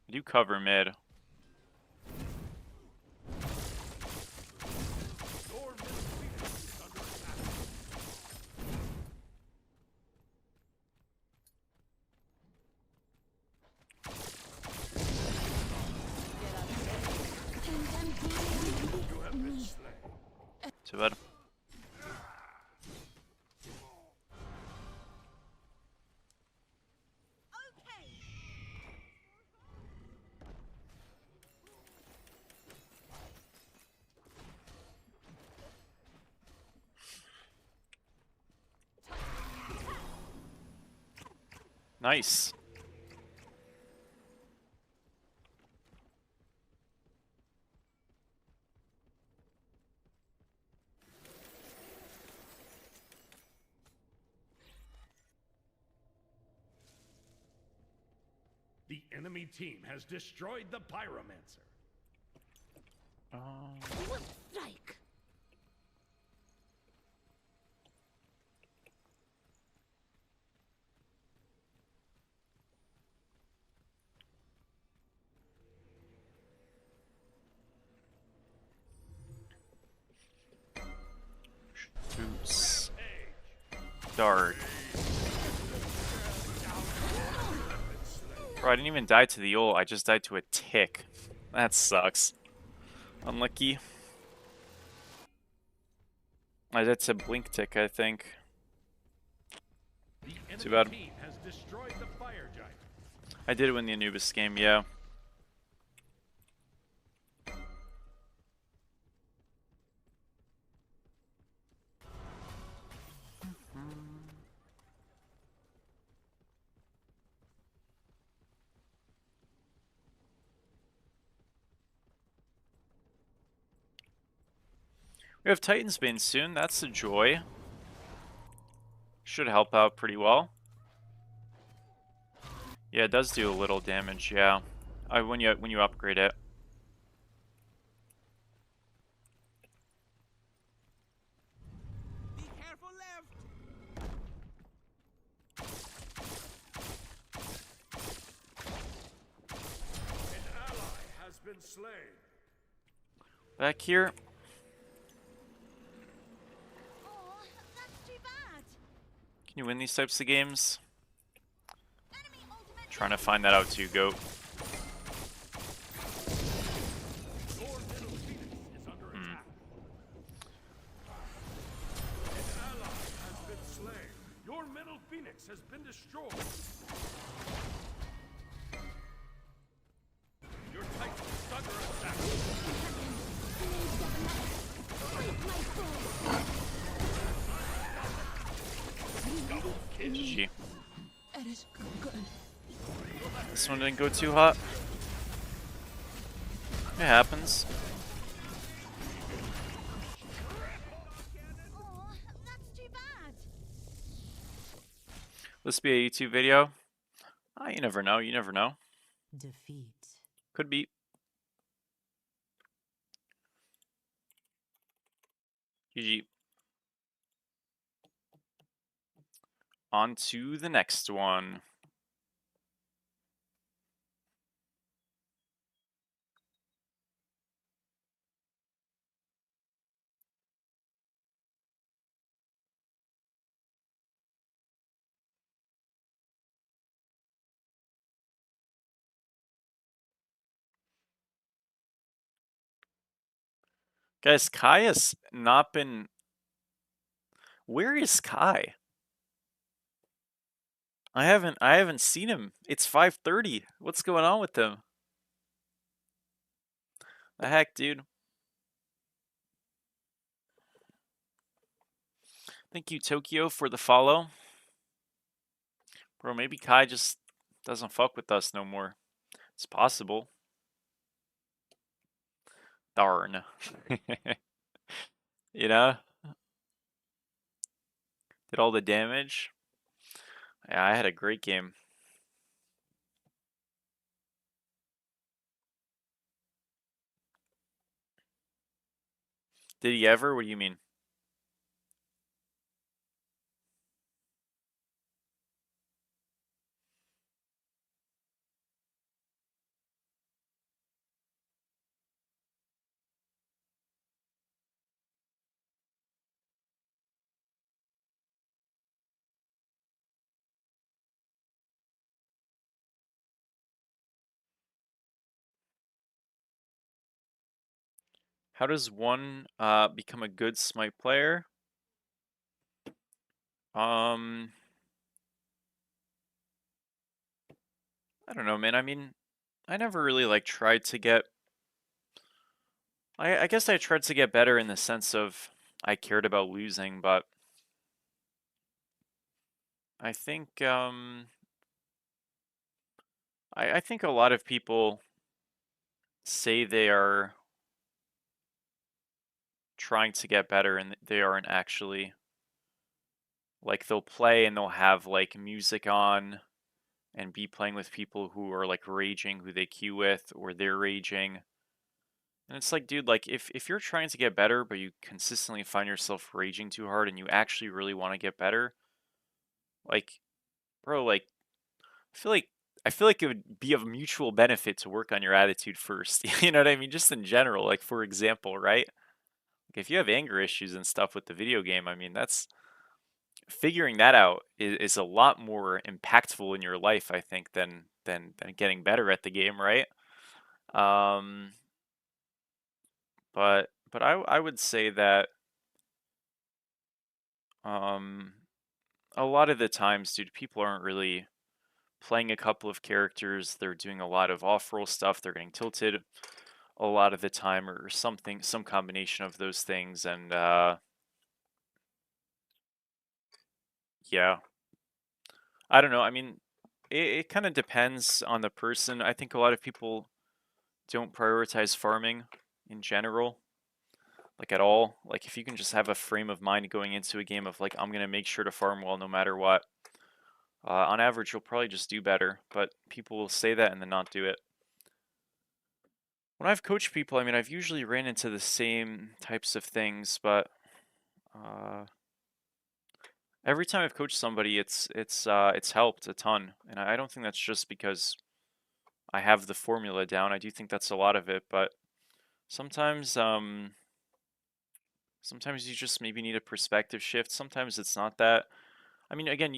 I do cover mid. Too bad. Nice. The enemy team has destroyed the Pyromancer. One strike. Boots. Dart. Bro, I didn't even die to the ult, I just died to a tick. That sucks. Unlucky. I died to blink tick, I think. The enemy Too bad. team has destroyed the Fire Giant. I did win the Anubis game, yeah. We have Titan's Bane soon. That's a joy. Should help out pretty well. Yeah, it does do a little damage. Yeah, when you upgrade it. Be careful left. An ally has been slain. Back here. Oh, that's too bad. Can you win these types of games? Enemy ultimate. Trying to find that out too, Goat. Your middle phoenix is under attack. An ally has been slain. Your middle phoenix has been destroyed. Your titan is under attack. GG. Eres good. This one didn't go too hot. It happens. Oh, that's too bad. This be a YouTube video. Ah, you never know. You never know. Defeat. Could be. GG. On to the next one. Guys, Kai has not been... Where is Kai? I haven't seen him. It's 5:30. What's going on with him? The heck, dude? Thank you, Tokyo, for the follow. Bro, maybe Kai just doesn't fuck with us no more. It's possible. Darn. You know? Did all the damage. Yeah, I had a great game. Did he ever? What do you mean? How does one become a good Smite player? I don't know, man. I mean, I never really like tried to get... I guess I tried to get better in the sense of I cared about losing, but I think I think a lot of people say they are trying to get better and they aren't actually. Like they'll play and they'll have like music on and be playing with people who are like raging, who they queue with, or they're raging. And it's like, dude, like if you're trying to get better, but you consistently find yourself raging too hard and you actually really want to get better, like, bro, like I feel like it would be of mutual benefit to work on your attitude first. You know what I mean? Just in general, like for example, right? Like if you have anger issues and stuff with the video game, I mean, that's figuring that out is a lot more impactful in your life, I think, than getting better at the game, right? Um, but I would say that um a lot of the times, dude, people aren't really playing a couple of characters. They're doing a lot of off-roll stuff. They're getting tilted a lot of the time, or something, some combination of those things. And yeah, I don't know. I mean, it kind of depends on the person. I think a lot of people don't prioritize farming in general. like at all. Like if you can just have a frame of mind going into a game of like I'm gonna make sure to farm well no matter what. On average, you'll probably just do better, but people will say that and then not do it. When I've coached people, I mean, I've usually ran into the same types of things, but every time I've coached somebody, it's helped a ton, and I don't think that's just because I have the formula down. I do think that's a lot of it, but sometimes sometimes you just maybe need a perspective shift. Sometimes it's not that. I mean, again,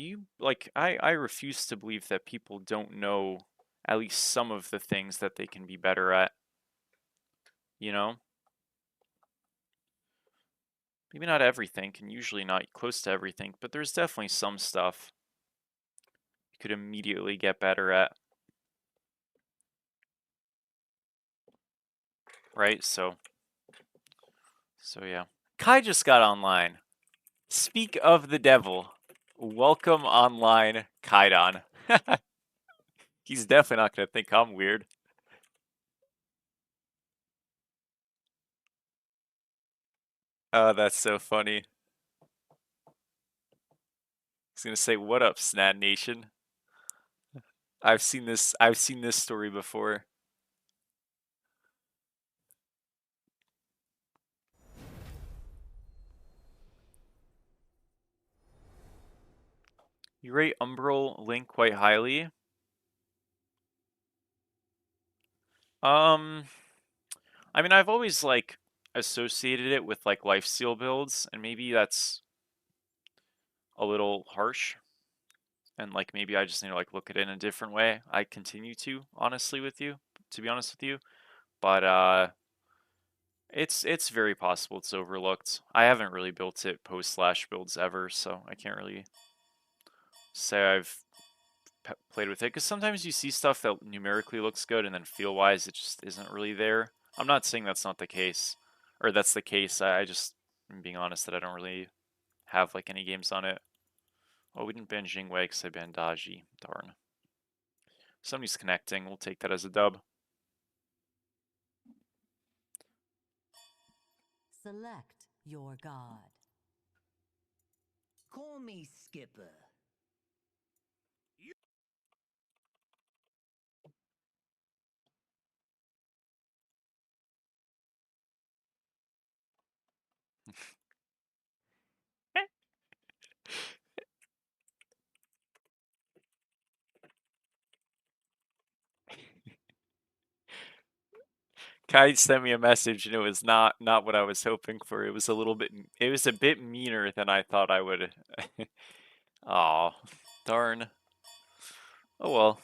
I refuse to believe that people don't know at least some of the things that they can be better at. You know? Maybe not everything, and usually not close to everything, but there's definitely some stuff you could immediately get better at. Right? So yeah. Kai just got online. Speak of the devil. Welcome online, Kaidon. He's definitely not going to think I'm weird. Oh, that's so funny. He's going to say, "What up, Snad Nation?" I've seen this story before. You rate Umbral Link quite highly. I mean, I've always like associated it with like lifesteal builds, and maybe that's a little harsh. And like maybe I just need to like look at it in a different way. I continue to, honestly with you, to be honest with you. But it's very possible it's overlooked. I haven't really built it post slash builds ever, so I can't really say I've played with it, because sometimes you see stuff that numerically looks good and then feel wise it just isn't really there. I'm not saying that's not the case, or that's the case. I just am being honest that I don't really have like any games on it. Oh, we didn't ban Jingwei because I banned Daji. Darn. Somebody's connecting. We'll take that as a dub. Select your god. Call me Skipper. Kai sent me a message and it was not what I was hoping for. It was a bit meaner than I thought I would. Aw, darn. Oh well.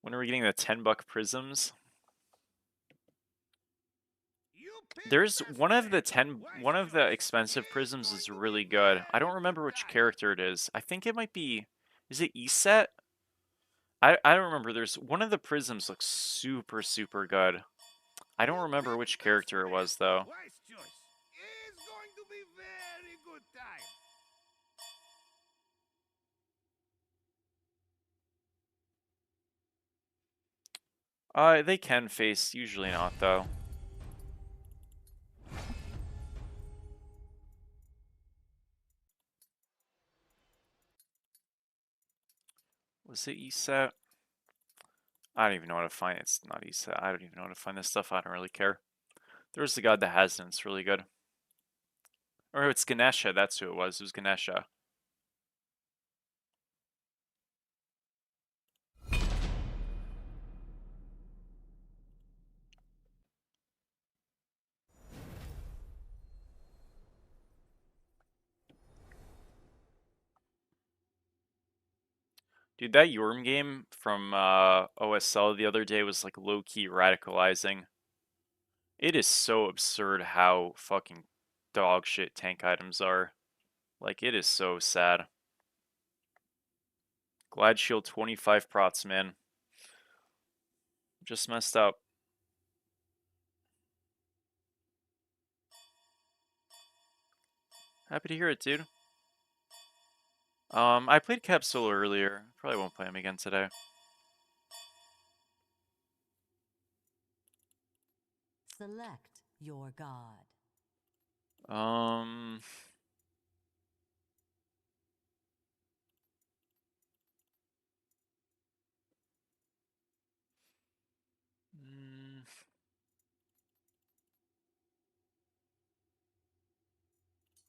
When are we getting the $10 prisms? There's one of the expensive prisms is really good. I don't remember which character it is. I think it might be, is it Eset? I don't remember. There's one of the prisms looks super good. I don't remember which character it was though. Wise choice. It's going to be very good time. They can face, usually not though. Was it ESET? I don't even know how to find it. It's not ESET. I don't even know how to find this stuff. I don't really care. There's the god that has it. It's really good. Or it's Ganesha. That's who it was. It was Ganesha. Dude, that Yorm game from OSL the other day was like low-key radicalizing. It is so absurd how fucking dog shit tank items are. Like, it is so sad. Glad Shield 25 prots, man. Just messed up. Happy to hear it, dude. I played Cap Solo earlier. Probably won't play him again today. Select your god. Um. mm,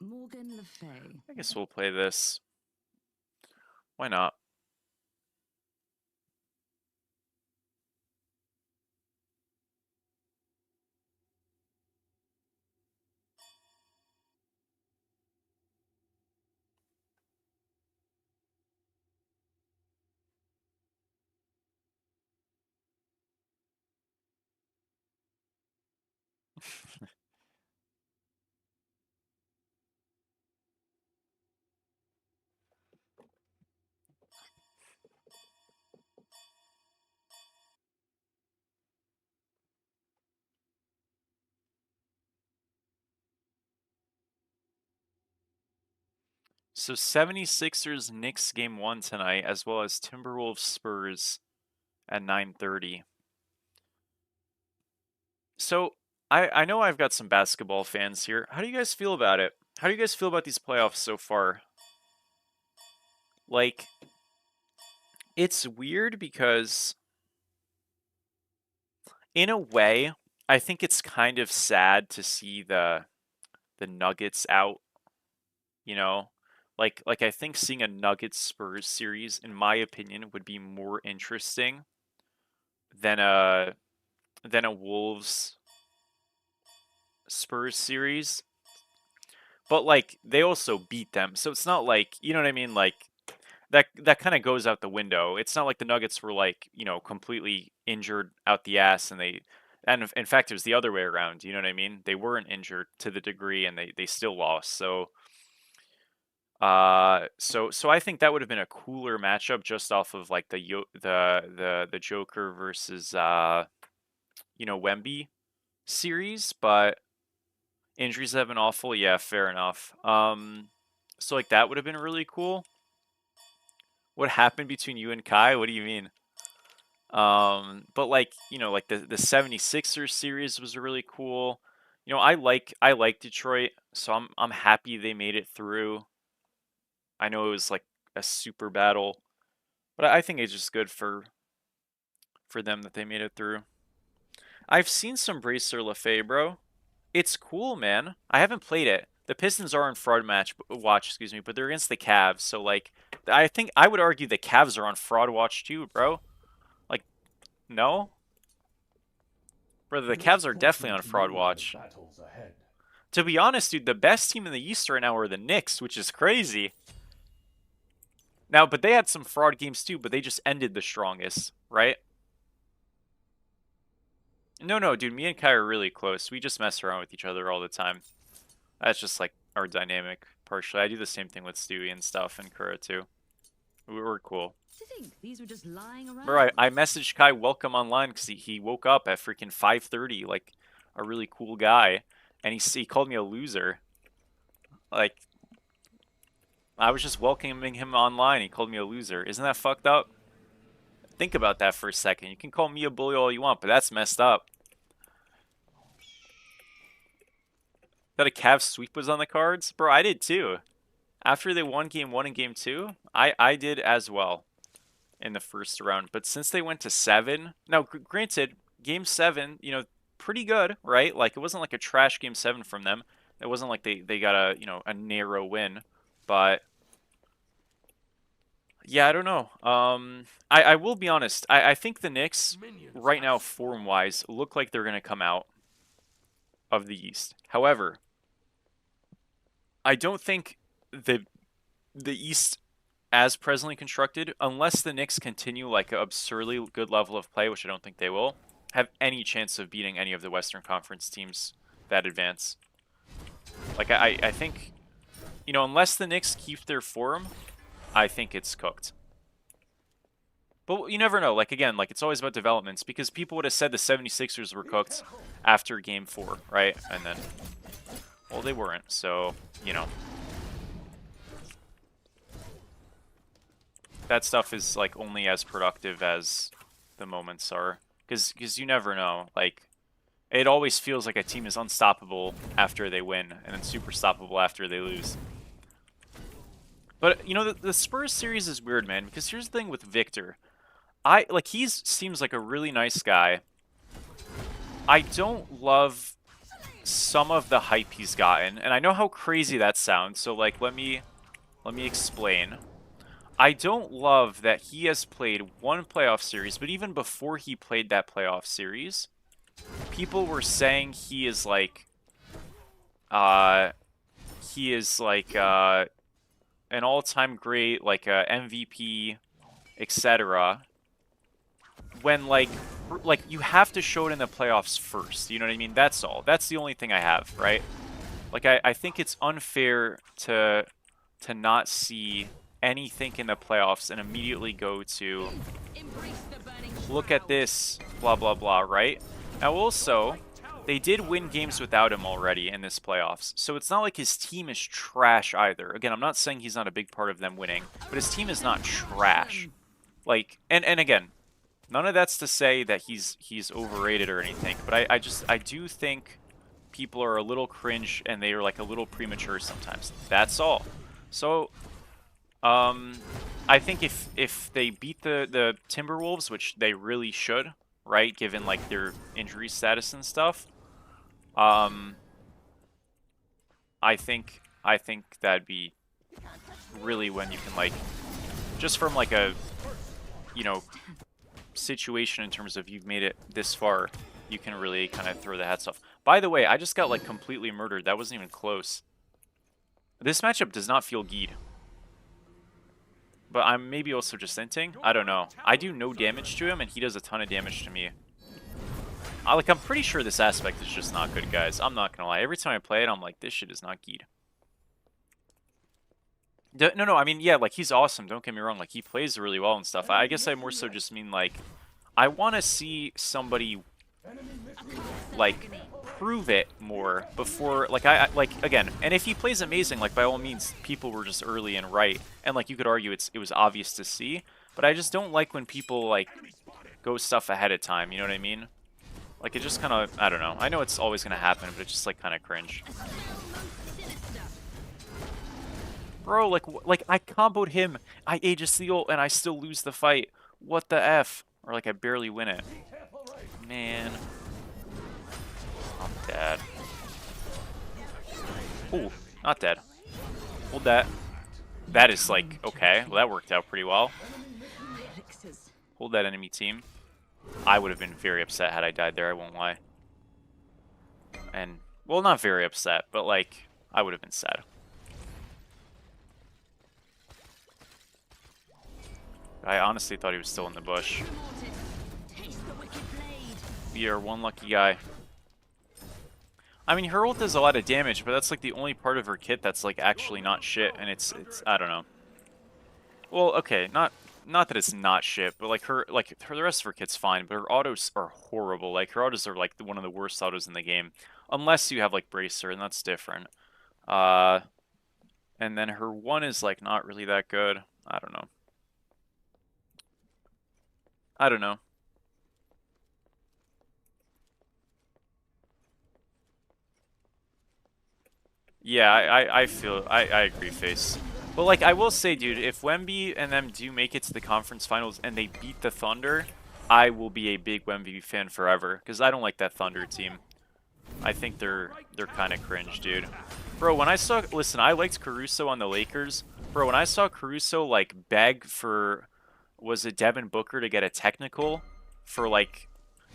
Morgan Le Fay. I guess we'll play this. Why not? So 76ers Knicks game 1 tonight, as well as Timberwolves Spurs at 9:30. So I know I've got some basketball fans here. How do you guys feel about it? How do you guys feel about these playoffs so far? Like, it's weird because in a way, I think it's kind of sad to see the Nuggets out, you know? Like I think seeing a Nuggets Spurs series, in my opinion, would be more interesting than a Wolves Spurs series. But like they also beat them. So it's not like, you know what I mean? Like that kind of goes out the window. It's not like the Nuggets were like, completely injured out the ass and in fact it was the other way around, you know what I mean? They weren't injured to the degree and they still lost. So I think that would have been a cooler matchup just off of like the Joker versus Wemby series, but injuries have been awful. Yeah, fair enough. So like that would have been really cool. What happened between you and Kai? What do you mean? But like, like the 76ers series was really cool. I like Detroit, so I'm happy they made it through. I know it was like a super battle, but I think it's just good for them that they made it through. I've seen some Bracer Lefay, bro. It's cool, man. I haven't played it. The Pistons are on fraud watch, excuse me, but they're against the Cavs. So like, I think I would argue the Cavs are on fraud watch too, bro. Like, no, brother, the Cavs are definitely on fraud watch. To be honest, dude, the best team in the East right now are the Knicks, which is crazy. Now, but they had some fraud games too, but they just ended the strongest, right? No, dude, me and Kai are really close. We just mess around with each other all the time. That's just like our dynamic, partially. I do the same thing with Stewie and stuff and Kura too. We're cool. To think these were just lying around. Bro, I messaged Kai welcome online because he woke up at freaking 5:30, like a really cool guy, and he called me a loser. Like, I was just welcoming him online. He called me a loser. Isn't that fucked up? Think about that for a second. You can call me a bully all you want, but that's messed up. That a Cavs sweep was on the cards? Bro, I did too. After they won game 1 and game 2, I did as well in the first round. But since they went to 7, now granted, game 7, pretty good, right? Like it wasn't like a trash game 7 from them. It wasn't like they got a narrow win, but yeah, I don't know. I will be honest. I think the Knicks right now, form-wise, look like they're gonna come out of the East. However, I don't think the East, as presently constructed, unless the Knicks continue like an absurdly good level of play, which I don't think they will, have any chance of beating any of the Western Conference teams that advance. Like I think, unless the Knicks keep their form, I think it's cooked. But you never know. Like again, like it's always about developments because people would have said the 76ers were cooked after game 4, right? And then, well, they weren't. So, that stuff is like only as productive as the moments are, because you never know. Like It always feels like a team is unstoppable after they win, and then super stoppable after they lose. But, you know, the Spurs series is weird, man, because here's the thing with Victor. He seems like a really nice guy. I don't love some of the hype he's gotten, and I know how crazy that sounds, so, like, let me explain. I don't love that he has played one playoff series, but even before he played that playoff series, people were saying he is like an all-time great, like MVP, etc. When like you have to show it in the playoffs first. You know what I mean? That's all. That's the only thing I have, right? Like I think it's unfair to not see anything in the playoffs and immediately go to look at this, blah blah blah, right? Now also, they did win games without him already in this playoffs, so it's not like his team is trash either. Again, I'm not saying he's not a big part of them winning, but his team is not trash. Like, and again, none of that's to say that he's overrated or anything, but I do think people are a little cringe and they are like a little premature sometimes. That's all. So, I think if they beat the Timberwolves, which they really should, right, given like their injury status and stuff, I think that'd be really when you can, like, just from like a, you know, situation in terms of you've made it this far, you can really kind of throw the hats off. By the way, I just got like completely murdered. That wasn't even close. This matchup does not feel geed. But I'm maybe also just inting. I don't know. I do no damage to him, and he does a ton of damage to me. I'm pretty sure this aspect is just not good, guys. I'm not gonna lie. Every time I play it, I'm like, this shit is not geed. No, I mean, yeah, like, he's awesome. Don't get me wrong. Like, he plays really well and stuff. I guess I more so just mean, like, I want to see somebody, like, prove it more before, like, again, and if he plays amazing, like, by all means, people were just early and right, and, like, you could argue it was obvious to see, but I just don't like when people, like, go stuff ahead of time, you know what I mean? Like, it just kind of, I don't know. I know it's always going to happen, but it's just, like, kind of cringe. Bro, like I comboed him, I Aegis the ult, and I still lose the fight. What the F? Or, like, I barely win it. Man. I'm dead. Ooh, not dead. Hold that. That is, like, okay. Well, that worked out pretty well. Hold that, enemy team. I would have been very upset had I died there, I won't lie. And, well, not very upset, but, like, I would have been sad. I honestly thought he was still in the bush. We are one lucky guy. I mean, her ult does a lot of damage, but that's like the only part of her kit that's like actually not shit, and it's I don't know. Well, okay, not that it's not shit, but like the rest of her kit's fine, but her autos are horrible. Like, her autos are like one of the worst autos in the game, unless you have like Bracer, and that's different. And then her one is like not really that good. I don't know. I don't know. Yeah, I feel I agree, Face. But like, I will say, dude, if Wemby and them do make it to the conference finals and they beat the Thunder, I will be a big Wemby fan forever, because I don't like that Thunder team. I think they're kind of cringe, dude. Bro, when I saw, listen, I liked Caruso on the Lakers. Bro, when I saw Caruso like beg for, was it Devin Booker to get a technical for, like,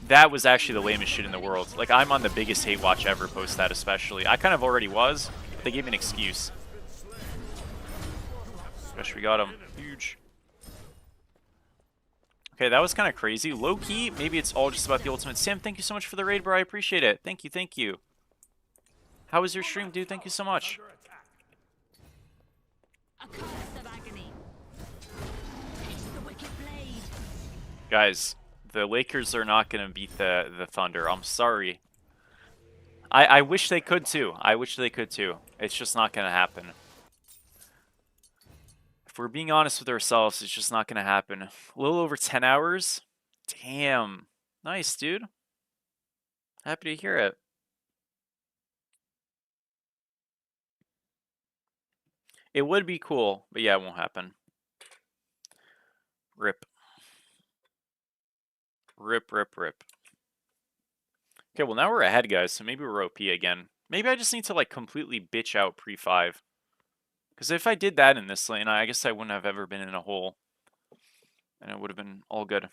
that was actually the lamest shit in the world. Like, I'm on the biggest hate watch ever post that, especially. I kind of already was. They gave me an excuse. Especially we got him. Huge. Okay, that was kind of crazy. Low-key, maybe it's all just about the ultimate. Sam, thank you so much for the raid, bro. I appreciate it. Thank you, thank you. How was your stream, dude? Thank you so much. Guys, the Lakers are not going to beat the Thunder. I'm sorry. I wish they could too. I wish they could too. It's just not going to happen. If we're being honest with ourselves, it's just not going to happen. A little over 10 hours? Damn. Nice, dude. Happy to hear it. It would be cool, but yeah, it won't happen. Rip. Rip, rip, rip. Okay, well now we're ahead, guys, so maybe we're OP again. Maybe I just need to, like, completely bitch out pre-5. Because if I did that in this lane, I guess I wouldn't have ever been in a hole. And it would have been all good.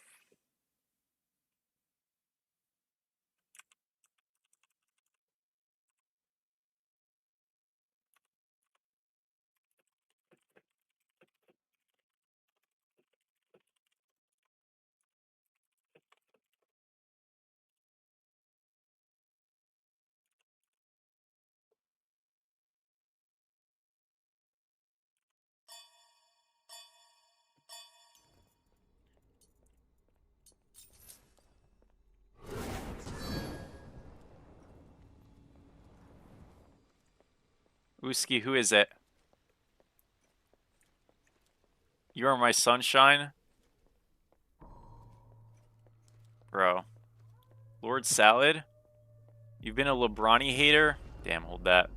Uski, who is it? You are my sunshine? Bro. Lord Salad? You've been a LeBronny hater? Damn, hold that.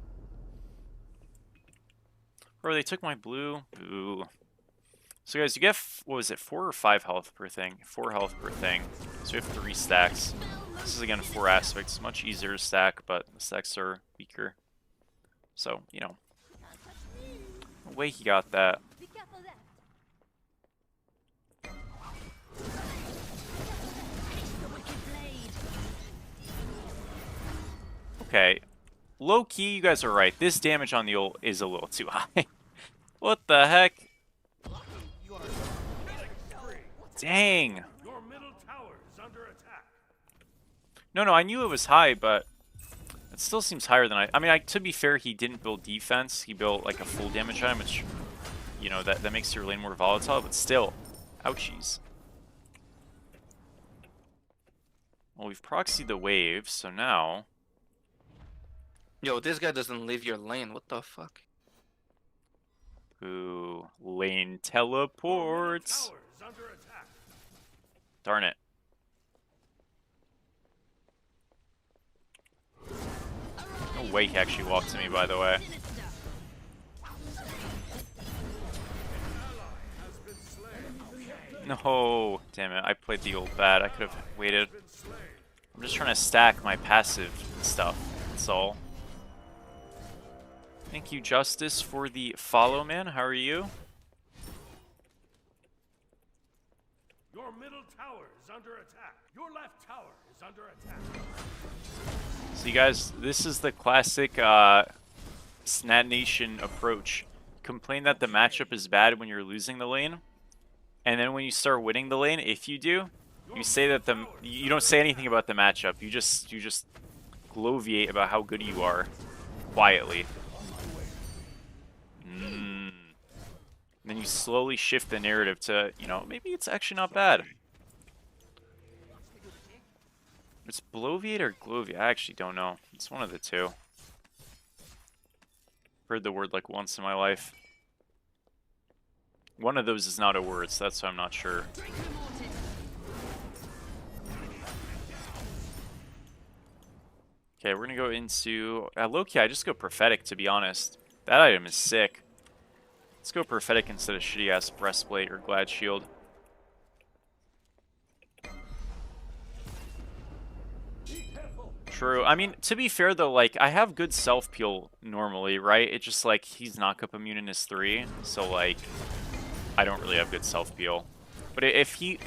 Bro, they took my blue. Boo. So guys, you get, what was it, 4 or 5 health per thing? 4 health per thing. So we have 3 stacks. This is again 4 aspects. Much easier to stack, but the stacks are weaker. So, you know. No way he got that. Be careful there. Okay. Low key, you guys are right. This damage on the ult is a little too high. What the heck? Dang. Your middle tower is under attack. No, I knew it was high, but it still seems higher than I mean, to be fair, he didn't build defense. He built like a full damage item, which, you know, that makes your lane more volatile, but still. Ouchies. Well, we've proxied the wave, so now... Yo, this guy doesn't leave your lane. What the fuck? Ooh, lane teleports. Tower is under attack. Darn it. No way he actually walked to me, by the way. No, damn it, I played the ult bad. I could have waited. I'm just trying to stack my passive stuff, that's all. Thank you, Justice, for the follow, man. How are you? Your middle tower is under attack. Your left tower is under attack. So you guys, this is the classic Snad Nation approach. Complain that the matchup is bad when you're losing the lane, and then when you start winning the lane, if you do, you say that you don't say anything about the matchup. You just gloviate about how good you are quietly. And then you slowly shift the narrative to, you know, maybe it's actually not bad. It's bloviate or gloviate? I actually don't know. It's one of the two. Heard the word like once in my life. One of those is not a word, so that's why I'm not sure. Okay, we're gonna go into low-key. I just go prophetic, to be honest. That item is sick. Let's go prophetic instead of shitty ass breastplate or glad shield. True. I mean, to be fair though, like I have good self peel normally, right? It's just like he's knockup immune in his 3, so like I don't really have good self peel. But if you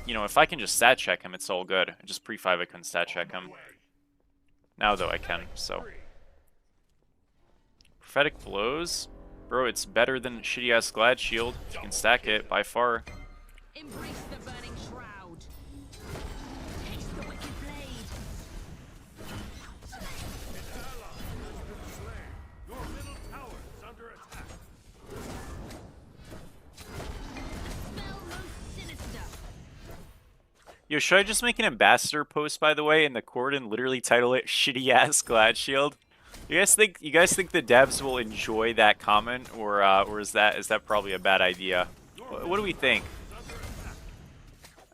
know, if I can just stat check him, it's all good. Just pre-5 I couldn't stat check him. Now though I can, so. Prophetic blows. Bro, it's better than shitty ass glad shield. You can stack it by far. Embrace the burning shroud. Taste the wicked blade. Your middle tower is under attack. Spell most sinister. Yo, should I just make an ambassador post, by the way, in the court and literally title it "Shitty Ass Glad Shield"? You guys think the devs will enjoy that comment, or is that probably a bad idea? What do we think?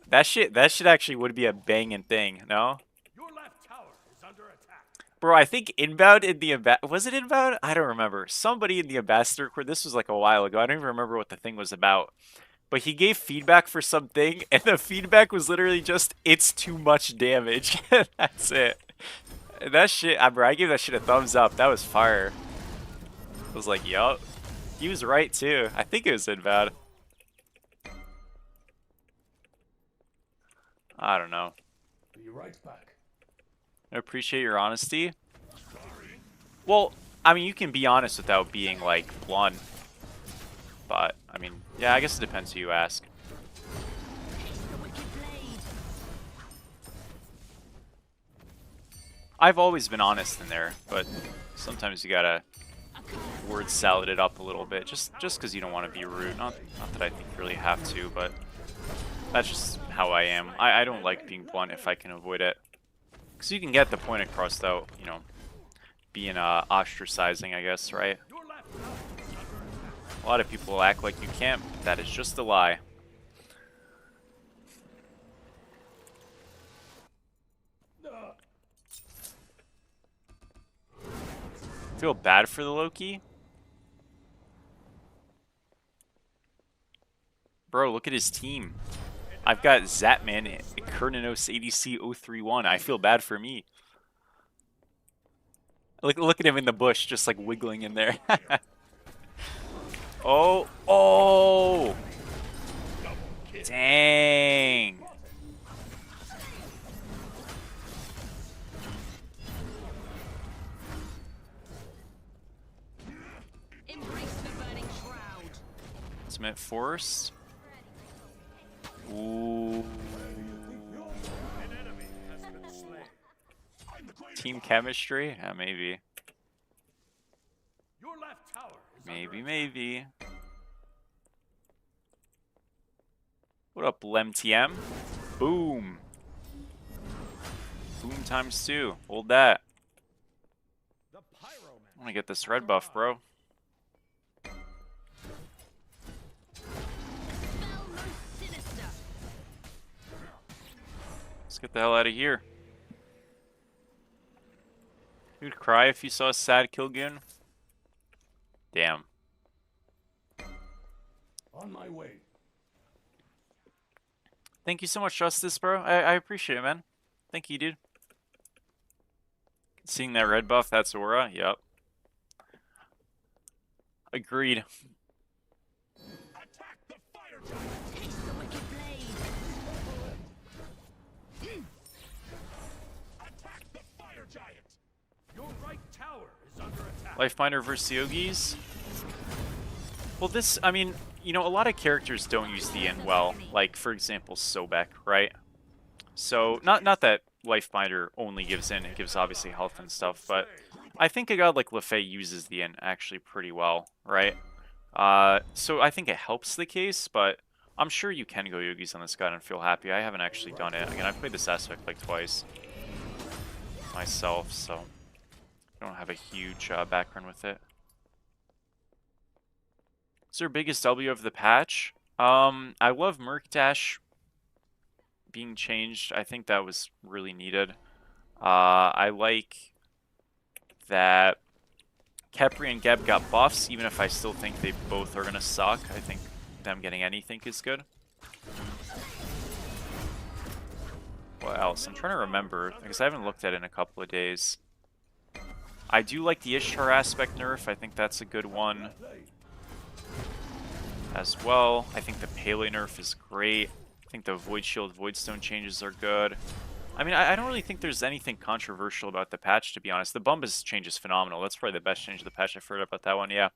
That shit actually would be a banging thing, no? Your left tower Bro, I think inbound in the was it inbound? I don't remember. Somebody in the ambassador court. This was like a while ago. I don't even remember what the thing was about. But he gave feedback for something, and the feedback was literally just, "It's too much damage." That's it. That shit, bro, I gave that shit a thumbs up. That was fire. I was like, yup. He was right too. I think it was inbound. I don't know. Be right back. I appreciate your honesty. Well, I mean, you can be honest without being, like, blunt. But, I mean, yeah, I guess it depends who you ask. I've always been honest in there, but sometimes you gotta word salad it up a little bit, just because you don't want to be rude. Not that I think you really have to, but that's just how I am. I don't like being blunt if I can avoid it. Because you can get the point across, though, you know, being ostracizing, I guess, right? A lot of people act like you can't, but that is just a lie. Feel bad for the Loki? Bro, look at his team. I've got Zatman, Kerninos ADC 031. I feel bad for me. Look at him in the bush, just like wiggling in there. Oh, oh! Dang! Embrace the burning shroud. Ultimate Force. Ooh. Team chemistry? Yeah, maybe. Your left tower is Maybe. What up, LemTM? Boom. Boom times 2. Hold that. the pyroman. I want to get this red buff, bro. Spell most sinister. Let's get the hell out of here. You'd cry if you saw a sad Kilgoon? Damn. On my way. Thank you so much, Justice, bro. I appreciate it, man. Thank you, dude. Seeing that red buff, that's aura. Yep. Agreed. Attack the fire giant. Taste the wicked blade. Attack the fire giant. Your right tower is under attack. Lifebinder versus Yogis. Well, this, I mean, you know, a lot of characters don't use the in well. Like, for example, Sobek, right? So, not that Lifebinder only gives in, it gives obviously health and stuff, but I think a god like Lefay uses the in actually pretty well, right? So I think it helps the case, but I'm sure you can go Yogis on this god and feel happy. I haven't actually done it. Again, I've played this aspect like twice myself, so I don't have a huge background with it. What's their biggest W of the patch? I love Merc Dash being changed. I think that was really needed. I like that Kepri and Geb got buffs, even if I still think they both are going to suck. I think them getting anything is good. What else? I'm trying to remember, because I haven't looked at it in a couple of days. I do like the Ishtar aspect nerf. I think that's a good one as well. I think the Pele nerf is great. I think the Void Shield, Void Stone changes are good. I mean, I don't really think there's anything controversial about the patch, to be honest. The Bumbus change is phenomenal. That's probably the best change of the patch. I've heard about that one, yeah.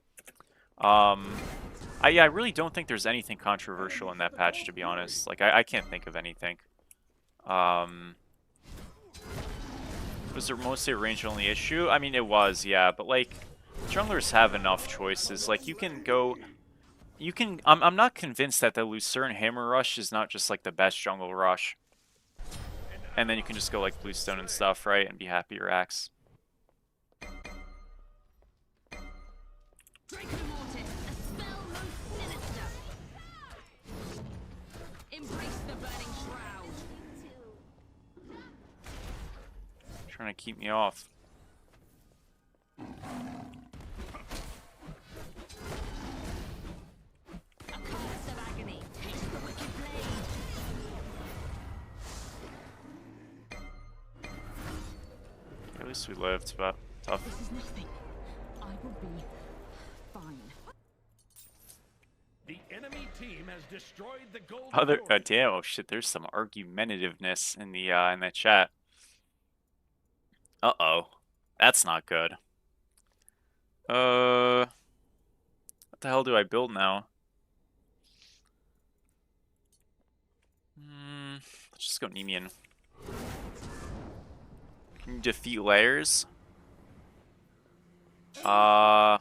I really don't think there's anything controversial in that patch, to be honest. Like, I can't think of anything. Was there mostly a range-only issue? I mean, it was, yeah. But, like, junglers have enough choices. Like, you can go... I'm not convinced that the Lucerne Hammer Rush is not just, like, the best jungle rush. And then you can just go, like, Bluestone and stuff, right? And be happy your axe. Draco Mortis, a spell most sinister. Embrace the burning shroud. Trying to keep me off. least we lived, but tough. This is nothing. I will be fine. The enemy team has destroyed the gold. Other damn, oh shit, there's some argumentativeness in the chat. Uh-oh. That's not good. What the hell do I build now? Let's just go Nemean. Can you defeat layers? Okay,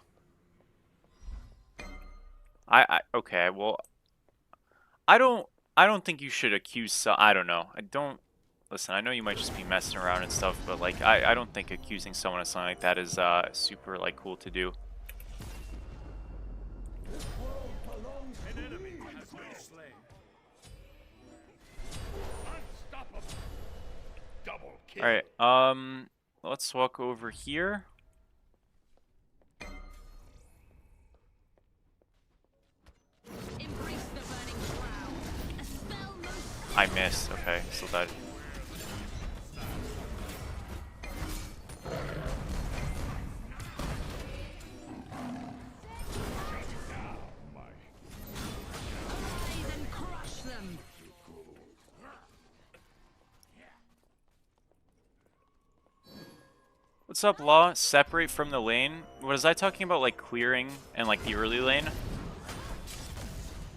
well, I don't think you should accuse I don't know. Listen, I know you might just be messing around and stuff, but like I don't think accusing someone of something like that is super like cool to do. An enemy has been slain. Unstoppable. Double kill. All right, let's walk over here. Embrace the burning shroud. A spell most I missed. Okay, so that. arise and crush them. What's up, Law? Separate from the lane? Was I talking about like clearing and like the early lane?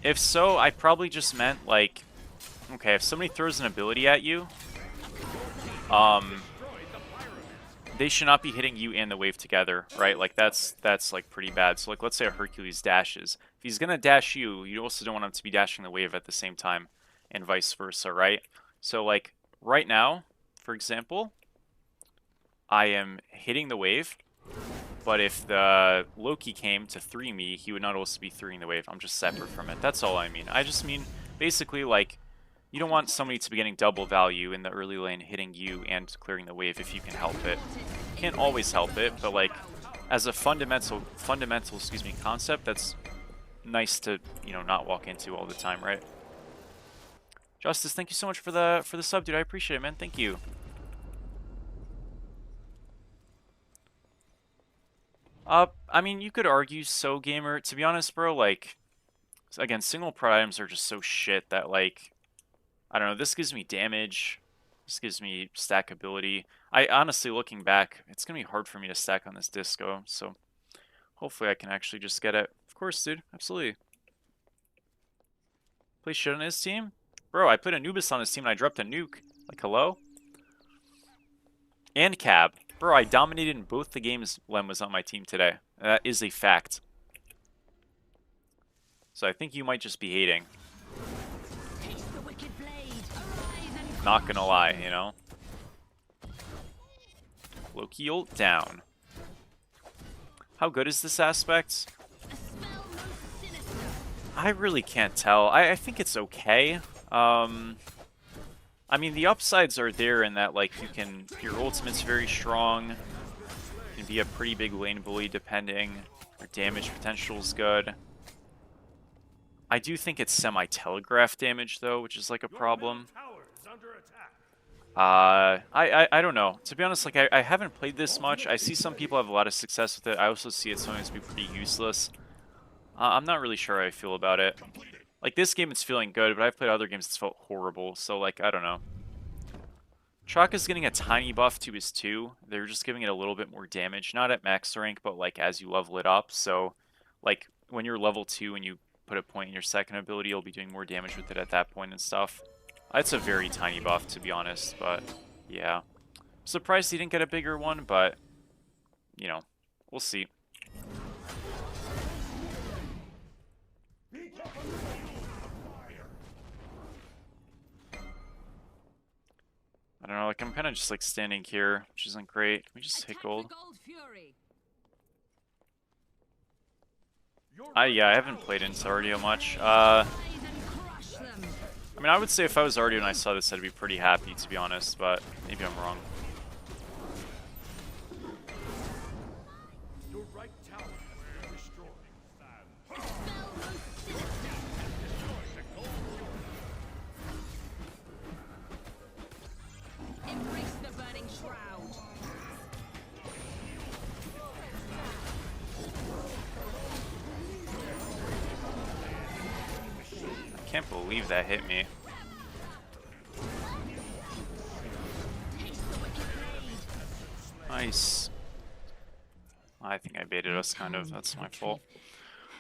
If so, I probably just meant like, okay, if somebody throws an ability at you, they should not be hitting you and the wave together, right? Like that's like pretty bad. So like let's say a Hercules dashes. If he's gonna dash you, you also don't want him to be dashing the wave at the same time, and vice versa, right? So like right now, for example, I am hitting the wave, but if the Loki came to 3 me, he would not also be 3ing the wave. I'm just separate from it. That's all I mean. I just mean, basically, like, you don't want somebody to be getting double value in the early lane hitting you and clearing the wave if you can help it. Can't always help it, but, like, as a fundamental concept, that's nice to, you know, not walk into all the time, right? Justice, thank you so much for the sub, dude. I appreciate it, man. Thank you. I mean, you could argue so, gamer. To be honest, bro, like, again, single pro items are just so shit that, like, I don't know, this gives me damage. This gives me stackability. I honestly, looking back, it's going to be hard for me to stack on this disco, so hopefully I can actually just get it. Of course, dude. Absolutely. Play shit on his team? Bro, I put Anubis on his team and I dropped a nuke. Like, hello? And Cab. Bro, I dominated in both the games Lem was on my team today. That is a fact. So I think you might just be hating. Taste the wicked blade. Arise and Not gonna lie, you know? Loki ult down. How good is this aspect? a spell most sinister. I really can't tell. I think it's okay. I mean, the upsides are there in that, like, your ultimate's very strong. You can be a pretty big lane bully depending. Your damage potential's good. I do think it's semi-telegraph damage, though, which is, like, a problem. I don't know. To be honest, like, I haven't played this much. I see some people have a lot of success with it. I also see it sometimes be pretty useless. I'm not really sure how I feel about it. Like, this game it's feeling good, but I've played other games that's felt horrible, so, like, I don't know. Chaka's getting a tiny buff to his 2. They're just giving it a little bit more damage. Not at max rank, but, like, as you level it up. So, like, when you're level 2 and you put a point in your second ability, you'll be doing more damage with it at that point and stuff. It's a very tiny buff, to be honest, but, yeah. I'm surprised he didn't get a bigger one, but, you know, we'll see. I don't know, like, I'm kind of just, like, standing here, which isn't great. Can we just hit gold? Gold fury. Yeah, I haven't played into Ardio much. Arise and crush them. I mean, I would say if I was Ardio and I saw this, I'd be pretty happy, to be honest, but maybe I'm wrong. Your right tower has been destroyed. A spell most sinister. Embrace the burning shroud. Can't believe that hit me. Nice. I think I baited us kind of. That's my fault.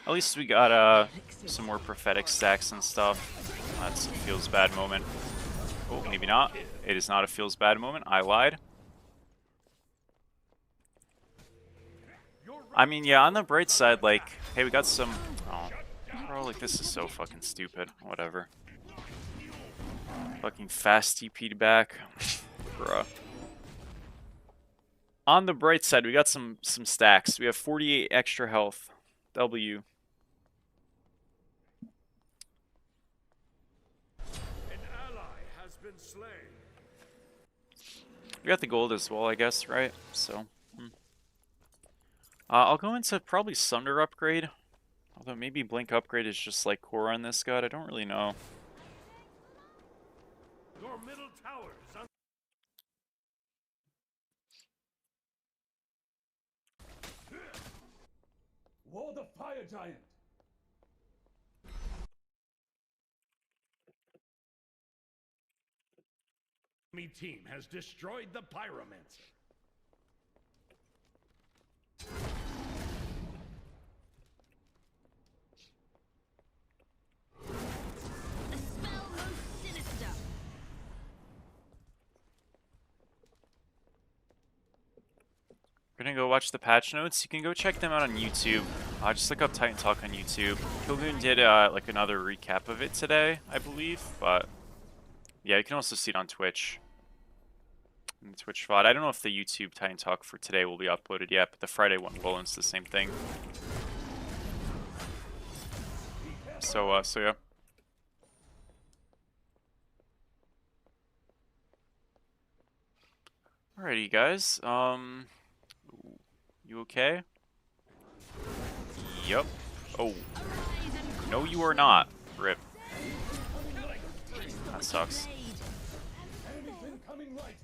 At least we got some more prophetic stacks and stuff. That's a feels bad moment. Oh, maybe not. It is not a feels bad moment. I lied. I mean, yeah, on the bright side, like, hey, we got some... Oh, bro, like, this is so fucking stupid. Whatever. Fucking fast TP'd back. Bruh. On the bright side, we got some stacks. We have 48 extra health. W. An ally has been slain. We got the gold as well, I guess, right? So, I'll go into probably Sunder upgrade. Although maybe Blink upgrade is just like core on this god. I don't really know. Your middle tower is under War the Fire Giant. Enemy team has destroyed the Pyromancer. A spell most sinister. We're gonna go watch the patch notes. You can go check them out on YouTube. Just look up Titan Talk on YouTube. Kilgoon did like another recap of it today, I believe. But yeah, you can also see it on Twitch. In the Twitch VOD. I don't know if the YouTube Titan Talk for today will be uploaded yet, but the Friday one will, and it's the same thing. So yeah. Alrighty, guys. You okay? Yup. Oh. No, you are not. Rip. That sucks. Anything coming right.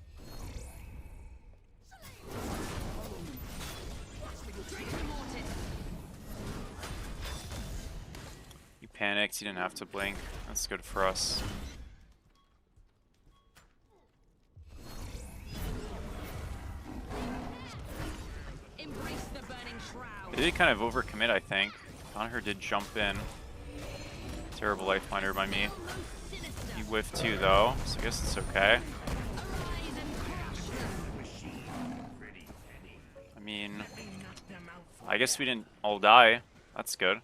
You panicked. You didn't have to blink. That's good for us. Embrace the burning shroud. They did kind of overcommit, I think. Conacher did jump in. Terrible lifeliner by me. He whiffed too, though, so I guess it's okay. I mean, I guess we didn't all die. That's good.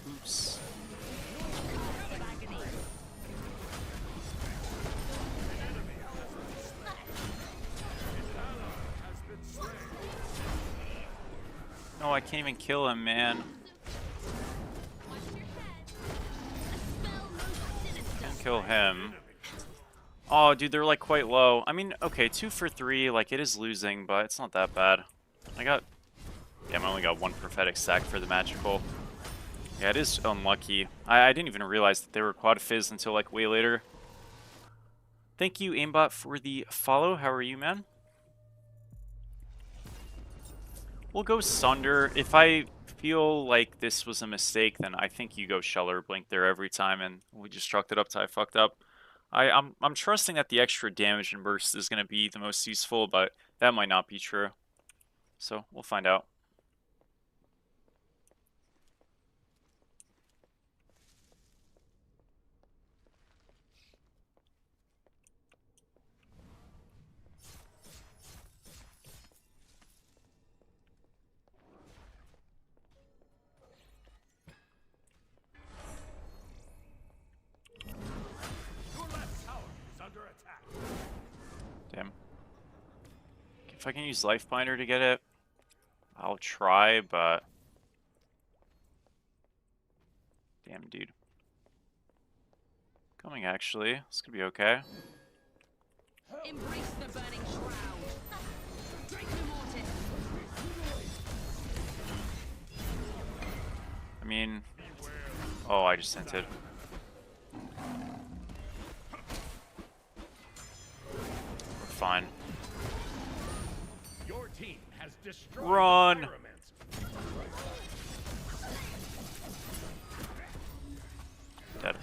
Oops. No, I can't even kill him, man. Can't kill him. Oh, dude, they're like quite low. I mean, okay, 2 for 3, like it is losing, but it's not that bad. I only got 1 prophetic stack for the magical. Yeah, it is unlucky. I didn't even realize that they were quad fizz until like way later. Thank you, Aimbot, for the follow. How are you, man? We'll go Sunder. If I feel like this was a mistake, then I think you go Shell or Blink there every time, and we just chalked it up till I fucked up. I'm trusting that the extra damage and burst is going to be the most useful, but that might not be true. So we'll find out. Your left tower is under attack. Damn. If I can use Lifebinder to get it, I'll try, but... Damn, dude. Coming, actually. This could be okay. Embrace the burning shroud. I mean... Oh, I just sent it. We're fine. Your team has destroyed Run! the pyromancer. Dead.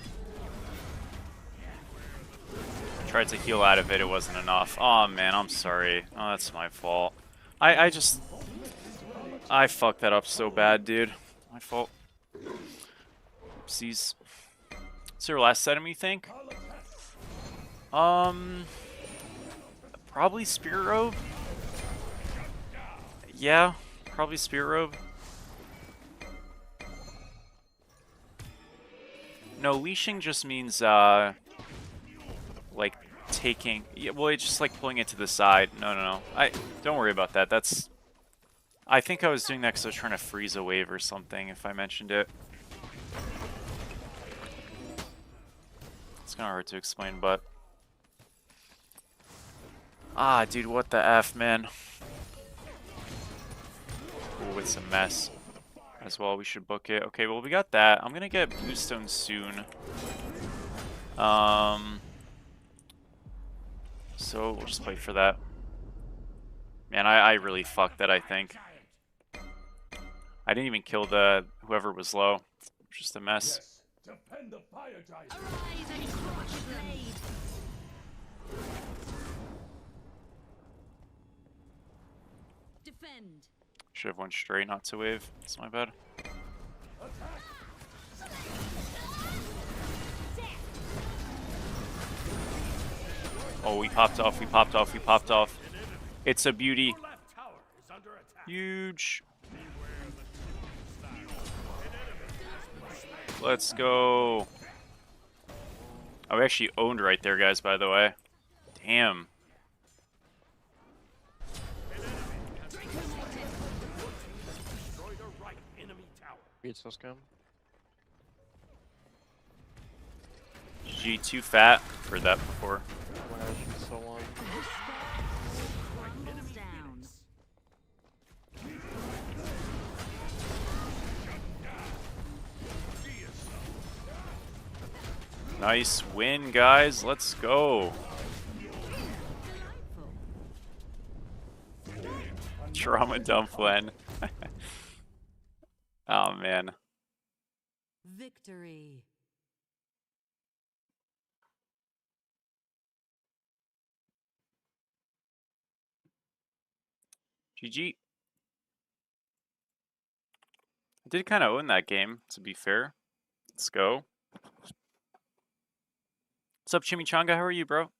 Tried to heal out of it, it wasn't enough. Oh man, I'm sorry. Oh, that's my fault. I fucked that up so bad, dude. My fault. Oopsies. What's your last item, you think? Probably Spirit Robe? Yeah, probably Spirit Robe. No, leashing just means, like, taking... Yeah, well, it's just like pulling it to the side. No. Don't worry about that. That's... I think I was doing that because I was trying to freeze a wave or something, if I mentioned it. It's kind of hard to explain, but... Ah, dude, what the F, man. Ooh, it's a mess. As well, we should book it. Okay, well, we got that. I'm gonna get Bluestone soon. So, we'll just wait for that. Man, I really fucked that, I think. I didn't even kill the whoever was low. Just a mess. Yes, defend the fire giant. Arise and crush blade. Defend. Should have went straight, not to wave. It's my bad. Oh, we popped off, we popped off, we popped off. It's a beauty. Your left tower is under attack. Huge. Let's go. Oh, we actually owned right there, guys, by the way. Damn. Destroy the right enemy tower. Beats those come. GG, too fat. Heard that before. Oh my gosh, she's so long. Crumbles down. Nice win, guys. Let's go. Delightful. Trauma dump Len. Oh, man. Victory. GG. I did kind of own that game, to be fair. Let's go. What's up, Chimichanga? How are you, bro?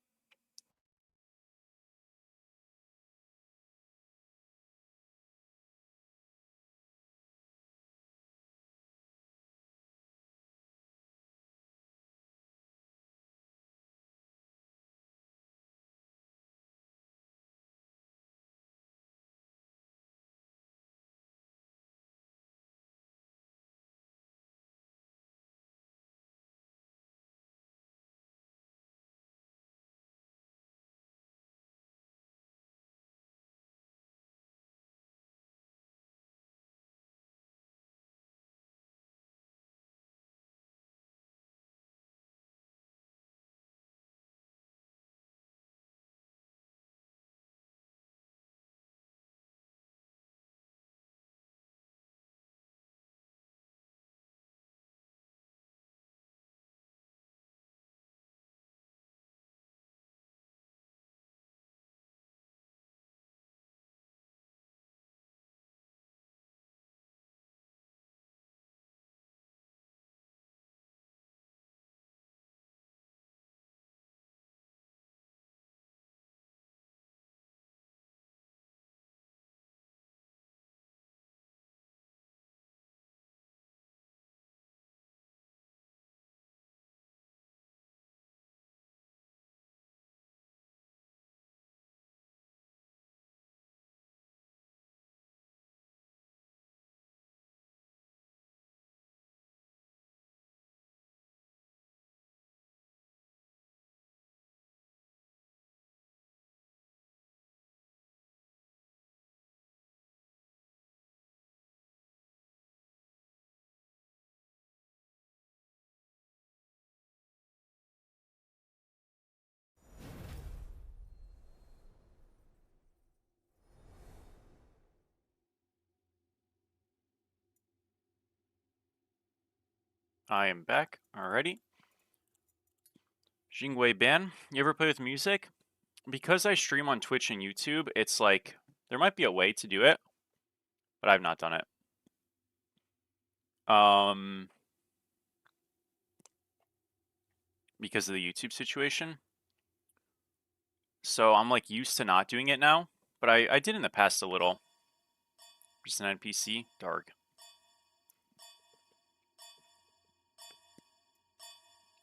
I am back. Alrighty. Jingwei Ban, you ever play with music? Because I stream on Twitch and YouTube, it's like, there might be a way to do it, but I've not done it. Because of the YouTube situation. So I'm like used to not doing it now, but I did in the past a little. Just an NPC, dark.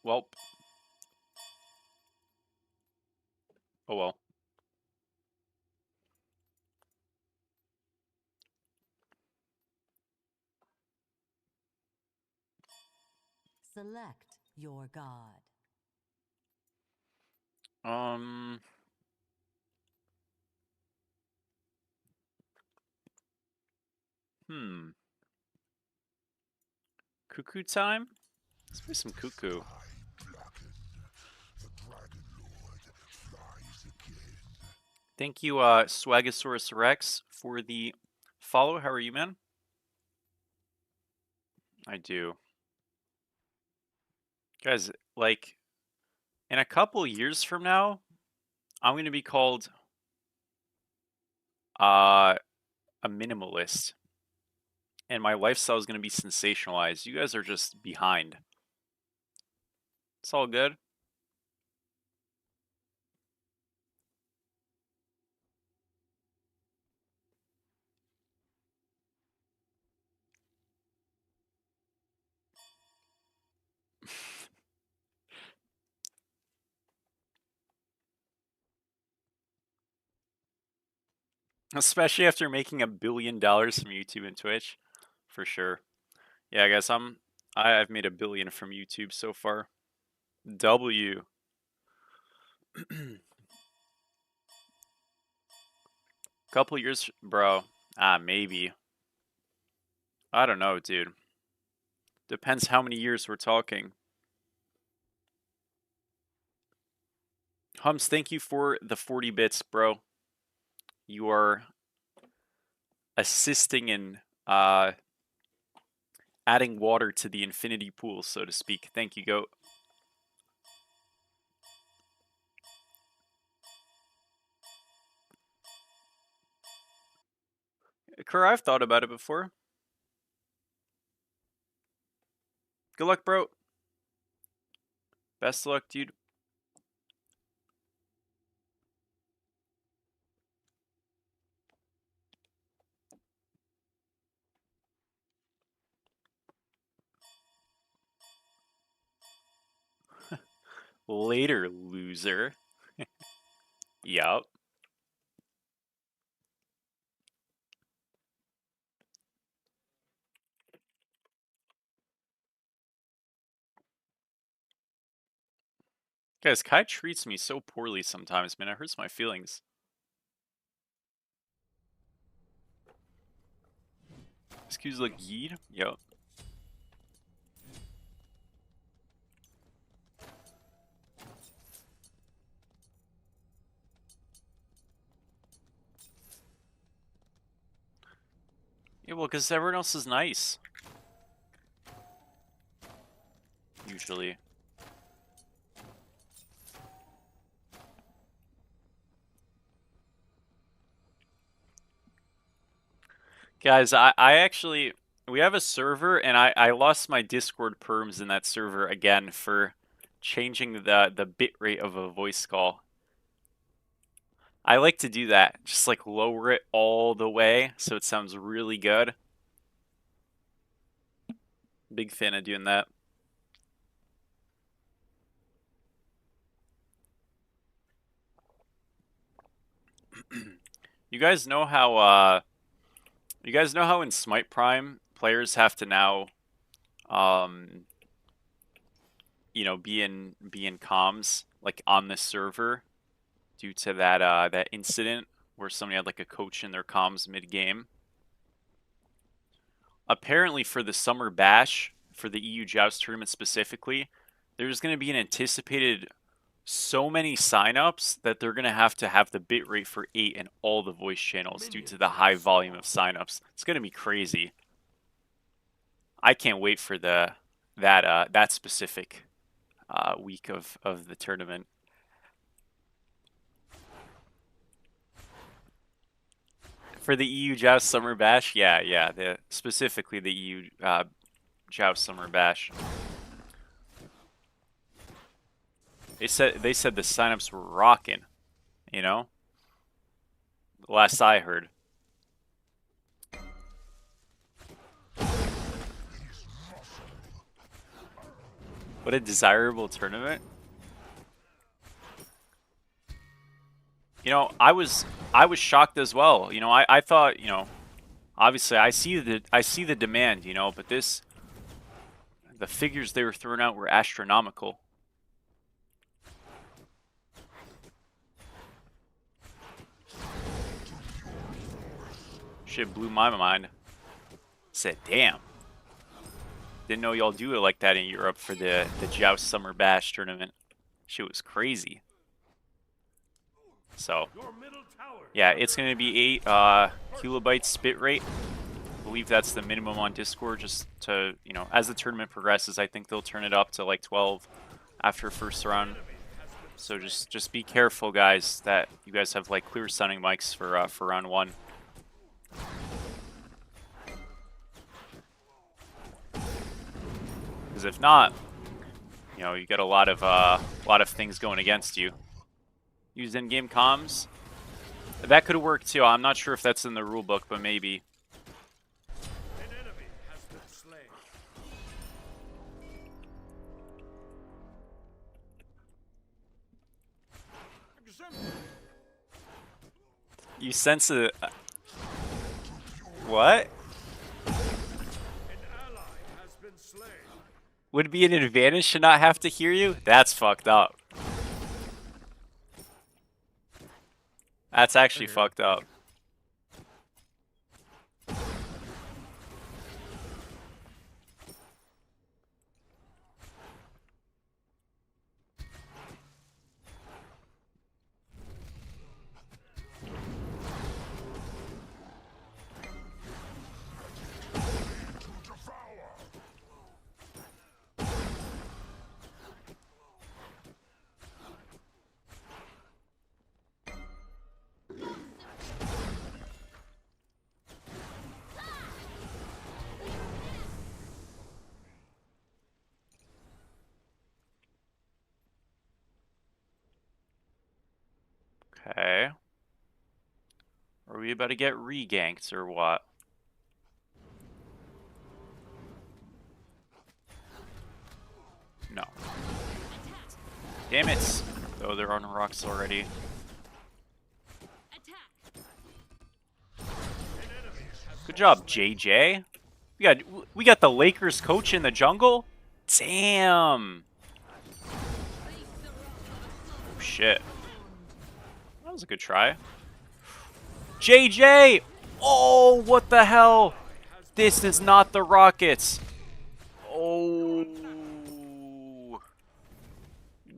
Welp. Oh well. Select your god. Cuckoo time? Let's play some cuckoo. Thank you, Swagasaurus Rex, for the follow. How are you, man? I do. Guys, like, in a couple years from now, I'm going to be called a minimalist. And my lifestyle is going to be sensationalized. You guys are just behind. It's all good. Especially after making $1 billion from YouTube and Twitch. For sure. Yeah, guys, I've made $1 billion from YouTube so far. W. Couple years, bro. Maybe. I don't know, dude. Depends how many years we're talking. Hums, thank you for the 40 bits, bro. You are assisting in adding water to the infinity pool, so to speak. Thank you, Goat. Kerr, I've thought about it before. Good luck, bro. Best of luck, dude. Later, loser. Yup. Guys, Kai treats me so poorly sometimes, man. It hurts my feelings. Excuse like yeet? Yup. Yeah, well, because everyone else is nice. Usually. Guys, I actually... We have a server, and I lost my Discord perms in that server again for changing the bitrate of a voice call. I like to do that. Just like lower it all the way so it sounds really good. Big fan of doing that. You guys know how in Smite Prime players have to now you know, be in comms like on the server due to that that incident where somebody had like a coach in their comms mid-game. Apparently for the Summer Bash, for the EU Joust tournament specifically, there's going to be an anticipated so many signups that they're going to have the bitrate for 8 in all the voice channels due to the high volume of signups. It's going to be crazy. I can't wait for the that specific week of the tournament. For the EU Joust Summer Bash, yeah, specifically the EU Joust Summer Bash. They said the signups were rocking, you know? The last I heard. What a desirable tournament. You know, I was shocked as well. You know, I thought, you know, obviously I see the demand, you know, but the figures they were throwing out were astronomical. Shit blew my mind. Said, damn. Didn't know y'all do it like that in Europe for the Joust Summer Bash tournament. Shit was crazy. So, yeah, it's going to be 8 kilobytes bit rate. I believe that's the minimum on Discord, just to, you know, as the tournament progresses, I think they'll turn it up to like 12 after first round. So just be careful, guys, that you guys have like clear sounding mics for round 1. Because if not, you know, you got a lot of things going against you. Use in-game comms. That could have worked too. I'm not sure if that's in the rulebook, but maybe. An enemy has been slain. You sense a... What? An ally has been slain. Would it be an advantage to not have to hear you? That's fucked up. That's actually fucked up. Okay. Are we about to get reganked or what? No. Damn it! Oh, they're on rocks already. Good job, JJ. We got the Lakers coach in the jungle? Damn! Oh, shit. That was a good try. JJ! Oh, what the hell? This is not the Rockets. Oh.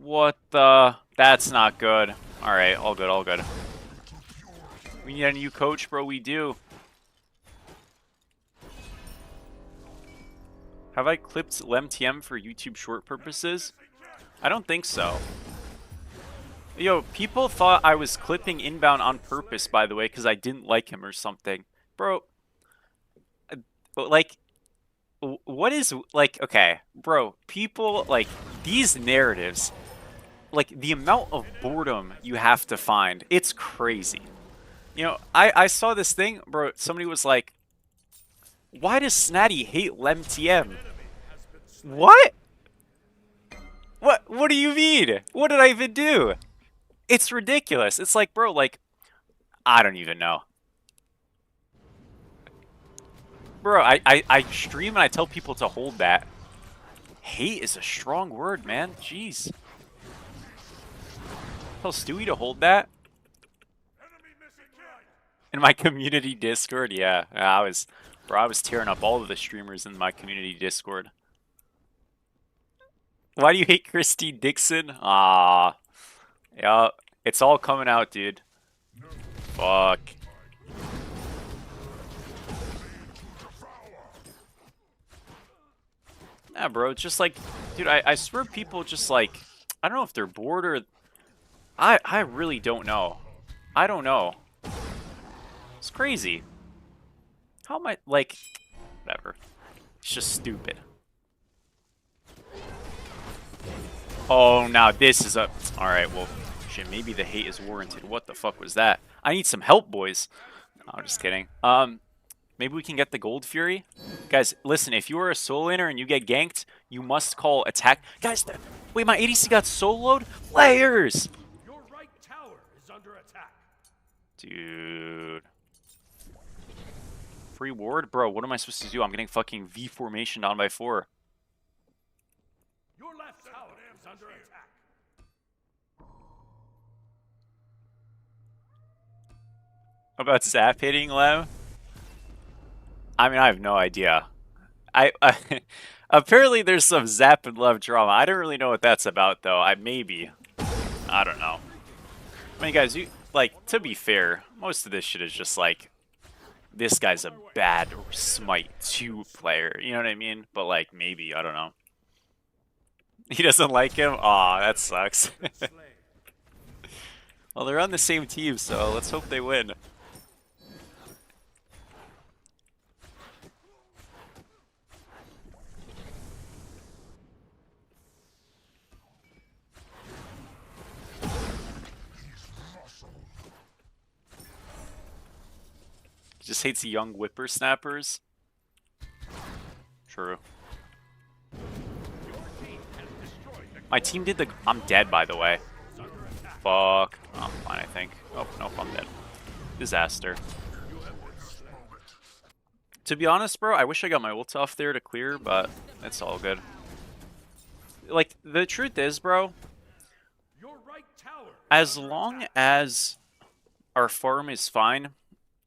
What the? That's not good. Alright, all good, all good. We need a new coach, bro, we do. Have I clipped LemTM for YouTube short purposes? I don't think so. Yo, people thought I was clipping Inbound on purpose, by the way, because I didn't like him or something. Bro, like, what is, like, okay, bro, people, like, these narratives, like, the amount of boredom you have to find, it's crazy. You know, I saw this thing, bro, somebody was like, why does Snatty hate LemTM? What? What do you mean? What did I even do? It's ridiculous. It's like, bro, like, I don't even know. Bro, I stream and I tell people to hold that. Hate is a strong word, man. Jeez. Tell Stewie to hold that. In my community Discord, yeah. I was tearing up all of the streamers in my community Discord. Why do you hate Christine Dixon? Ah. Yeah, it's all coming out, dude. Fuck. Yeah, bro, it's just like, dude, I swear people just like, I don't know if they're bored or, I really don't know. I don't know. It's crazy. How am I, like, whatever. It's just stupid. Oh, now this is a, alright, well, shit, maybe the hate is warranted. What the fuck was that? I need some help, boys. No, I'm just kidding. Maybe we can get the Gold Fury? Guys, listen, if you are a solo laner and you get ganked, you must call attack. Guys, wait, my ADC got soloed? Players! Your right tower is under attack. Dude. Free ward? Bro, what am I supposed to do? I'm getting fucking V formation down by 4. Your left tower is under attack. How about Zap hitting Lem? I mean, I have no idea. I apparently there's some Zap and Love drama. I don't really know what that's about, though. Maybe. I don't know. I mean, guys, you like, to be fair, most of this shit is just like, this guy's a bad Smite 2 player. You know what I mean? But like, maybe, I don't know. He doesn't like him? Aw, that sucks. Well, they're on the same team, so let's hope they win. He just hates young whippersnappers. True. My team did the... I'm dead, by the way. Fuck. I'm fine, I think. Oh, nope, I'm dead. Disaster. To be honest, bro, I wish I got my ult off there to clear, but it's all good. Like, the truth is, bro, as long as our farm is fine,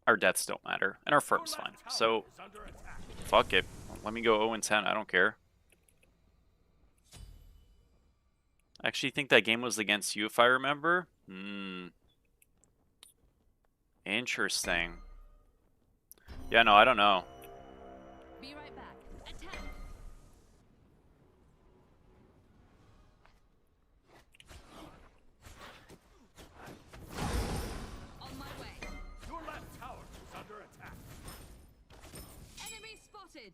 our deaths don't matter, and our farm's fine. So, fuck it. Let me go 0-10, I don't care. I actually think that game was against you, if I remember. Interesting. Yeah, no, I don't know. Be right back. Attack. On my way. Your left tower is under attack. Enemy spotted.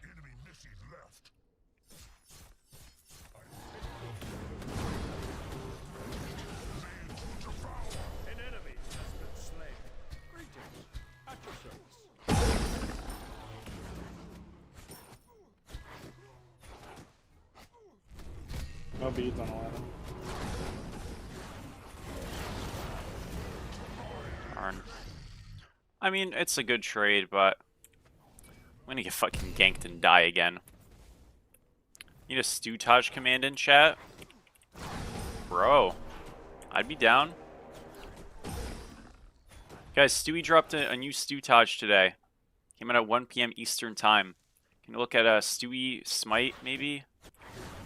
Enemy missing left. An enemy has been slain. Greetings. At your service. No beads on 11. Darn. I mean, it's a good trade, but I'm gonna get fucking ganked and die again. Need a Stewtage command in chat? Bro, I'd be down. Guys, Stewie dropped a new Stewtage today. Came out at 1 PM Eastern Time. Can you look at Stewie Smite, maybe?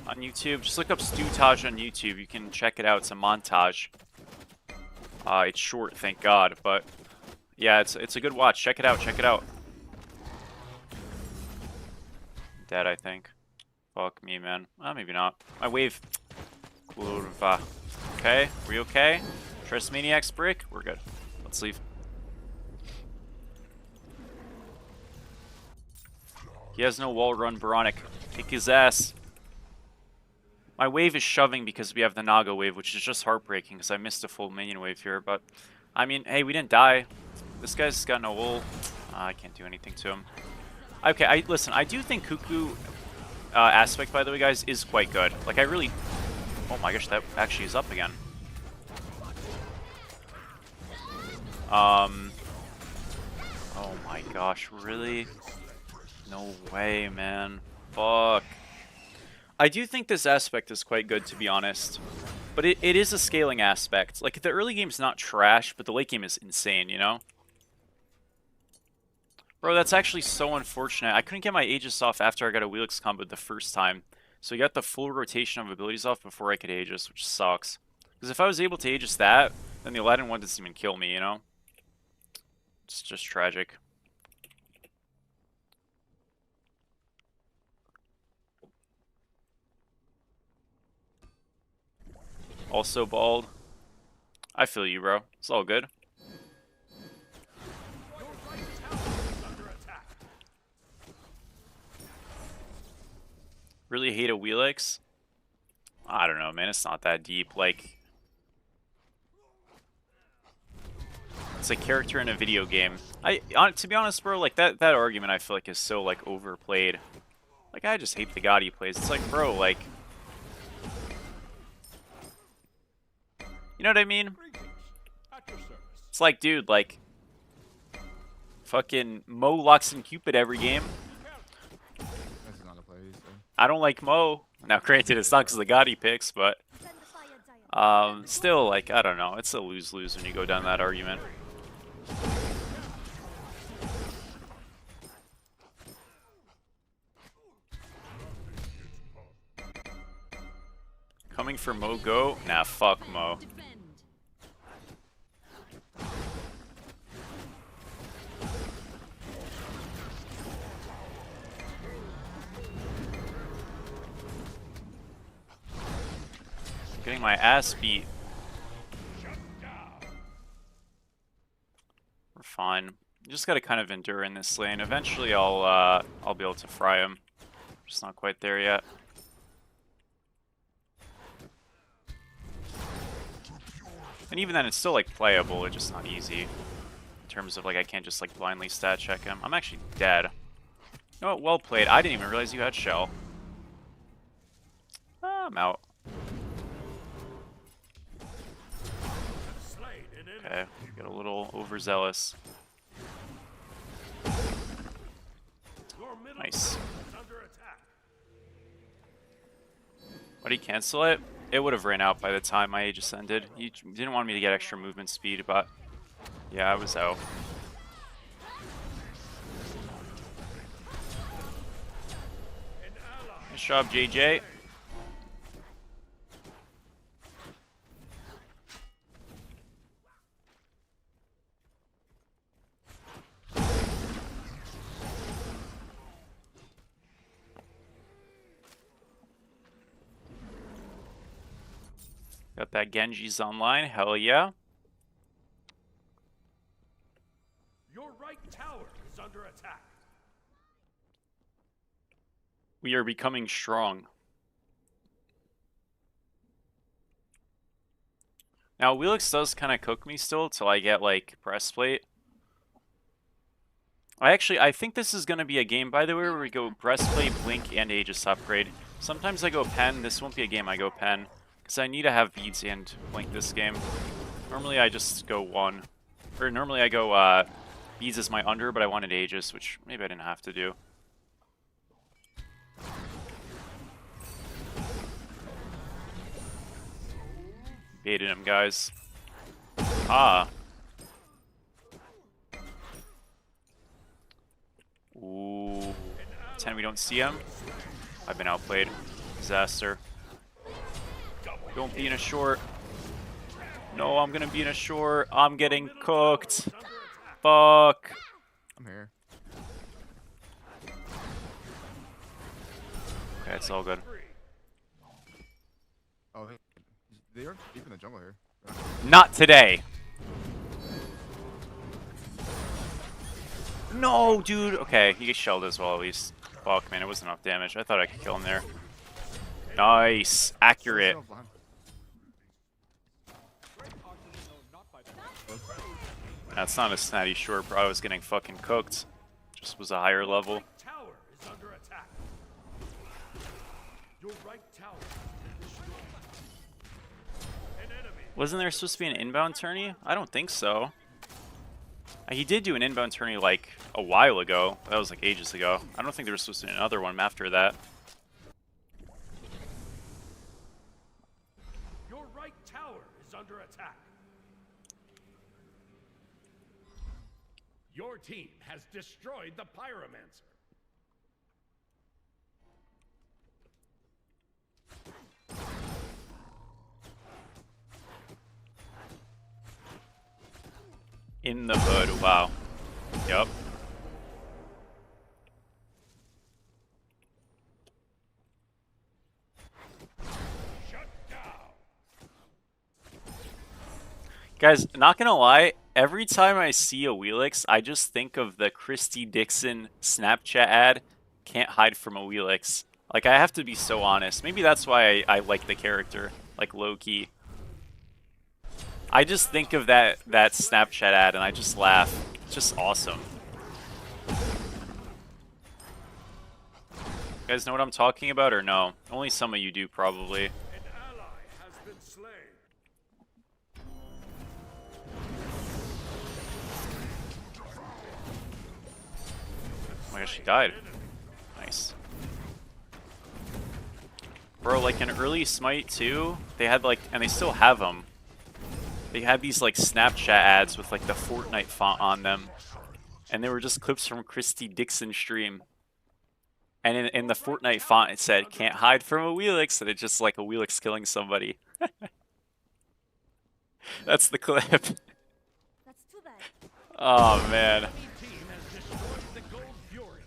On YouTube? Just look up Stewtage on YouTube. You can check it out. It's a montage. It's short, thank God, but yeah, it's a good watch. Check it out, check it out. Dead, I think. Fuck me, man. Maybe not. My wave. Kurva. Okay, we okay? Trust Maniac's break? We're good. Let's leave. He has no wall run, Baronic. Kick his ass. My wave is shoving because we have the Naga wave, which is just heartbreaking because I missed a full minion wave here. But, I mean, hey, we didn't die. This guy's got no ult. I can't do anything to him. Okay, listen, I do think Cuckoo aspect, by the way, guys, is quite good. Like, I really... Oh my gosh, that actually is up again. Oh my gosh, really? No way, man. Fuck. I do think this aspect is quite good, to be honest. But it is a scaling aspect. Like, the early game's not trash, but the late game is insane, you know? Bro, that's actually so unfortunate. I couldn't get my Aegis off after I got a Wheelix combo the first time. So I got the full rotation of abilities off before I could Aegis, which sucks. Because if I was able to Aegis that, then the Aladdin one doesn't even kill me, you know? It's just tragic. Also bald. I feel you, bro. It's all good. Your right tower is under attack. Really hate a Wheelix? I don't know, man. It's not that deep. Like, it's a character in a video game. To be honest, bro, like that argument I feel like is so like overplayed. Like, I just hate the god he plays. It's like, bro, like, you know what I mean? Greetings. At your service. It's like, dude, like, fucking Mo Lux and Cupid every game. This is not a play, so. I don't like Mo. Now, granted, it's not because of the god he picks, but still, like, I don't know. It's a lose-lose when you go down that argument. Coming for Mo Go? Nah, fuck Mo. Defend. Getting my ass beat. We're fine. Just gotta kind of endure in this lane. Eventually, I'll be able to fry him. Just not quite there yet. And even then, it's still like playable. It's just not easy in terms of like I can't just like blindly stat check him. I'm actually dead. You know what? Well played. I didn't even realize you had shell. I'm out. Slain an enemy. Okay, got a little overzealous. Your middle Nice. tower is under attack. Why did he cancel it? It would have ran out by the time my Aegis ended. He didn't want me to get extra movement speed, but yeah, I was out. An ally. Nice job, JJ. Got that Genji's online, hell yeah. Your right tower is under attack. We are becoming strong. Now, Wheelix does kind of cook me still till I get, like, breastplate. I think this is going to be a game, by the way, where we go breastplate, blink, and Aegis upgrade. Sometimes I go pen. This won't be a game I go pen, because I need to have beads and blink this game. Normally I just go one. Or normally I go beads as my under, but I wanted Aegis, which maybe I didn't have to do. Baited him, guys. Ah. Ooh. 10, we don't see him. I've been outplayed. Disaster. Don't be in a short. No, I'm gonna be in a short. I'm getting cooked. Fuck. I'm here. Okay, it's all good. Oh, they are deep in the jungle here. Not today. No, dude. Okay, he gets shelled as well, at least. Fuck, man, it wasn't enough damage. I thought I could kill him there. Nice. Accurate. That's not a snatty short, bro. I was getting fucking cooked. Just was a higher level. Right tower is under attack. Your right tower is destroyed. An enemy. Wasn't there supposed to be an inbound tourney? I don't think so. He did do an inbound tourney like a while ago. That was like ages ago. I don't think there was supposed to be another one after that. Your right tower is under attack. Your team has destroyed the Pyromancer. In the hood, wow. Yup. Shut down. Guys, not gonna lie, every time I see a Wheelix, I just think of the Christy Dixon Snapchat ad, "Can't hide from a Wheelix." Like, I have to be so honest. Maybe that's why I like the character, like low-key. I just think of that Snapchat ad and I just laugh. It's just awesome. You guys know what I'm talking about or no? Only some of you do, probably. An ally has been slain. Oh my gosh, she died. Nice. Bro, like in early Smite 2, they had like, and they still have them. They had these like Snapchat ads with like the Fortnite font on them. And they were just clips from Christy Dixon stream. And in the Fortnite font it said, "Can't hide from a Wheelix," and it's just like a Wheelix killing somebody. That's the clip. That's too bad. Oh man. Team has destroyed the Gold Fury.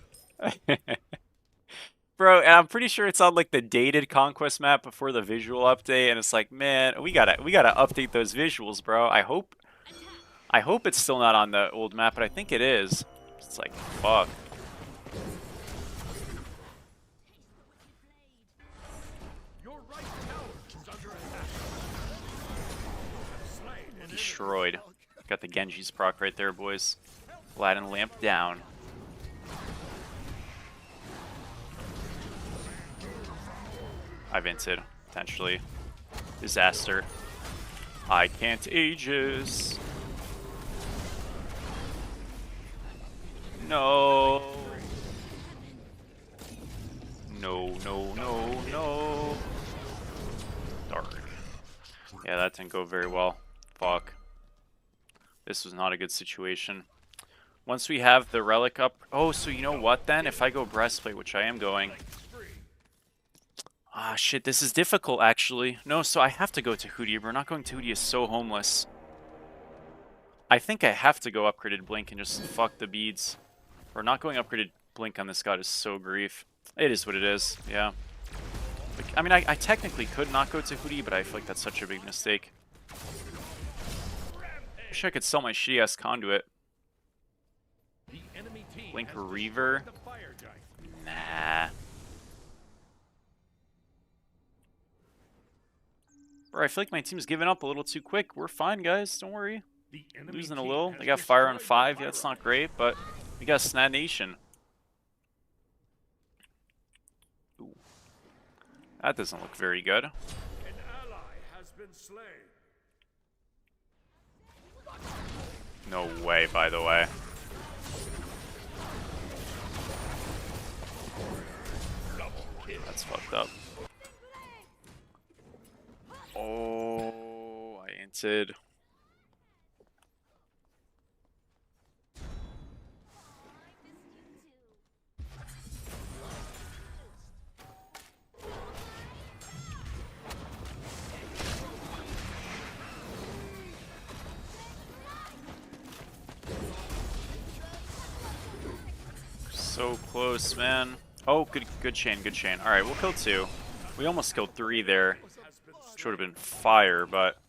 Bro, and I'm pretty sure it's on like the dated Conquest map before the visual update, and it's like, man, we gotta update those visuals, bro. I hope it's still not on the old map, but I think it is. It's like, fuck. Your right tower is under attack. Slain an Destroyed. Got the Genji's proc right there, boys. Aladdin lamp down. I vented, potentially. Disaster. I can't Aegis. No. No, no, no, no. Dark. Yeah, that didn't go very well. Fuck. This was not a good situation. Once we have the relic up... Oh, so you know what then? If I go breastplate, which I am going... Ah, shit, this is difficult, actually. No, so I have to go to Hootie, but not going to Hootie is so homeless. I think I have to go upgraded Blink and just fuck the beads. Or not going upgraded Blink on this god is so grief. It is what it is, yeah. Like, I mean, I technically could not go to Hootie, but I feel like that's such a big mistake. Wish I could sell my shitty-ass conduit. The enemy team Blink has Reaver. destroyed the fire giant. Nah. Bro, I feel like my team's giving up a little too quick. We're fine, guys. Don't worry. The enemy Losing a team little. has They got fire on destroyed the 5. Yeah, fire that's not giant. great, but we got Snad Nation. Ooh. That doesn't look very good. An ally has been slain. No way, by the way. That's fucked up. Oh, I inted. So close, man. Oh, good chain, good chain. All right, we'll kill 2. We almost killed 3 there, which would have been fire, but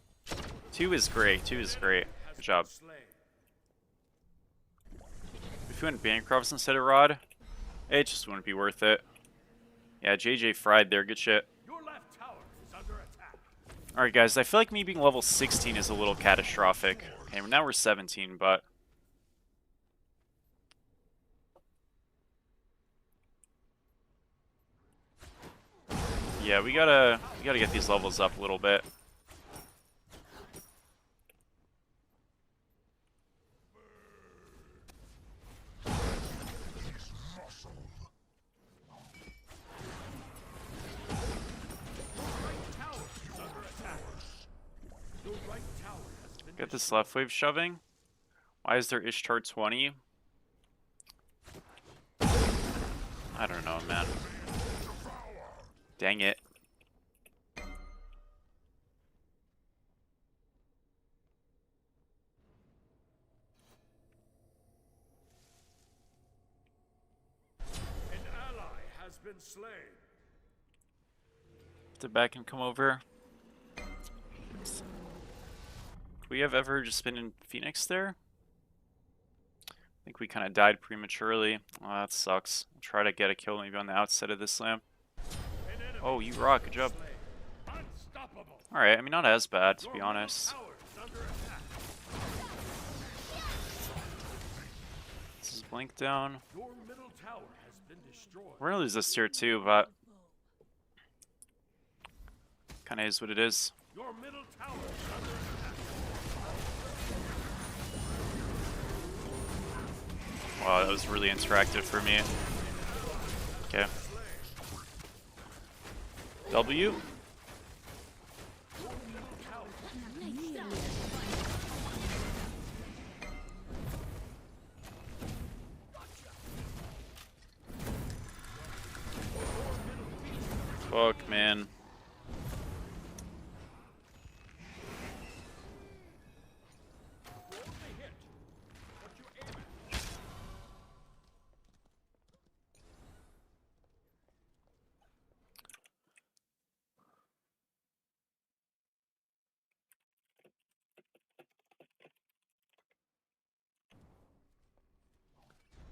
2 is great. 2 is great. Good job. If we went Bancrofts instead of Rod, it just wouldn't be worth it. Yeah, JJ fried there. Good shit. Your left tower is under attack. All right, guys. I feel like me being level 16 is a little catastrophic. Okay, now we're 17, but yeah, we gotta get these levels up a little bit. Get this left wave shoving. Why is there Ishtar 20? I don't know, man. Dang it. An ally has been slain. To back and come over. Could we have ever just been in Phoenix there? I think we kind of died prematurely. Oh, that sucks. I'll try to get a kill maybe on the outside of this lamp. Oh, you rock. Good job. Alright, I mean, not as bad, to be honest. This is blink down. Your middle tower has been destroyed. We're gonna lose this tier too, but kind of is what it is. Your middle tower is under attack. Wow, that was really interactive for me. Okay. W. Fuck, man.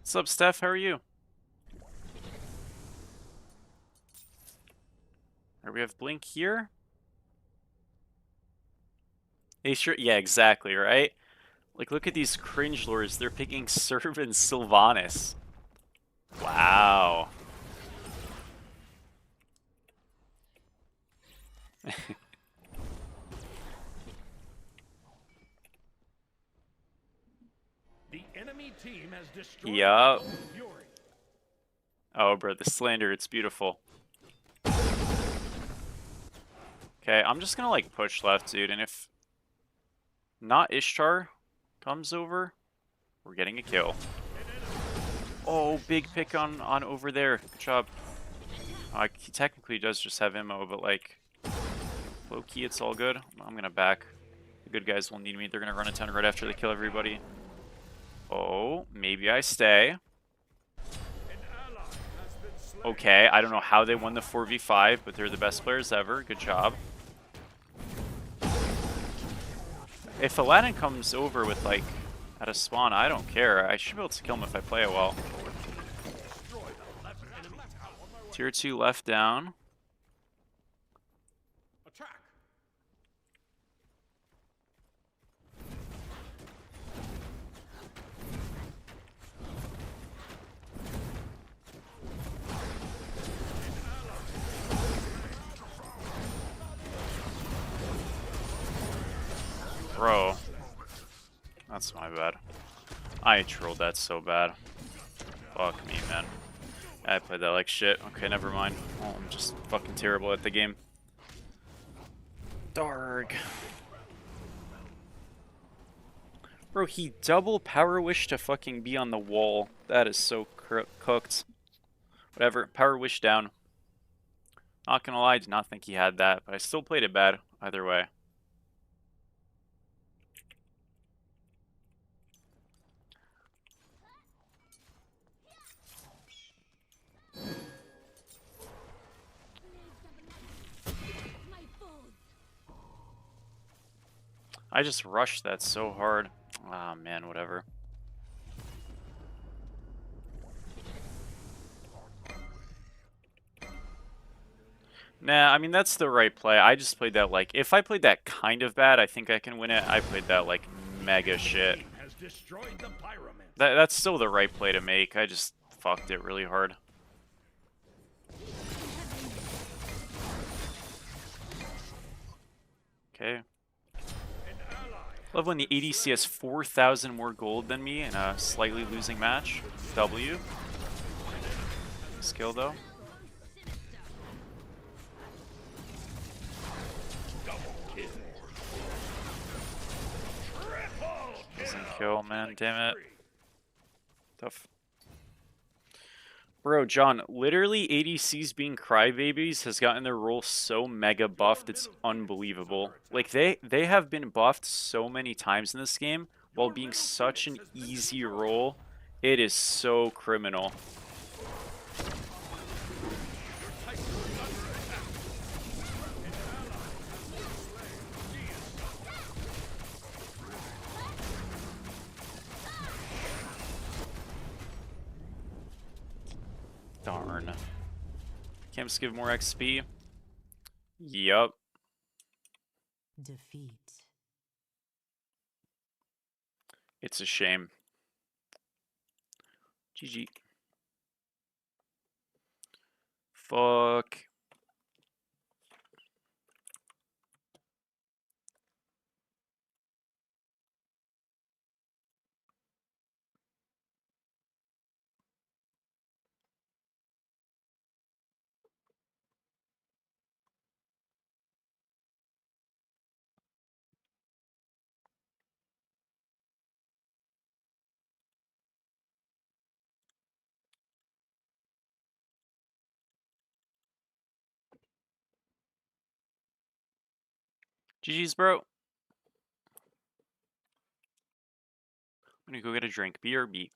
What's up, Steph? How are you? We have blink here. Hey, sure. Yeah, exactly, right? Like, look at these cringe lords. They're picking Serv and Sylvanas. Wow. The enemy team has destroyed Yup. Fury. Oh, bro, the slander. It's beautiful. Okay, I'm just gonna, like, push left, dude. And if not Ishtar comes over, we're getting a kill. Oh, big pick on over there. Good job. He technically does just have ammo, but, like, low-key, it's all good. I'm gonna back. The good guys will need me. They're gonna run a ton right after they kill everybody. Oh, maybe I stay. Okay, I don't know how they won the 4v5, but they're the best players ever. Good job. If Aladdin comes over with, like, at a spawn, I don't care. I should be able to kill him if I play it well. Tier 2 left down. Attack. Bro. That's my bad. I trolled that so bad. Fuck me, man. I played that like shit. Okay, never mind. Oh, I'm just fucking terrible at the game. Dark. Bro, he double power wish to fucking be on the wall. That is so cooked. Whatever. Power wish down. Not gonna lie, I did not think he had that, but I still played it bad either way. I just rushed that so hard. Ah, man, whatever. Nah, I mean, that's the right play. I just played that, like, if I played that kind of bad, I think I can win it. I played that, like, mega shit. That's still the right play to make. I just fucked it really hard. Okay. Love when the ADC has 4,000 more gold than me in a slightly losing match. W. Skill, though. Doesn't kill, man. Damn it. Tough. Bro, John, literally ADCs being crybabies has gotten their role so mega buffed, it's unbelievable. Like, they have been buffed so many times in this game, while being such an easy role. It is so criminal. turn. Camps give more XP. Yup. Defeat. It's a shame. GG. Fuck. GG's, bro. I'm gonna go get a drink. BRB.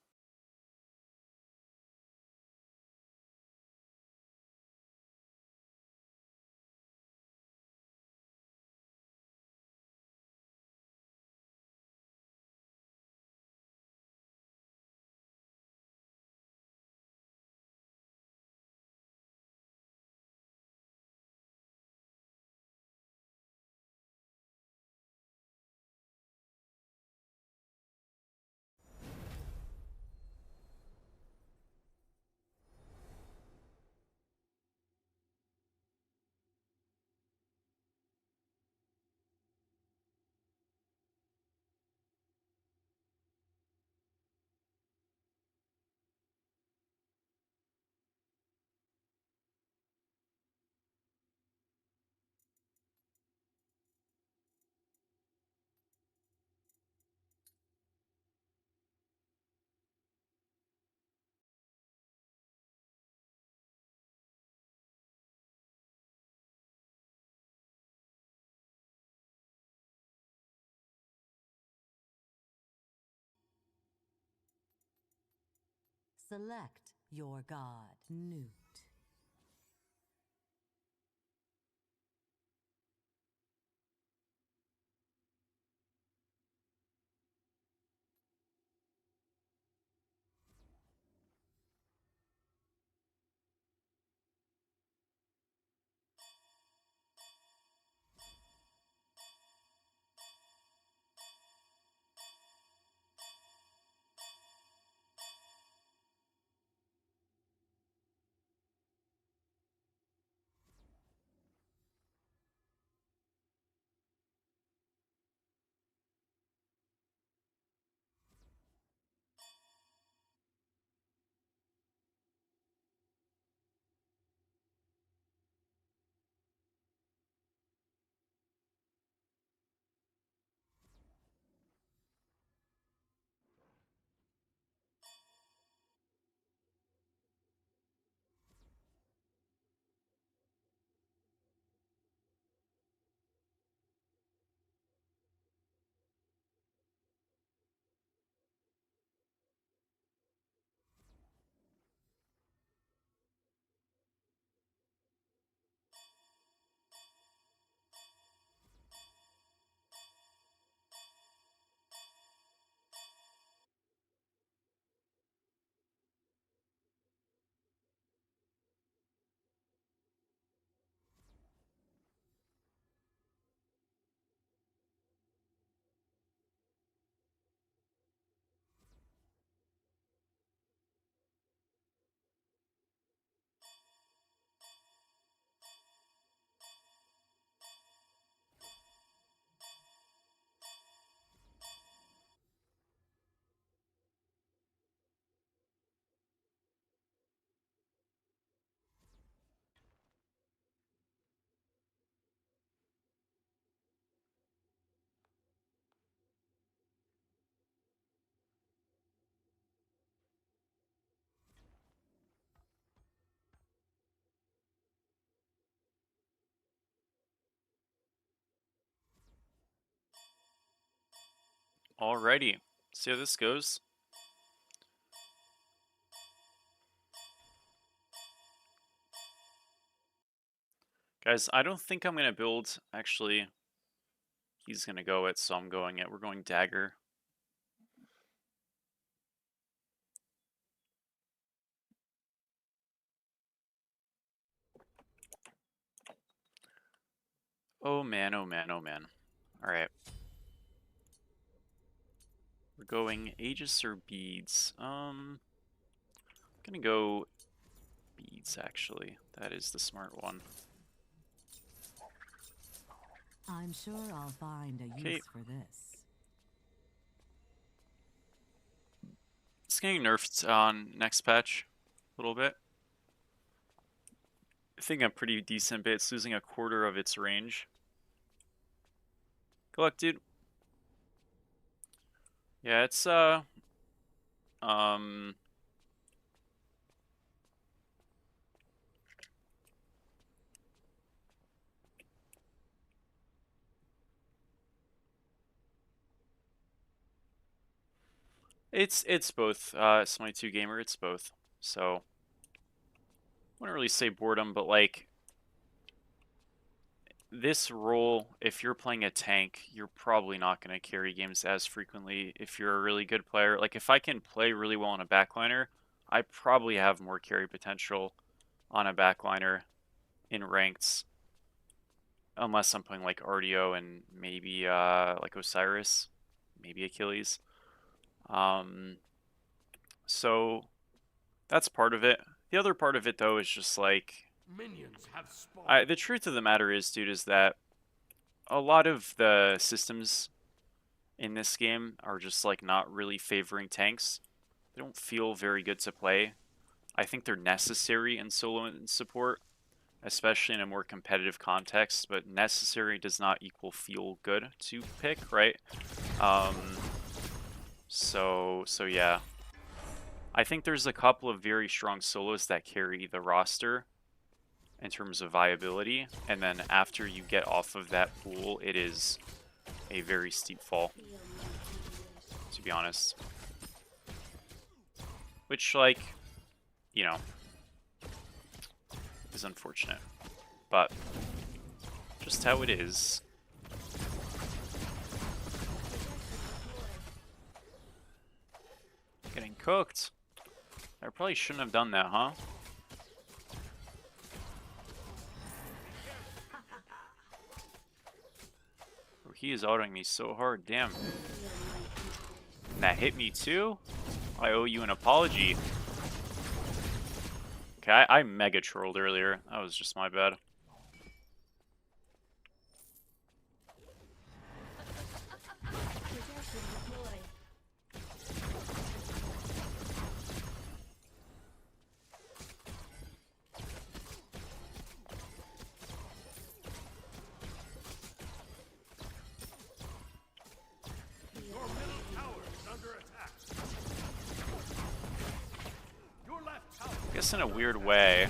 Select your god, Newt. Alrighty. See how this goes. Guys, I don't think I'm going to build. Actually, he's going to go it, so I'm going it. We're going dagger. Oh man, oh man, oh man. Alright. We're going Aegis or Beads. Gonna go Beads, actually. That is the smart one. I'm sure I'll find a Okay. use for this. It's getting nerfed on next patch a little bit. I think a pretty decent bit. It's losing a quarter of its range. Good luck, dude. Yeah, it's um it's both. Smite 2 gamer, it's both. So wouldn't really say boredom, but like this role, if you're playing a tank, you're probably not going to carry games as frequently if you're a really good player. Like if I can play really well on a backliner, I probably have more carry potential on a backliner in ranks, unless I'm playing like RDO and maybe like Osiris, maybe Achilles. So that's part of it. The other part of it though is just like Minions have spawned. the truth of the matter is, dude, is that a lot of the systems in this game are just like not really favoring tanks. They don't feel very good to play. I think they're necessary in solo and support, especially in a more competitive context, but necessary does not equal feel good to pick, right? So yeah. I think there's a couple of very strong solos that carry the roster in terms of viability, and then after you get off of that pool, it is a very steep fall, to be honest. Which, like, you know, is unfortunate, but just how it is. Getting cooked. I probably shouldn't have done that, huh? He is autoing me so hard, damn. And that hit me too? I owe you an apology. Okay, I mega trolled earlier. That was just my bad. Your middle tower is under attack. Your left tower. I guess in a weird way,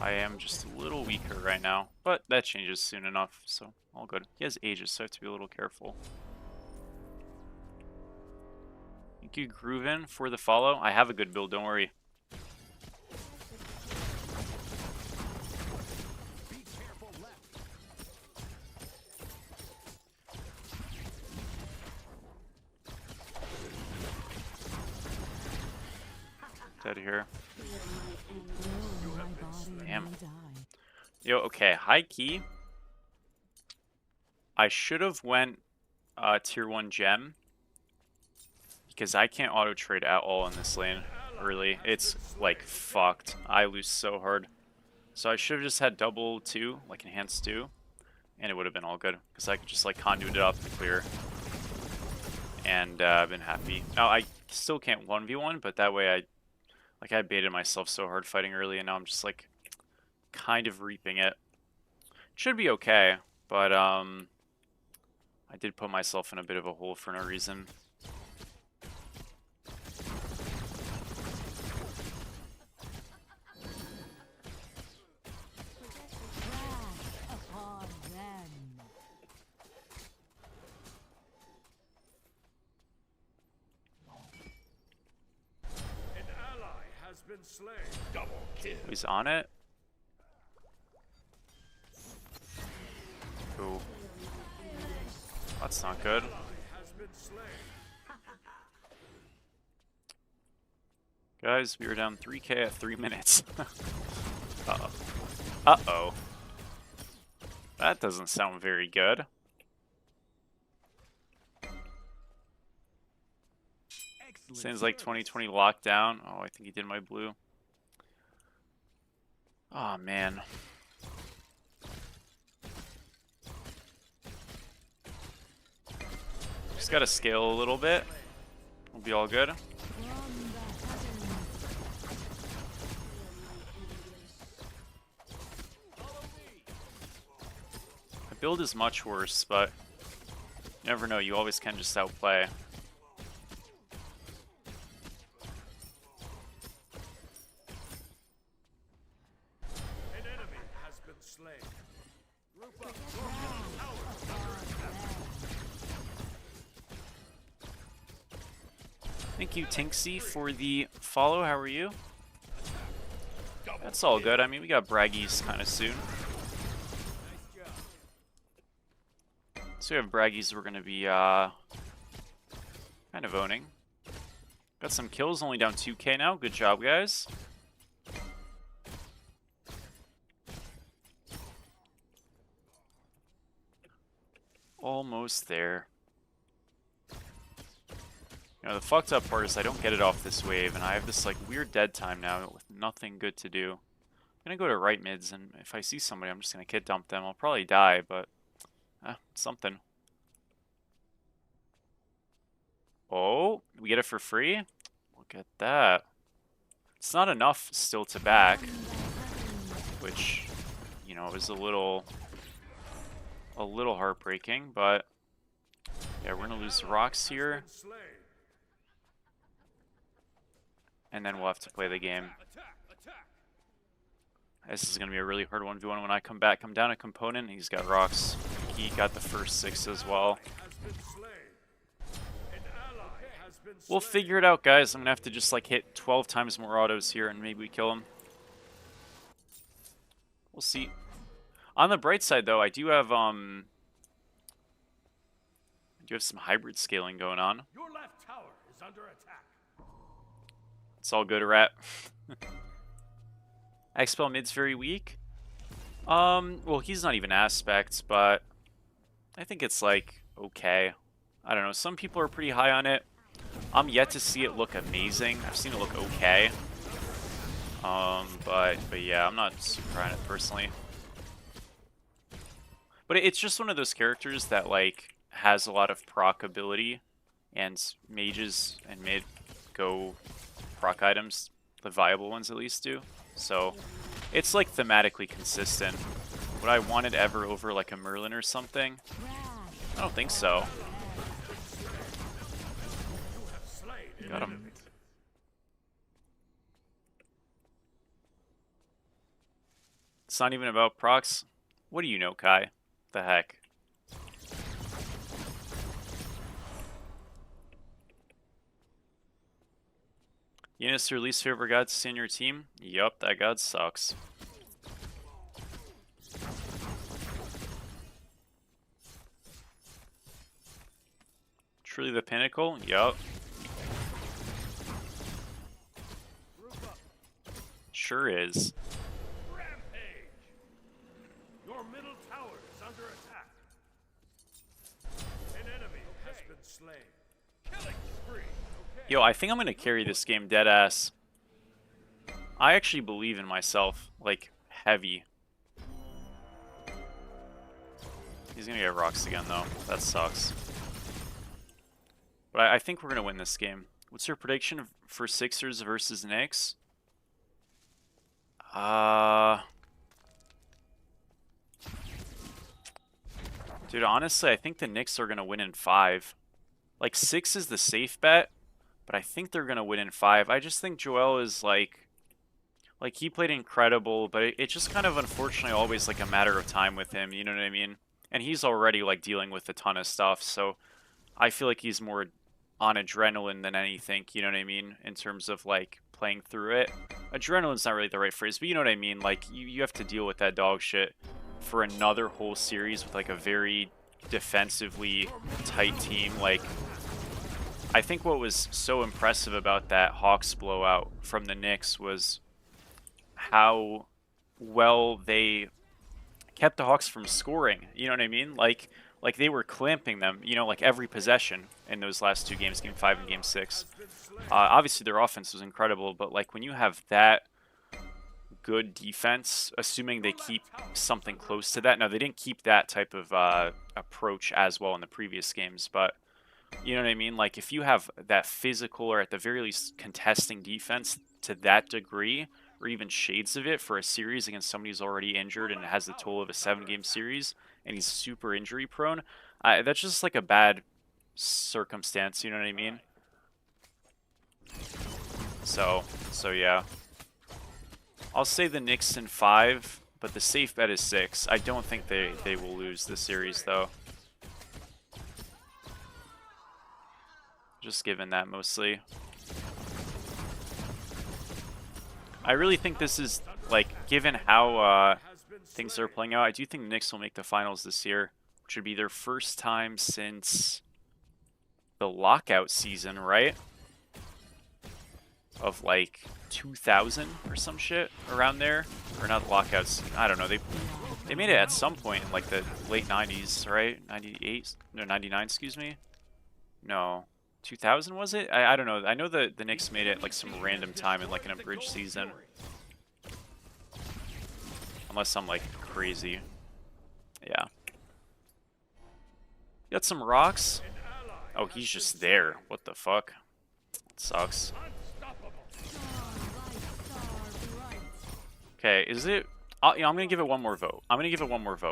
I am just a little weaker right now. But that changes soon enough, so all good. He has Aegis, so I have to be a little careful. Thank you, Grooven, for the follow. I have a good build, don't worry. Be careful left. Dead here. Oh, my body Damn. may die. Yo, okay, high key. I should have went tier 1 gem, because I can't auto trade at all in this lane. Really, it's like fucked. I lose so hard. So I should have just had double 2, like enhanced 2, and it would have been all good, because I could just like conduit it off the clear, and been happy. Now I still can't 1v1, but that way I baited myself so hard fighting early, and now I'm just like kind of reaping it. Should be okay, but I did put myself in a bit of a hole for no reason. Crash upon them. An ally has been slain. Double kill. He's on it. Cool. That's not good. Ally has been slain. Guys, we were down 3k at 3 minutes. Uh-oh. Uh-oh. That doesn't sound very good. Sounds like 2020 lockdown. Oh, I think he did my blue. Oh, man. Just gotta scale a little bit. We'll be all good. From the heavens. The build is much worse, but you never know. You always can just outplay. An enemy has been slain. Group up. Your middle tower is under attack. Thank you, Tinksy, for the follow. How are you? That's all good. I mean, we got Braggies kind of soon. So we have Braggies we're going to be kind of owning. Got some kills, only down 2k now. Good job, guys. Almost there. You know, the fucked up part is I don't get it off this wave, and I have this like weird dead time now with nothing good to do. I'm gonna go to right mids, and if I see somebody, I'm just gonna kit dump them. I'll probably die, but something. Oh, we get it for free? Look at that. It's not enough still to back, which, you know, is a little heartbreaking, but yeah, we're gonna lose rocks here. And then we'll have to play the game. This is going to be a really hard 1v1 when I come back. I'm down a component. He's got rocks. He got the first 6 as well. We'll figure it out, guys. I'm going to have to just like hit 12 times more autos here and maybe we kill him. We'll see. On the bright side, though, I do have some hybrid scaling going on. Your left tower is under attack. It's all good, Rat. Expel mid's very weak. Well, he's not even aspect, but I think it's like okay. I don't know. Some people are pretty high on it. I'm yet to see it look amazing. I've seen it look okay. But yeah, I'm not super high on it personally. But it's just one of those characters that like has a lot of proc ability, and mages and mid go proc items, the viable ones at least do. So it's like thematically consistent. Would I want it ever over like a Merlin or something? I don't think so. Got him. It's not even about procs. What do you know, Kai? The heck? Eunice, your least favorite god to see in your team? Yup, that god sucks. Truly the pinnacle? Yup. Sure is. Rampage. Your middle tower is under attack. An enemy has been slain. Killing spree. Yo, I think I'm gonna carry this game deadass. I actually believe in myself, like, heavy. He's gonna get rocks again, though. That sucks. But I think we're gonna win this game. What's your prediction for Sixers versus Knicks? Dude, honestly, I think the Knicks are gonna win in 5. Like, 6 is the safe bet, but I think they're gonna win in 5. I just think Joel is like he played incredible, but it's just kind of unfortunately always like a matter of time with him, you know what I mean? And he's already like dealing with a ton of stuff, so I feel like he's more on adrenaline than anything, you know what I mean? In terms of like playing through it. Adrenaline's not really the right phrase, but you know what I mean? Like you have to deal with that dog shit for another whole series with like a very defensively tight team. Like, I think what was so impressive about that Hawks blowout from the Knicks was how well they kept the Hawks from scoring. You know what I mean? Like they were clamping them, you know, like every possession in those last two games, Game 5 and Game 6. Obviously, their offense was incredible, but like when you have that good defense, assuming they keep something close to that. Now, they didn't keep that type of approach as well in the previous games, but you know what I mean? Like if you have that physical or at the very least contesting defense to that degree, or even shades of it for a series against somebody who's already injured and has the toll of a 7-game series, and he's super injury prone, that's just like a bad circumstance, you know what I mean? So yeah. I'll say the Knicks in 5, but the safe bet is 6. I don't think they will lose the series, though. Just given that, mostly. I really think this is, like, given how things are playing out, I do think the Knicks will make the finals this year, which would be their first time since the lockout season, right? Of, like, 2000 or some shit around there. Or not lockouts. I don't know. They made it at some point in, like, the late 90s, right? 98? No, 99, excuse me. No. 2000 was it? I don't know. I know the Knicks made it like some random time in like an abridged season. Unless I'm like crazy. Yeah. Got some rocks. Oh, he's just there. What the fuck? It sucks. Okay, is it... I'm gonna give it one more vote.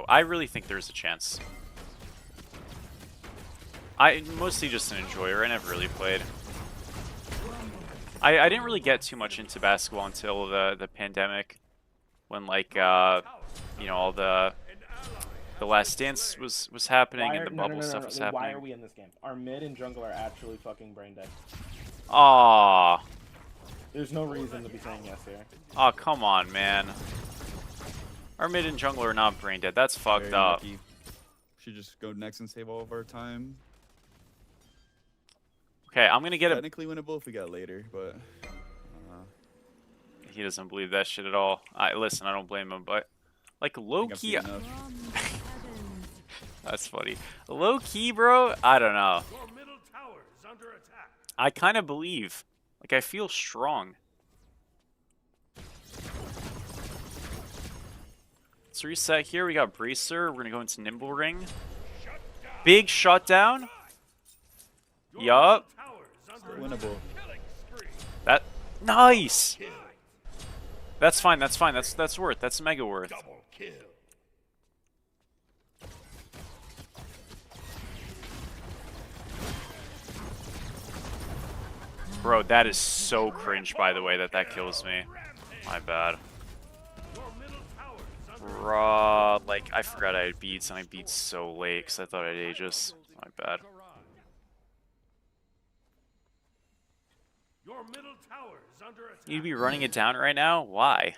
I really think there's a chance. I'm mostly just an enjoyer. I never really played. I didn't really get too much into basketball until the pandemic, when like you know, all the Last Dance was happening and the bubble stuff was happening. Why are we in this game? Our mid and jungle are actually fucking brain dead. Aww. There's no reason to be saying yes here. Oh, come on, man. Our mid and jungle are not brain dead. That's fucked up. Lucky. Should just go next and save all of our time. Okay, I'm gonna get it. Technically winnable if we got later, but he doesn't believe that shit at all. Listen, I don't blame him, but like low key, that's funny. Low key, bro. I don't know. I kind of believe. Like I feel strong. Let's reset here. We got Bracer. We're gonna go into Nimble Ring. Big shutdown. Yup. Winnable. That nice. That's fine. That's fine. That's worth. That's mega worth. Bro, that is so cringe. By the way, that kills me. My bad. Raw. Like I forgot I had beats, and I beat so late because I thought I had Aegis. My bad. Your middle tower is under attack. You'd be running it down right now? Why?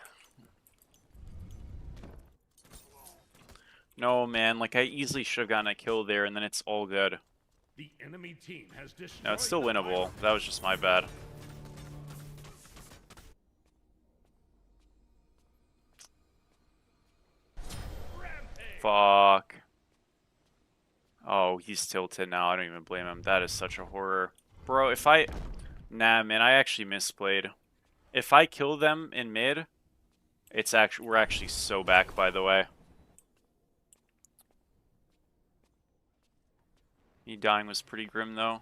No, man. Like, I easily should have gotten a kill there, and then it's all good. The enemy team has destroyed. No, it's still winnable. That was just my bad. Fuck. Oh, he's tilted now. I don't even blame him. That is such a horror. Bro, if I... Nah, man, I actually misplayed. If I kill them in mid, it's actually we're actually so back, by the way. Me dying was pretty grim, though.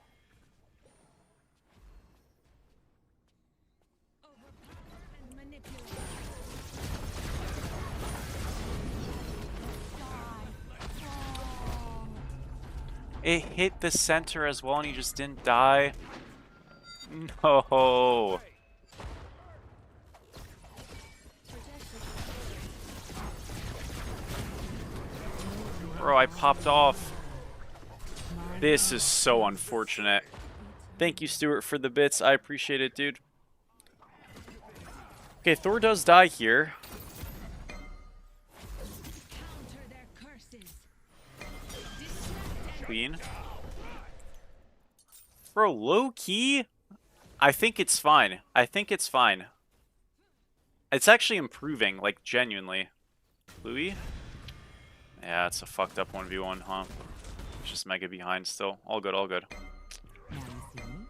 It hit the center as well, and he just didn't die. No. Bro, I popped off. This is so unfortunate. Thank you, Stuart, for the bits. I appreciate it, dude. Okay, Thor does die here. Queen. Bro, low key? I think it's fine. I think it's fine. It's actually improving, like, genuinely. Louis? Yeah, it's a fucked up 1v1, huh? It's just mega behind still. All good, all good. Now you see me?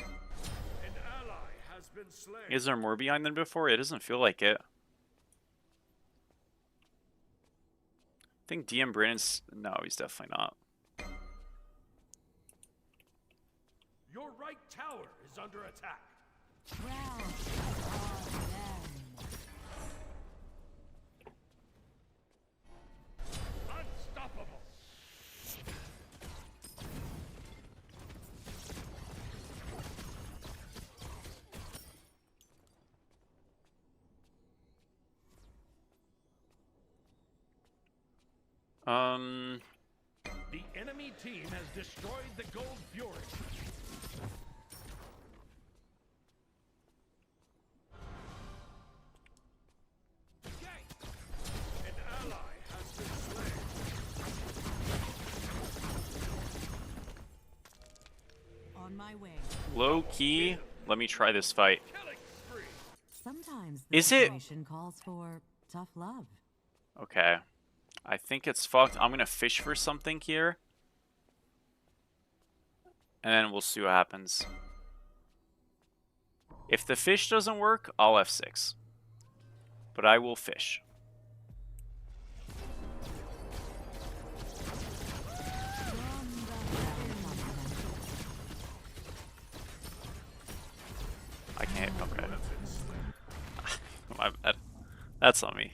An ally has been slain. Is there more behind than before? It doesn't feel like it. I think DM Brandon's... No, he's definitely not. Your right tower is under attack. Proud are them. Unstoppable. The enemy team has destroyed the Gold Fury. An ally has been slain. On my way. Low key, let me try this fight. Killing spree. Sometimes the Is it? situation calls for tough love. Okay. I think it's fucked. I'm gonna fish for something here. And then we'll see what happens. If the fish doesn't work, I'll F6. But I will fish. I can't. Okay. My bad. That's on me.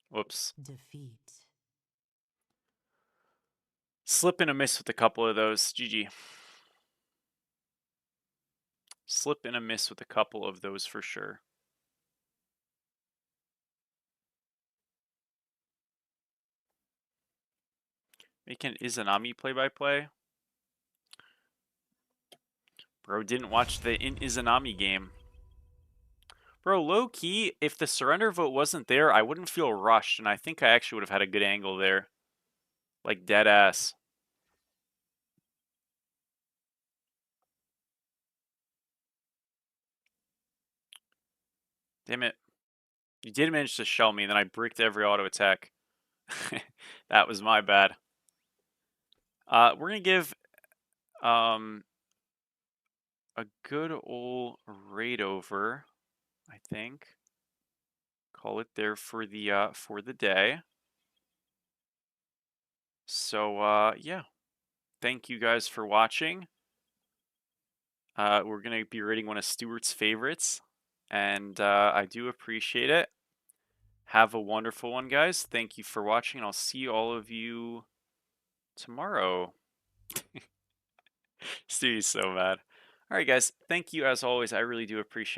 Whoops. Defeat. Slip and a miss with a couple of those. GG. Slip and a miss with a couple of those for sure. Make an Izanami play-by-play. Bro didn't watch the Izanami game. Bro, low-key, if the surrender vote wasn't there, I wouldn't feel rushed, and I think I actually would have had a good angle there. Like, dead ass. Damn it. You did manage to shell me, and then I bricked every auto attack. That was my bad. We're going to give a good old raid over, I think. Call it there for the day. So yeah. Thank you guys for watching. We're going to be rating one of Stuart's favorites, and I do appreciate it. Have a wonderful one, guys. Thank you for watching, and I'll see all of you tomorrow. Stu's so mad. All right, guys. Thank you as always. I really do appreciate it.